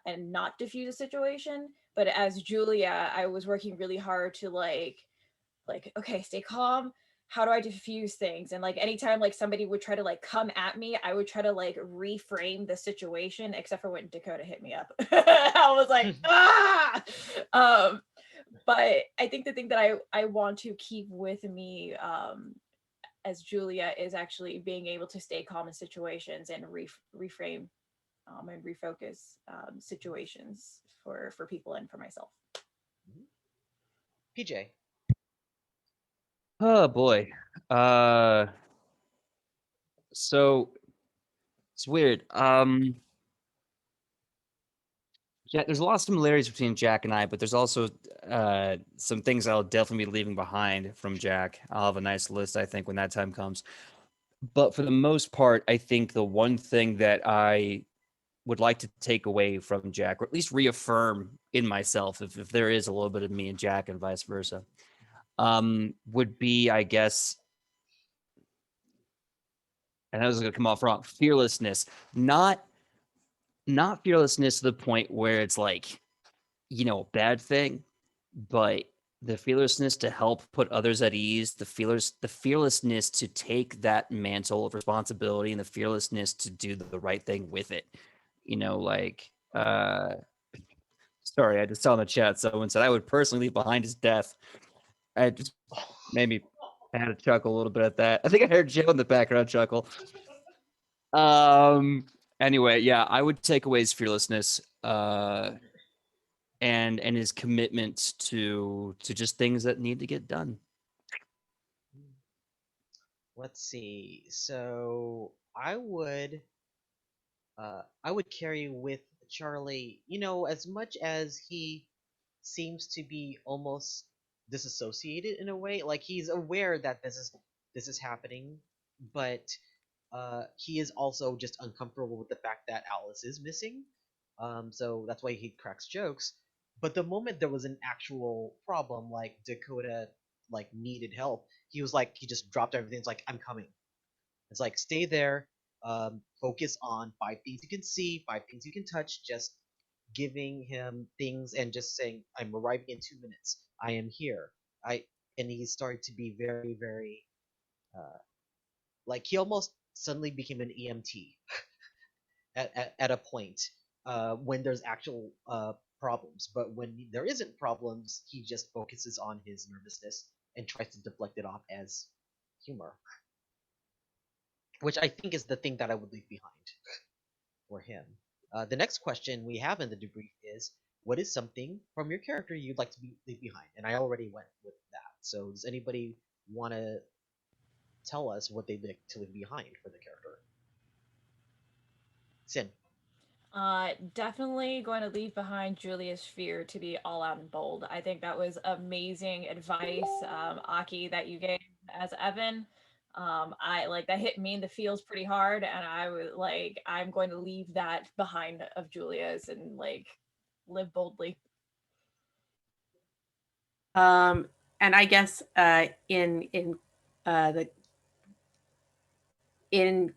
and not diffuse a situation. But as Julia, I was working really hard to okay, stay calm. How do I diffuse things? And like anytime like somebody would try to like come at me, I would try to like reframe the situation, except for when Dakota hit me up. I was like, ah. But I think the thing that I want to keep with me as Julia is actually being able to stay calm in situations and reframe and refocus situations for people and for myself. PJ. Oh boy. So it's weird. Yeah, there's a lot of similarities between Jack and I, but there's also some things I'll definitely be leaving behind from Jack. I'll have a nice list, I think, when that time comes. But for the most part, I think the one thing that I would like to take away from Jack, or at least reaffirm in myself, if there is a little bit of me and Jack and vice versa, would be, I guess, and that was going to come off wrong, fearlessness. Not fearlessness to the point where it's like, a bad thing, but the fearlessness to help put others at ease, the fearlessness to take that mantle of responsibility, and the fearlessness to do the right thing with it. Sorry, I just saw in the chat someone said I would personally leave behind his death. I just maybe had to chuckle a little bit at that. I think I heard Joe in the background chuckle. Anyway, yeah, I would take away his fearlessness, and his commitment to just things that need to get done. Let's see. So I would carry with Charlie, as much as he seems to be almost disassociated in a way, like he's aware that this is happening, but he is also just uncomfortable with the fact that Alice is missing. So that's why he cracks jokes. But the moment there was an actual problem, like Dakota like needed help, he just dropped everything. It's like, I'm coming. It's like, stay there, focus on 5 things you can see, 5 things you can touch, just giving him things and just saying, I'm arriving in 2 minutes. I am here. And he started to be very, very like he almost suddenly became an EMT at a point when there's actual problems. But when there isn't problems, he just focuses on his nervousness and tries to deflect it off as humor, which I think is the thing that I would leave behind for him. The next question we have in the debrief is, what is something from your character you'd like to leave behind? And I already went with that. So does anybody want to tell us what they'd like to leave behind for the character? Sin. Definitely going to leave behind Julia's fear to be all out and bold. I think that was amazing advice, Aki, that you gave as Evan. I like that hit me in the feels pretty hard, and I was like, I'm going to leave that behind of Julia's and like live boldly. And I guess in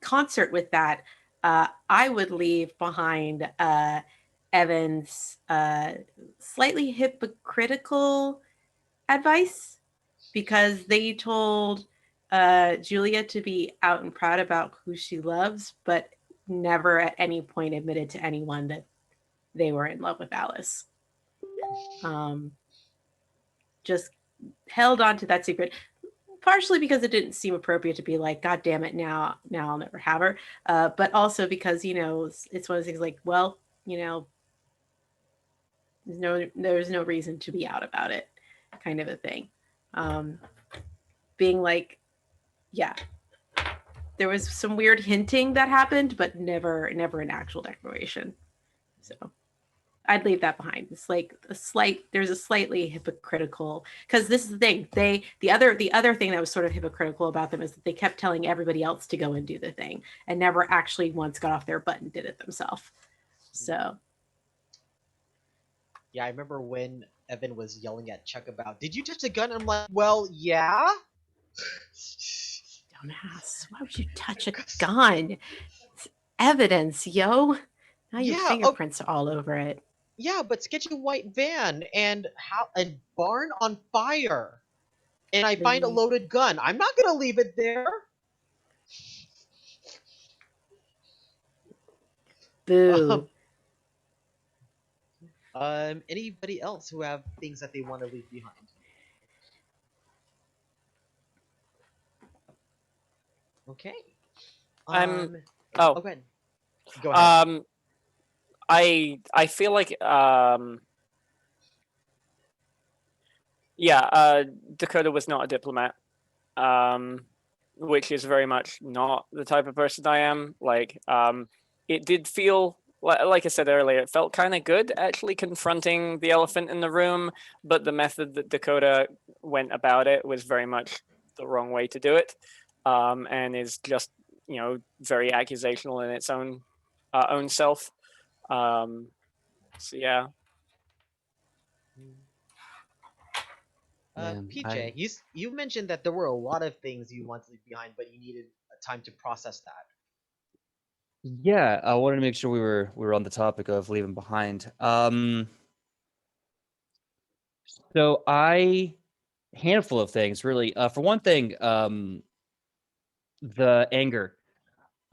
concert with that, I would leave behind Evan's slightly hypocritical advice, because they told Julia to be out and proud about who she loves, but never at any point admitted to anyone that they were in love with Alice. Just held on to that secret, partially because it didn't seem appropriate to be like, God damn it, now I'll never have her. But also because, you know, it's one of those things like, well, you know, there's no reason to be out about it, kind of a thing. Being like, yeah, there was some weird hinting that happened, but never an actual declaration. So I'd leave that behind. It's like there's a slightly hypocritical, because this is the thing. The other thing that was sort of hypocritical about them is that they kept telling everybody else to go and do the thing and never actually once got off their butt and did it themselves. So yeah, I remember when Evan was yelling at Chuck about, "Did you touch a gun?" I'm like, well, yeah. Dumbass, why would you touch a gun? It's evidence, yo. Now your fingerprints are all over it. Yeah, but sketchy white van and barn on fire, and I find a loaded gun. I'm not gonna leave it there. Boo. Anybody else who have things that they want to leave behind? Okay. Oh, go ahead. Go ahead. I feel like Dakota was not a diplomat, which is very much not the type of person I am. Like, it did feel like I said earlier, it felt kind of good actually confronting the elephant in the room, but the method that Dakota went about it was very much the wrong way to do it, and is just, you know, very accusational in its own self. So yeah. PJ, you mentioned that there were a lot of things you wanted to leave behind, but you needed time to process that. Yeah, I wanted to make sure we were on the topic of leaving behind. So handful of things really. For one thing, the anger.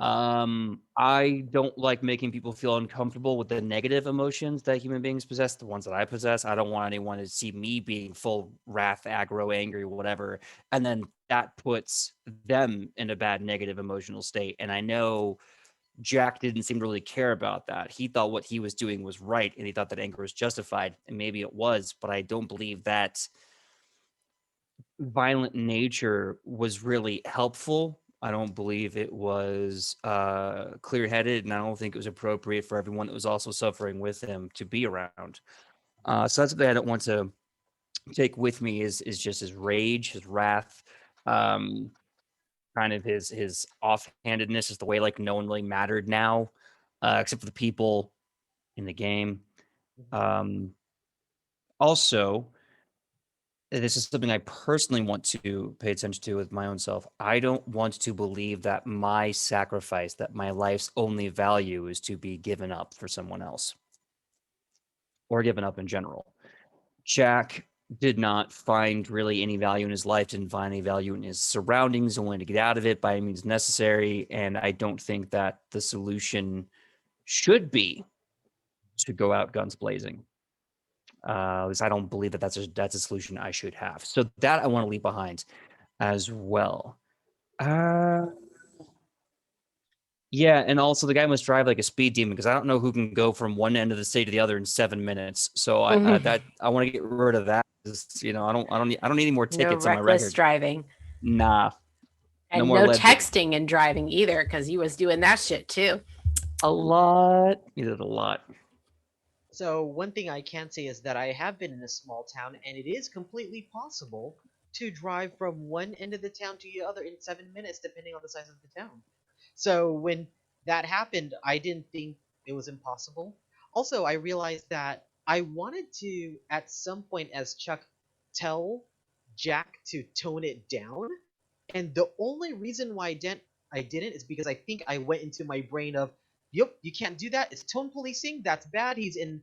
I don't like making people feel uncomfortable with the negative emotions that human beings possess, the ones that I possess. I don't want anyone to see me being full wrath, aggro, angry, whatever. And then that puts them in a bad negative emotional state. And I know Jack didn't seem to really care about that. He thought what he was doing was right, and he thought that anger was justified. And maybe it was, but I don't believe that violent nature was really helpful. I don't believe it was clear-headed, and I don't think it was appropriate for everyone that was also suffering with him to be around. So that's something I don't want to take with me is just his rage, his wrath, kind of his offhandedness, is the way like no one really mattered now, except for the people in the game. Also, this is something I personally want to pay attention to with my own self. I don't want to believe that my sacrifice, that my life's only value is to be given up for someone else or given up in general. Jack did not find really any value in his life, didn't find any value in his surroundings, and wanted to get out of it by any means necessary. And I don't think that the solution should be to go out guns blazing. At least I don't believe that that's a solution I should have. So that I want to leave behind as well. Yeah, and also the guy must drive like a speed demon because I don't know who can go from one end of the state to the other in 7 minutes. So I want to get rid of that. I don't need any more No tickets on my reckless record. driving. Nah, And more no lead. texting and driving either, because he was doing that shit too. A lot. He did a lot. So one thing I can say is that I have been in a small town, and it is completely possible to drive from one end of the town to the other in 7 minutes, depending on the size of the town. So when that happened, I didn't think it was impossible. Also, I realized that I wanted to, at some point, as Chuck, tell Jack to tone it down, and the only reason why I didn't is because I think I went into my brain of, yep, you can't do that. It's tone policing. That's bad. He's in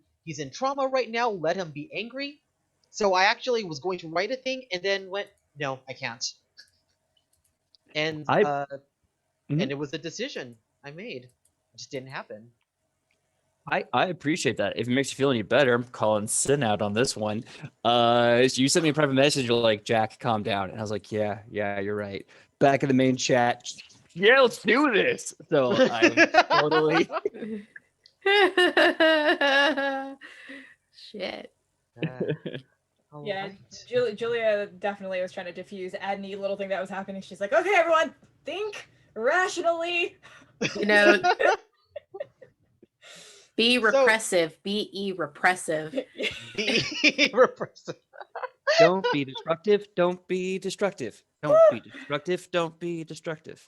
trauma right now. Let him be angry. So I actually was going to write a thing and then went, no, I can't. And and it was a decision I made. It just didn't happen. I appreciate that. If it makes you feel any better, I'm calling Sin out on this one. You sent me a private message. You're like, Jack, calm down. And I was like, yeah, you're right. Back in the main chat. Yeah, let's do this. So I'm totally. Shit. Yeah, right. Julia definitely was trying to diffuse any little thing that was happening. She's like, okay, everyone, think rationally. You know, be repressive, be repressive. Be repressive. Don't be destructive. Don't be destructive. Don't be destructive. Don't be destructive.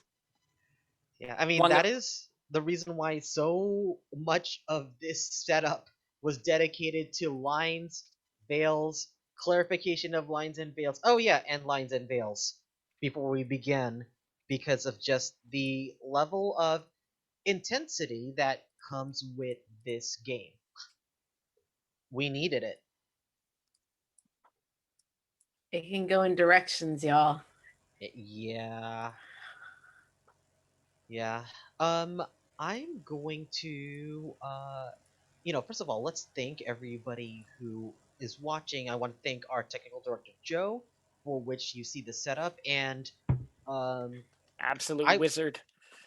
Yeah, I mean, that is the reason why so much of this setup was dedicated to lines, veils, clarification of lines and veils. Oh yeah, and lines and veils before we begin, because of just the level of intensity that comes with this game. We needed it. It can go in directions, y'all. Yeah. Yeah. I'm going to first of all, let's thank everybody who is watching. I want to thank our technical director Joe, for which you see the setup, and absolute wizard.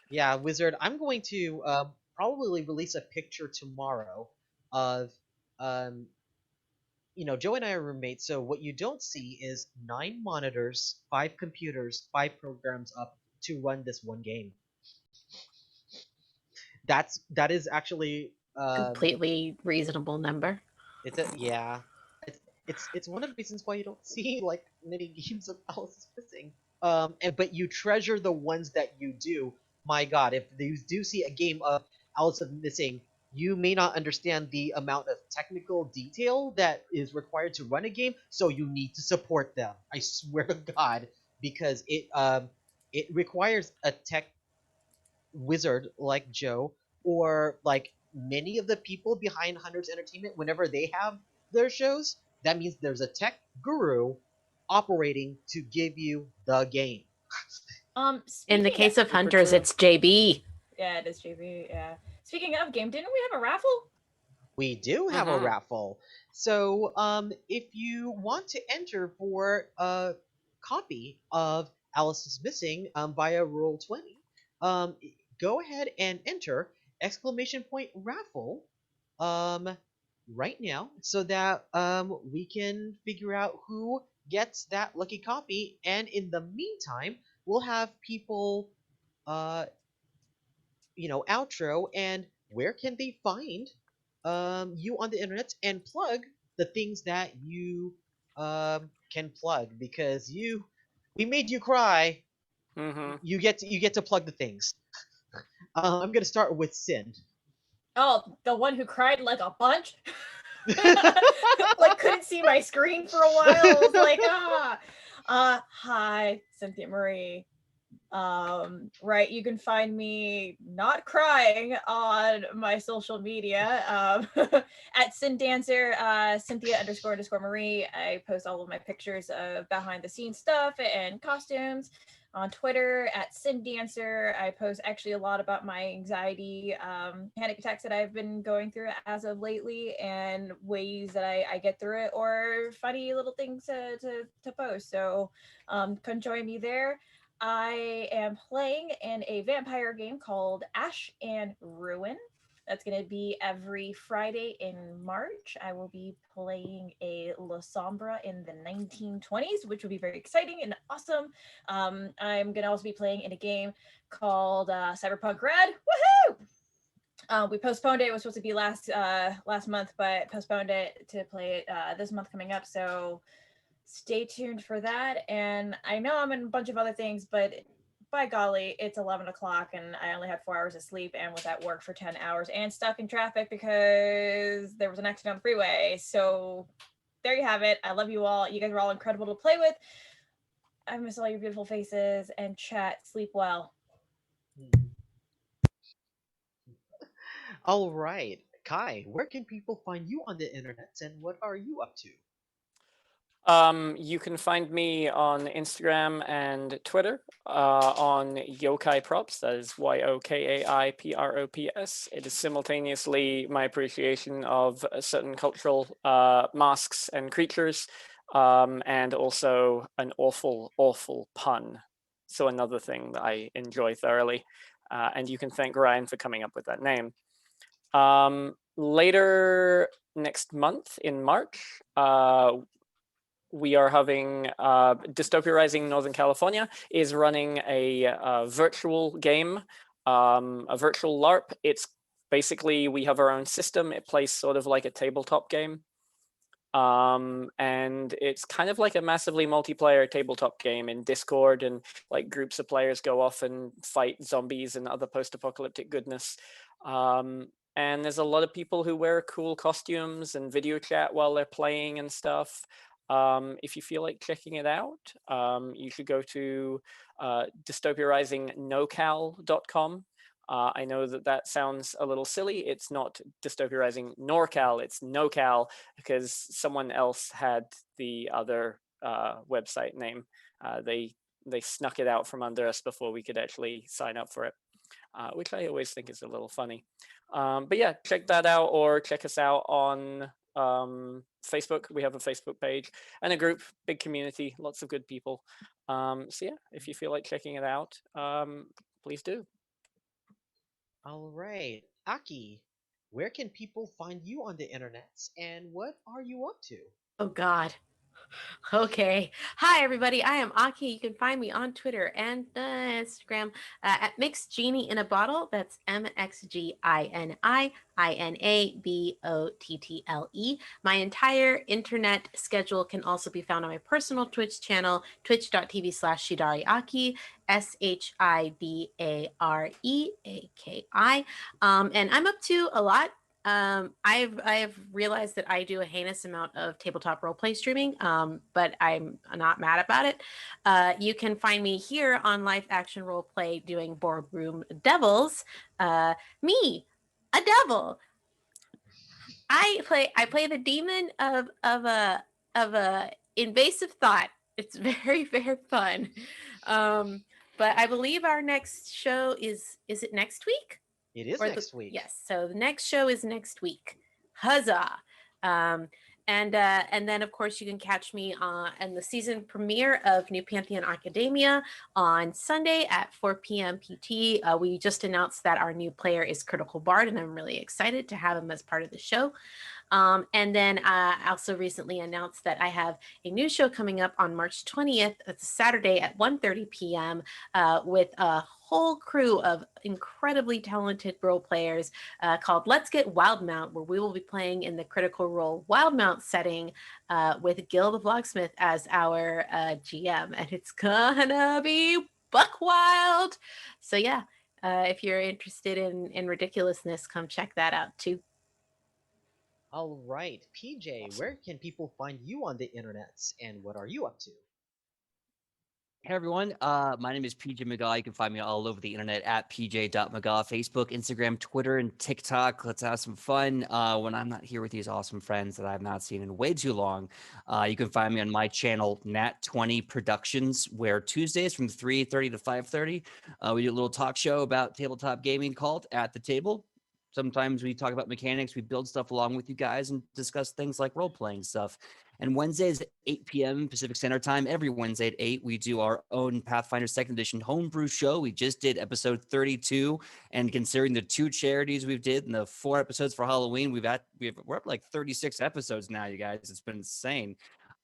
Yeah, wizard. I'm going to probably release a picture tomorrow of Joe and I are roommates, so what you don't see is 9 monitors, 5 computers, 5 programs up to run this one game. That is actually completely reasonable number. It's one of the reasons why you don't see like many games of Alice is Missing. But you treasure the ones that you do. My God, if you do see a game of Alice is Missing, you may not understand the amount of technical detail that is required to run a game, so you need to support them. I swear to God, because it requires a tech wizard like Joe, or like many of the people behind Hundreds Entertainment. Whenever they have their shows, that means there's a tech guru operating to give you the game. In the case of Hunters, it's JB. Yeah, it is JB. Yeah. Speaking of game, didn't we have a raffle? We do have a raffle. So, if you want to enter for a copy of Alice is Missing via Roll20, go ahead and enter !raffle right now, so that we can figure out who gets that lucky copy. And in the meantime, we'll have people outro, and where can they find you on the internet, and plug the things that you can plug, because we made you cry. You get to plug the things. I'm gonna start with Sin. Oh, the one who cried like a bunch. Like couldn't see my screen for a while. I was like, hi, Cynthia Marie. Right, you can find me not crying on my social media at Cindancer, Cynthia__Marie. I post all of my pictures of behind the scenes stuff and costumes. on Twitter at SinDancer. I post actually a lot about my anxiety, panic attacks that I've been going through as of lately, and ways that I get through it, or funny little things to post. So come join me there. I am playing in a vampire game called Ash and Ruin. That's going to be every Friday in March. I will be playing a La Sombra in the 1920s, which will be very exciting and awesome. I'm going to also be playing in a game called Cyberpunk Red. Woohoo! We postponed it. It was supposed to be last month, but postponed it to play it this month coming up. So stay tuned for that. And I know I'm in a bunch of other things, but by golly, it's 11 o'clock and I only had 4 hours of sleep and was at work for 10 hours and stuck in traffic because there was an accident on the freeway. So there you have it. I love you all. You guys are all incredible to play with. I miss all your beautiful faces and chat. Sleep well. All right, Kai, where can people find you on the internet, and what are you up to? You can find me on Instagram and Twitter on Yokai Props. That is YOKAIPROPS. It is simultaneously my appreciation of certain cultural masks and creatures, and also an awful, awful pun. So another thing that I enjoy thoroughly. And you can thank Ryan for coming up with that name. Later next month in March, we are having Dystopia Rising Northern California is running a virtual game, a virtual LARP. It's basically, we have our own system. It plays sort of like a tabletop game. And it's kind of like a massively multiplayer tabletop game in Discord, and like groups of players go off and fight zombies and other post-apocalyptic goodness. And there's a lot of people who wear cool costumes and video chat while they're playing and stuff. If you feel like checking it out, you should go to dystopiarisingnocal.com. I know that sounds a little silly. It's not Dystopia Rising NorCal, it's NoCal, because someone else had the other website name. They snuck it out from under us before we could actually sign up for it, which I always think is a little funny. But yeah, check that out, or check us out on Facebook. We have a Facebook page and a group, big community, lots of good people. So yeah, if you feel like checking it out, please do. All right, Aki, where can people find you on the internet, and what are you up to? Oh God. Okay. Hi, everybody. I am Aki. You can find me on Twitter and Instagram at Mixed Genie in a Bottle. That's MXGINIINABOTTLE. My entire internet schedule can also be found on my personal Twitch channel, twitch.tv/ShidariAki, SHIDAREAKI. And I'm up to a lot. I've realized that I do a heinous amount of tabletop roleplay streaming, but I'm not mad about it. You can find me here on Live Action Roleplay doing Boardroom Devils. Me, a devil. I play the demon of a invasive thought. It's very, very fun. But I believe our next show is it next week? It is next week. Yes. So the next show is next week. Huzzah! And then of course you can catch me in the season premiere of New Pantheon Academia on Sunday at 4 p.m. PT. We just announced that our new player is Critical Bard, and I'm really excited to have him as part of the show. And then I also recently announced that I have a new show coming up on March 20th. It's a Saturday at 1:30 p.m. With a whole crew of incredibly talented role players called Let's Get Wildmount, where we will be playing in the Critical Role Wildmount setting with Gil the Vlogsmith as our GM. And it's gonna be buck wild. So yeah, if you're interested in ridiculousness, come check that out too. All right, PJ, where can people find you on the internet, and what are you up to? Hey everyone, my name is PJ Megaw. You can find me all over the internet at pj.megaw, Facebook, Instagram, Twitter, and TikTok. Let's have some fun when I'm not here with these awesome friends that I've not seen in way too long. You can find me on my channel, Nat20 Productions, where Tuesdays from 3:30 to 5:30, we do a little talk show about tabletop gaming called At the Table. Sometimes we talk about mechanics, we build stuff along with you guys and discuss things like role-playing stuff. And Wednesdays at 8 p.m. Pacific Standard Time, every Wednesday at 8, we do our own Pathfinder 2nd Edition homebrew show. We just did episode 32, and considering the 2 charities we've did and the 4 episodes for Halloween, we're up like 36 episodes now, you guys. It's been insane.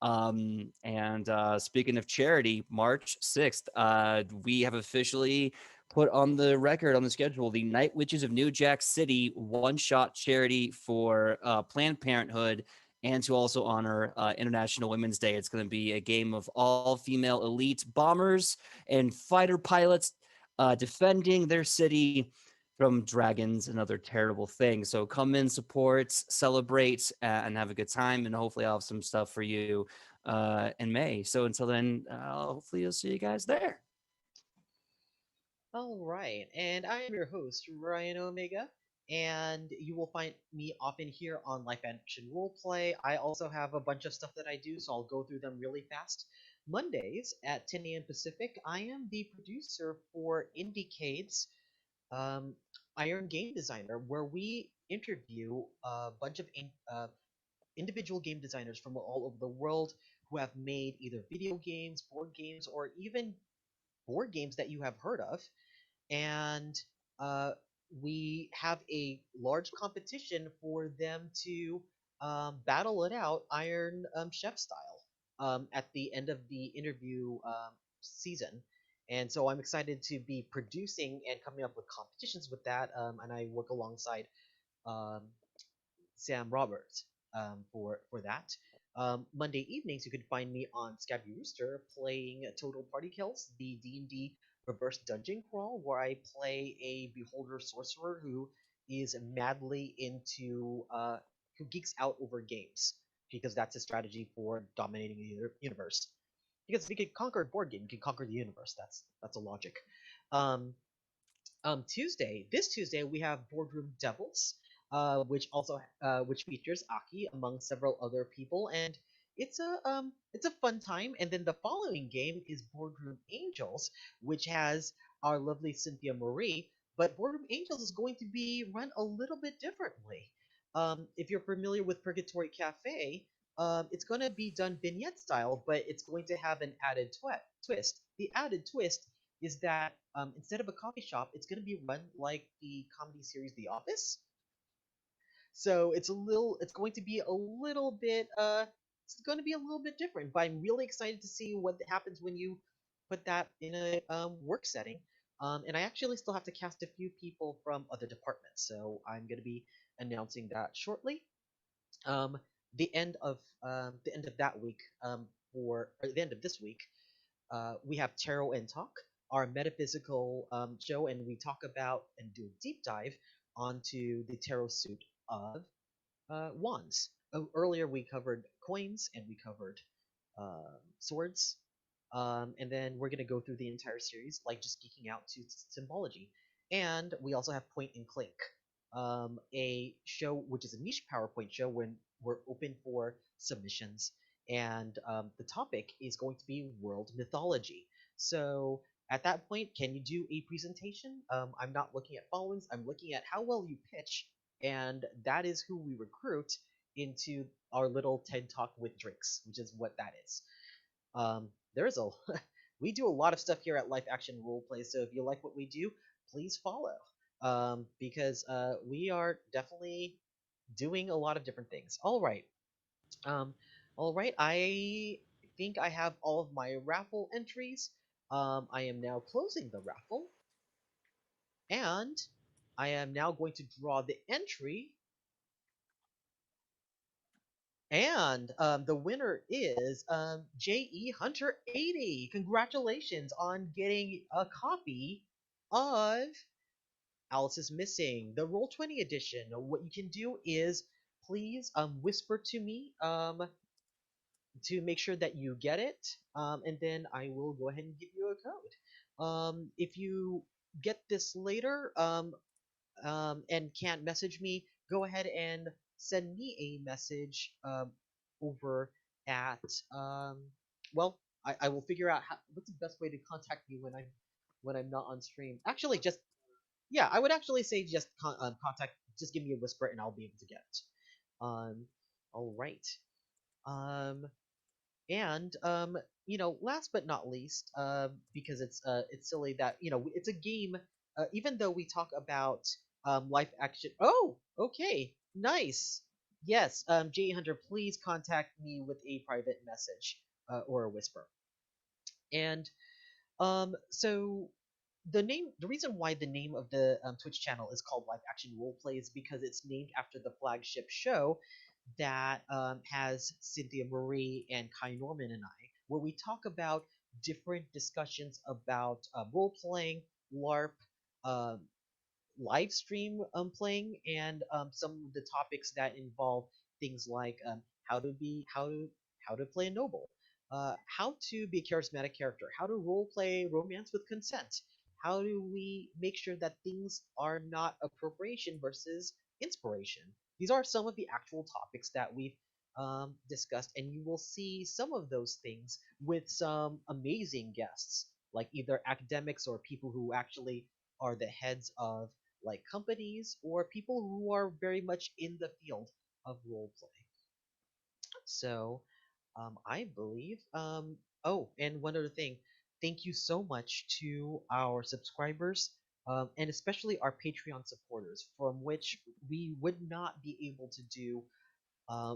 And speaking of charity, March 6th, we have officially put on the record on the schedule the Night Witches of New Jack City one-shot charity for Planned Parenthood, and to also honor International Women's Day. It's going to be a game of all-female elite bombers and fighter pilots defending their city from dragons and other terrible things. So come in, support, celebrate, and have a good time. And hopefully I'll have some stuff for you in May. So until then, hopefully you'll see you guys there. All right, and I am your host, Ryan Omega, and you will find me often here on Life Action Roleplay. I also have a bunch of stuff that I do, so I'll go through them really fast. Mondays at 10 a.m. Pacific, I am the producer for Indicate's um, Iron Game Designer, where we interview a bunch of individual game designers from all over the world who have made either video games, board games, or even board games that you have heard of, and uh, we have a large competition for them to battle it out Iron Chef style at the end of the interview season. And so I'm excited to be producing and coming up with competitions with that. And I work alongside um, Sam Roberts for that. Monday evenings, you can find me on Scabby Rooster playing Total Party Kills, the D&D reverse dungeon crawl, where I play a beholder sorcerer who is madly into who geeks out over games because that's his strategy for dominating the universe. Because if you can conquer a board game, you can conquer the universe. That's a logic. Um, this Tuesday we have Boardroom Devils, which features Aki among several other people, and it's a fun time. And then the following game is Boardroom Angels, which has our lovely Cynthia Marie. But Boardroom Angels is going to be run a little bit differently. If you're familiar with Purgatory Cafe, it's going to be done vignette style, but it's going to have an added twist. The added twist is that instead of a coffee shop, it's going to be run like the comedy series The Office. So it's going to be a little bit, it's going to be a little bit different. But I'm really excited to see what happens when you put that in a work setting. And I actually still have to cast a few people from other departments, so I'm going to be announcing that shortly. Um, the end of that week, or the end of this week, we have Tarot and Talk, our metaphysical show, and we talk about and do a deep dive onto the tarot suit of wands. Earlier, we covered coins and we covered swords, and then we're going to go through the entire series, like just geeking out to symbology. And we also have Point and Clink, a show which is a niche PowerPoint show when we're open for submissions. And the topic is going to be world mythology. So at that point, can you do a presentation? I'm not looking at followings, I'm looking at how well you pitch, and that is who we recruit into our little TED Talk with drinks, which is what that is. There's a we do a lot of stuff here at Life Action Roleplay, so if you like what we do, please follow. Because we are definitely doing a lot of different things. Um, all right. I think I have all of my raffle entries. I am now closing the raffle, and I am now going to draw the entry. And the winner is J.E. Hunter 80. Congratulations on getting a copy of Alice is Missing, the Roll20 edition. What you can do is please whisper to me to make sure that you get it, and then I will go ahead and give you a code. If you get this later, and can't message me, go ahead and send me a message over at well, I will figure out what's the best way to contact me when I'm not on stream. Actually, just yeah, I would actually say just contact, just give me a whisper and I'll be able to get it. All right. Um, and last but not least, because it's silly that it's a game. Even though we talk about live action. Oh, okay, nice. Yes, J Hunter, please contact me with a private message or a whisper. And so the reason why the name of the Twitch channel is called Live Action Roleplay is because it's named after the flagship show that has Cynthia Marie and Kai Norman and I, where we talk about different discussions about role playing, LARP, um, live stream playing, and some of the topics that involve things like how to play a noble, how to be a charismatic character, how to role play romance with consent, how do we make sure that things are not appropriation versus inspiration. These are some of the actual topics that we've discussed, and you will see some of those things with some amazing guests, like either academics or people who actually are the heads of like companies or people who are very much in the field of role play. So, I believe. Oh, and one other thing. Thank you so much to our subscribers, and especially our Patreon supporters, from which we would not be able to do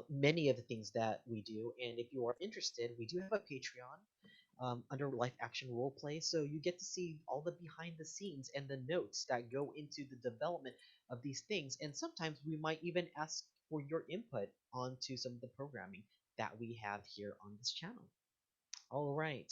many of the things that we do. And if you are interested, we do have a Patreon under Life Action Roleplay, so you get to see all the behind the scenes and the notes that go into the development of these things. And sometimes we might even ask for your input onto some of the programming that we have here on this channel. All right.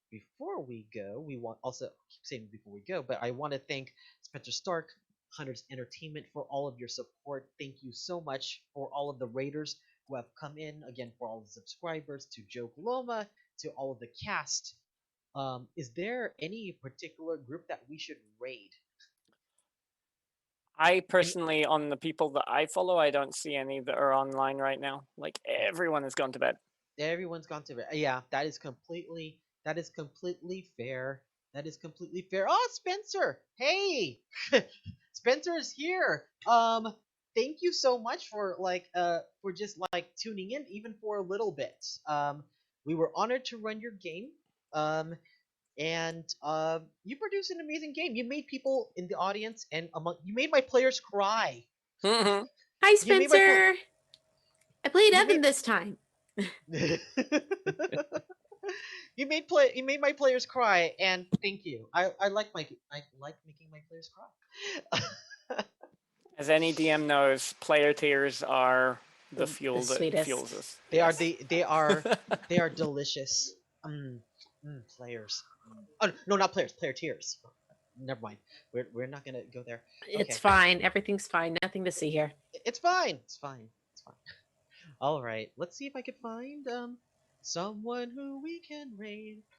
Before we go, we want also keep saying before we go, but I want to thank Spenser Starke, Hunters Entertainment for all of your support. Thank you so much for all of the raiders who have come in. Again, for all the subscribers, to Jo Paloma, to all of the cast. Is there any particular group that we should raid? I personally, on the people that I follow, I don't see any that are online right now. Like everyone has gone to bed. Everyone's gone to bed. Yeah, that is completely fair. That is completely fair. Oh, Spenser! Hey, Spenser is here. Thank you so much for for just like tuning in even for a little bit. We were honored to run your game. And you produced an amazing game. You made people in the audience and you made my players cry. Mm-hmm. Hi, You made my Spenser. I played you Evan made this time. you made my players cry, and thank you. I like making my players cry. As any DM knows, player tears are the fuel that sweetest. fuels us. They Yes. they are delicious. Players. Oh no, not players. Player tears. Never mind. We're not gonna go there. It's Okay. fine. Everything's fine. Nothing to see here. It's fine. It's fine. It's fine. All right. Let's see if I can find someone who we can raid.